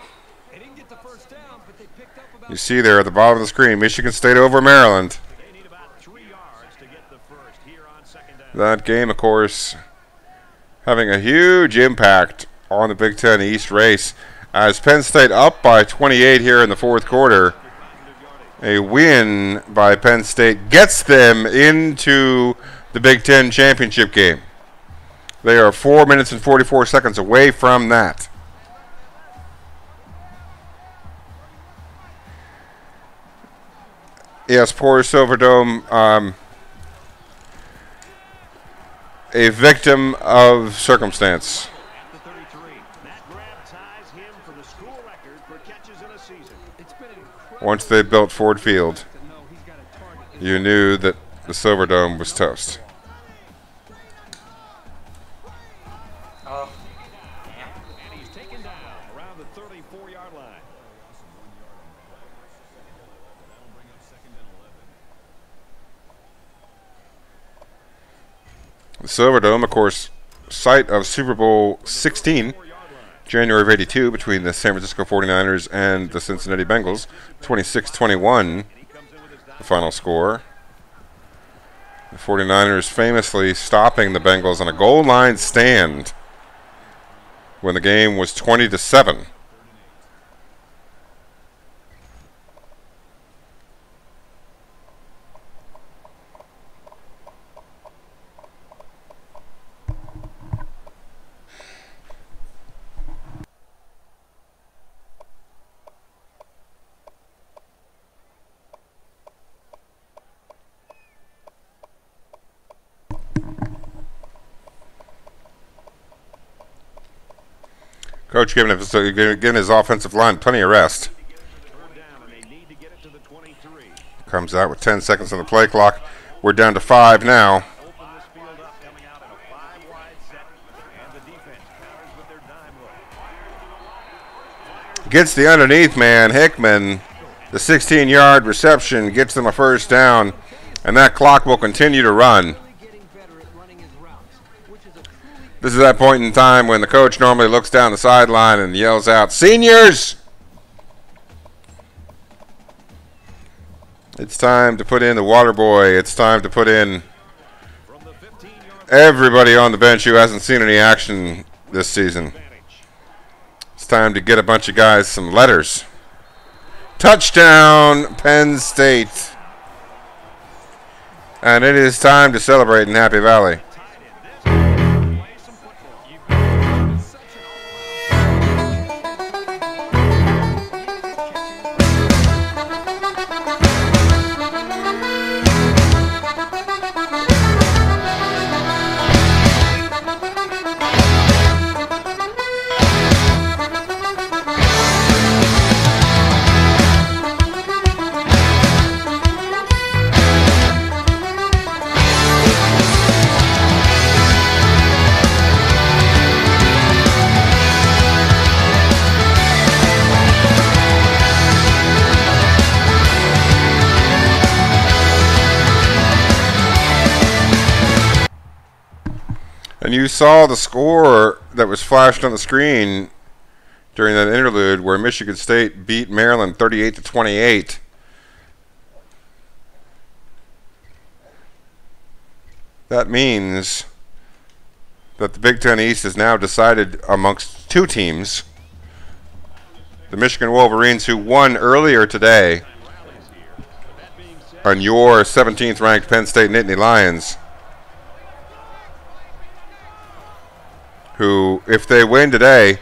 They didn't get the first down, but they picked up about You see there at the bottom of the screen, Michigan State over Maryland. They need about 3 yards to get the first here on second down. That game, of course, having a huge impact on the Big Ten East race. As Penn State up by 28 here in the 4th quarter. A win by Penn State gets them into the Big Ten championship game. They are 4 minutes and 44 seconds away from that. Yes, poor Silverdome, a victim of circumstance. At the 33. That grab ties him for the school record for catches in a season. It's been an incredible Once they built Ford Field. to know he's got a target. you knew that the Silverdome was toast. Oh. And he's taken down around the 34-yard line. The Silverdome, of course, site of Super Bowl 16, January of '82, between the San Francisco 49ers and the Cincinnati Bengals. 26-21, the final score. The 49ers famously stopping the Bengals on a goal line stand when the game was 20-7. Coach giving his offensive line plenty of rest. Comes out with 10 seconds on the play clock. We're down to 5 now. Gets the underneath man, Hickman. The 16-yard reception gets them a first down, and that clock will continue to run. This is that point in time when the coach normally looks down the sideline and yells out, "Seniors!" It's time to put in the water boy. It's time to put in everybody on the bench who hasn't seen any action this season. It's time to get a bunch of guys some letters. Touchdown, Penn State. And it is time to celebrate in Happy Valley. And you saw the score that was flashed on the screen during that interlude where Michigan State beat Maryland 38-28. That means that the Big Ten East is now decided amongst two teams. The Michigan Wolverines, who won earlier today, and your 17th ranked Penn State Nittany Lions, who, if they win today,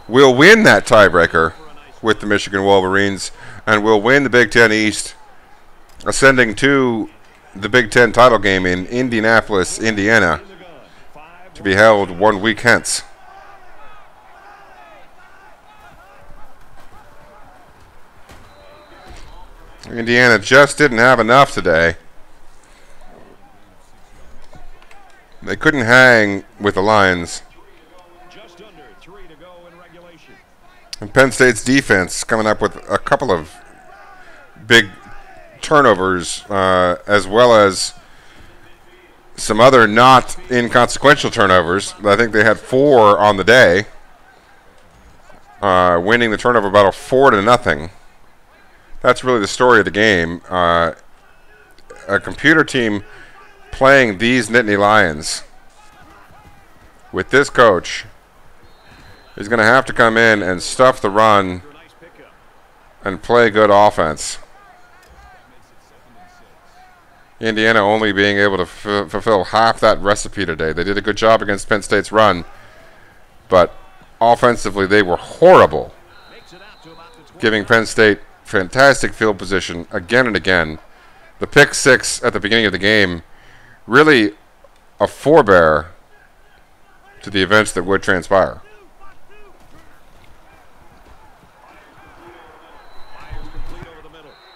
will win that tiebreaker with the Michigan Wolverines and will win the Big Ten East, ascending to the Big Ten title game in Indianapolis, Indiana, to be held 1 week hence. Indiana just didn't have enough today. They couldn't hang with the Lions. And Penn State's defense coming up with a couple of big turnovers, as well as some other not inconsequential turnovers. I think they had 4 on the day, winning the turnover battle 4-0. That's really the story of the game. A computer team playing these Nittany Lions with this coach is going to have to come in and stuff the run and play good offense. Indiana only being able to fulfill half that recipe today. They did a good job against Penn State's run, but offensively they were horrible, giving Penn State fantastic field position again and again. The pick 6 at the beginning of the game, really a forebear to the events that would transpire.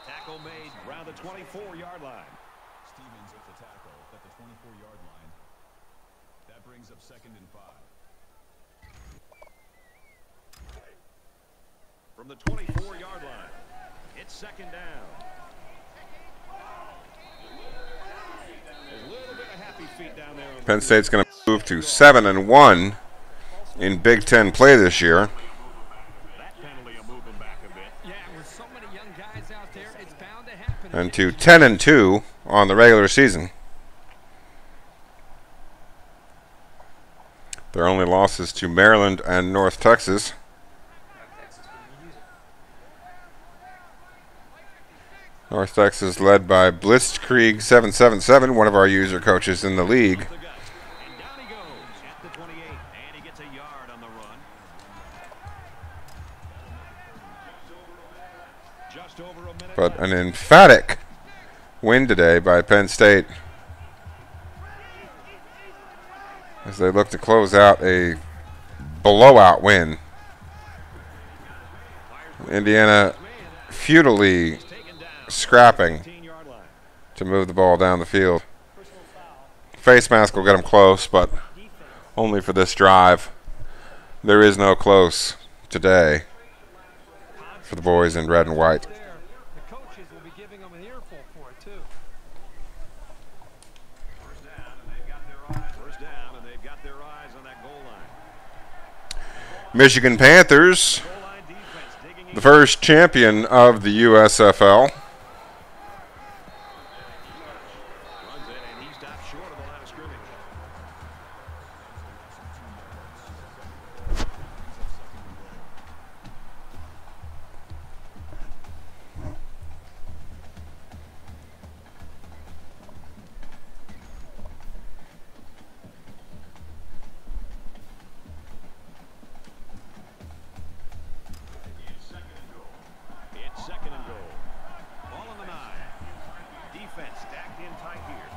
Tackle made around the 24-yard line. the 24-yard line. It's second down. There's a little bit of happy feet down there. Penn State's going to move to 7-1 in Big Ten play this year. That penalty will move them back a bit. Yeah, with so many young guys out there, it's bound to happen. And to 10-2 on the regular season. Their only losses to Maryland and North Texas. North Texas led by Blitzkrieg777, one of our user coaches in the league. And down he goes at the 28, and he gets a yard on the run. Just over a minute. But an emphatic win today by Penn State as they look to close out a blowout win. Indiana futilely scrapping to move the ball down the field. Face mask will get them close, but only for this drive. There is no close today for the boys in red and white. The coaches will be giving them an earful for it, too. First down, and they've got their eyes on that goal line. Michigan Panthers, Goal line defense digging in. the first champion of the USFL. Runs it, and he stopped short of the line of scrimmage. It's second and goal. Ball on the 9. Defense stacked in tight here.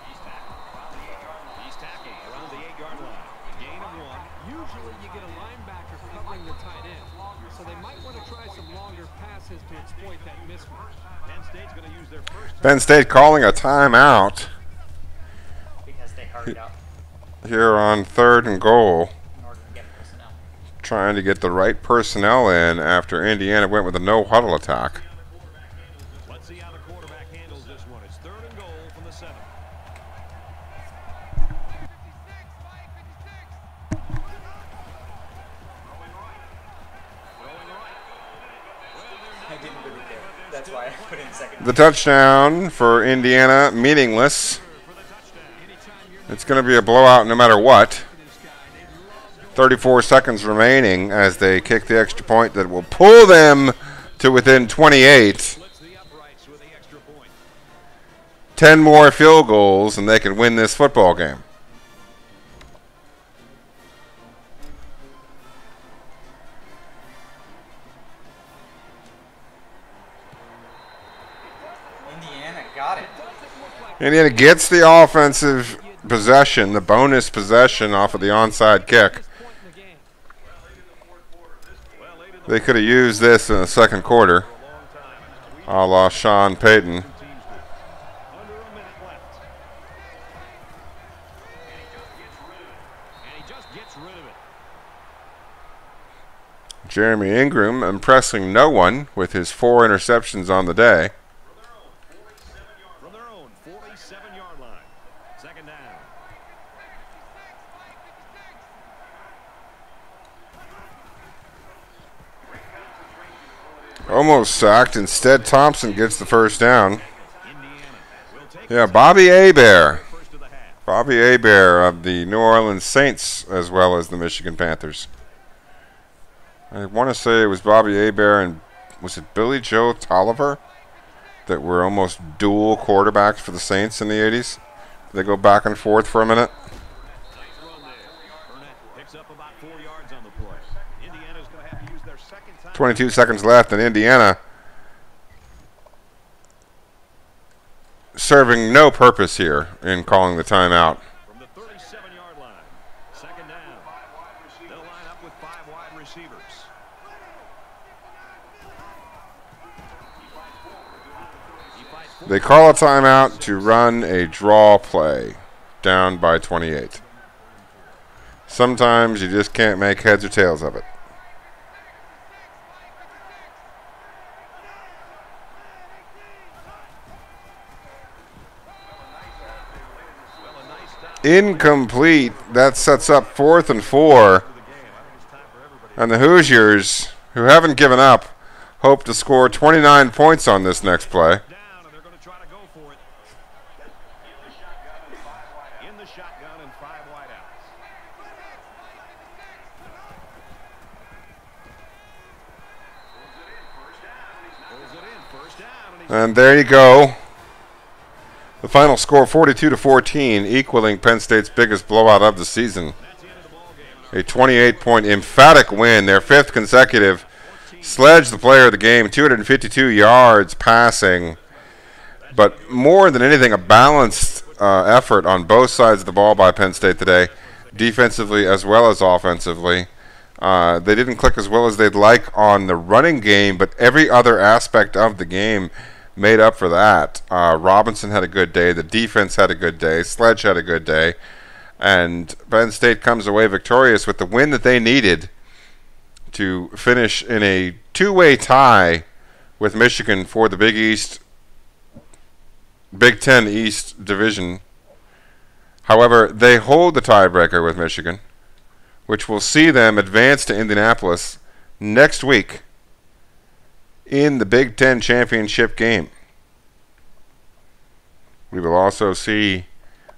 He's tackled around the 8-yard line. Gain of 1. Usually you get a linebacker covering the tight end, so they might want to try some longer passes to exploit that mismatch. Penn State's going to use their first. Penn State calling a timeout Because they hurried up here on 3rd and goal, in order to get personnel. trying to get the right personnel in after Indiana went with a no-huddle attack. Let's see how the quarterback handles this one. It's 3rd and goal from the 7. I didn't really care. That's why I put in second. The touchdown for Indiana, meaningless. It's going to be a blowout no matter what. 34 seconds remaining as they kick the extra point that will pull them to within 28. Splits the uprights with the extra point. 10 more field goals and they can win this football game. Indiana got it. Indiana gets the offensive possession, the bonus possession off of the onside kick. They could have used this in the second quarter, a la Sean Payton. Under a minute left. And he just gets rid of it. Jeremy Ingram impressing no one with his 4 interceptions on the day. From their own 47-yard line. Second down. Almost sacked. Instead, Thompson gets the first down. Indiana will take Yeah, Bobby Hebert. first of the half. Bobby Hebert of the New Orleans Saints as well as the Michigan Panthers. I want to say it was Bobby Hebert and was it Billy Joe Tolliver that were almost dual quarterbacks for the Saints in the 80s? They go back and forth for a minute. Nice run there. Burnett picks up about 4 yards on the play. Indiana's going to have to use their second time. 22 seconds left, and Indiana serving no purpose here in calling the timeout. From the 37-yard line. Second down. They'll line up with 5 wide receivers. He fights They call a timeout to run a draw play. down by 28. Sometimes you just can't make heads or tails of it. Incomplete. That sets up 4th and 4. And the Hoosiers, who haven't given up, hope to score 29 points on this next play. And there you go. The final score, 42-14, equaling Penn State's biggest blowout of the season. A 28-point emphatic win, their 5th consecutive. Sledge, the player of the game, 252 yards passing. But more than anything, a balanced effort on both sides of the ball by Penn State today, defensively as well as offensively. They didn't click as well as they'd like on the running game, but every other aspect of the game made up for that. Robinson had a good day. The defense had a good day. Sledge had a good day. And Penn State comes away victorious with the win that they needed to finish in a two-way tie with Michigan for the Big Ten East Division. However, they hold the tiebreaker with Michigan, which will see them advance to Indianapolis next week in the Big Ten championship game. We will also see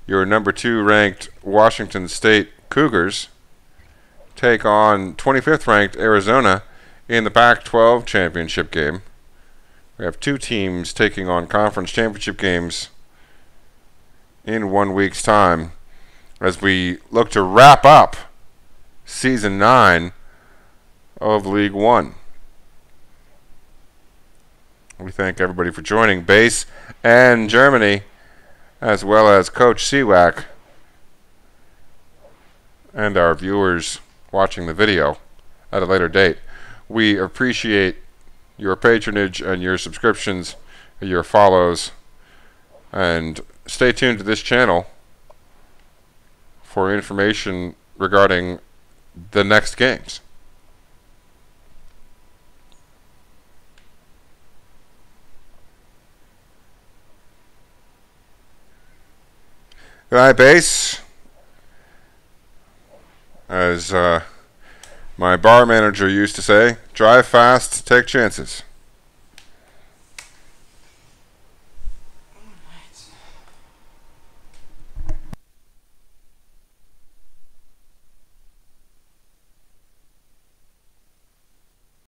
your number 2 ranked Washington State Cougars take on 25th ranked Arizona in the Pac-12 championship game. We have 2 teams taking on conference championship games in 1 week's time as we look to wrap up Season 9 of League 1. We thank everybody for joining, Base and Germany, as well as Coach Seawack and our viewers watching the video at a later date. We appreciate your patronage and your subscriptions, your follows, and stay tuned to this channel for information regarding the next games. Good night, Base. As my bar manager used to say, drive fast, take chances.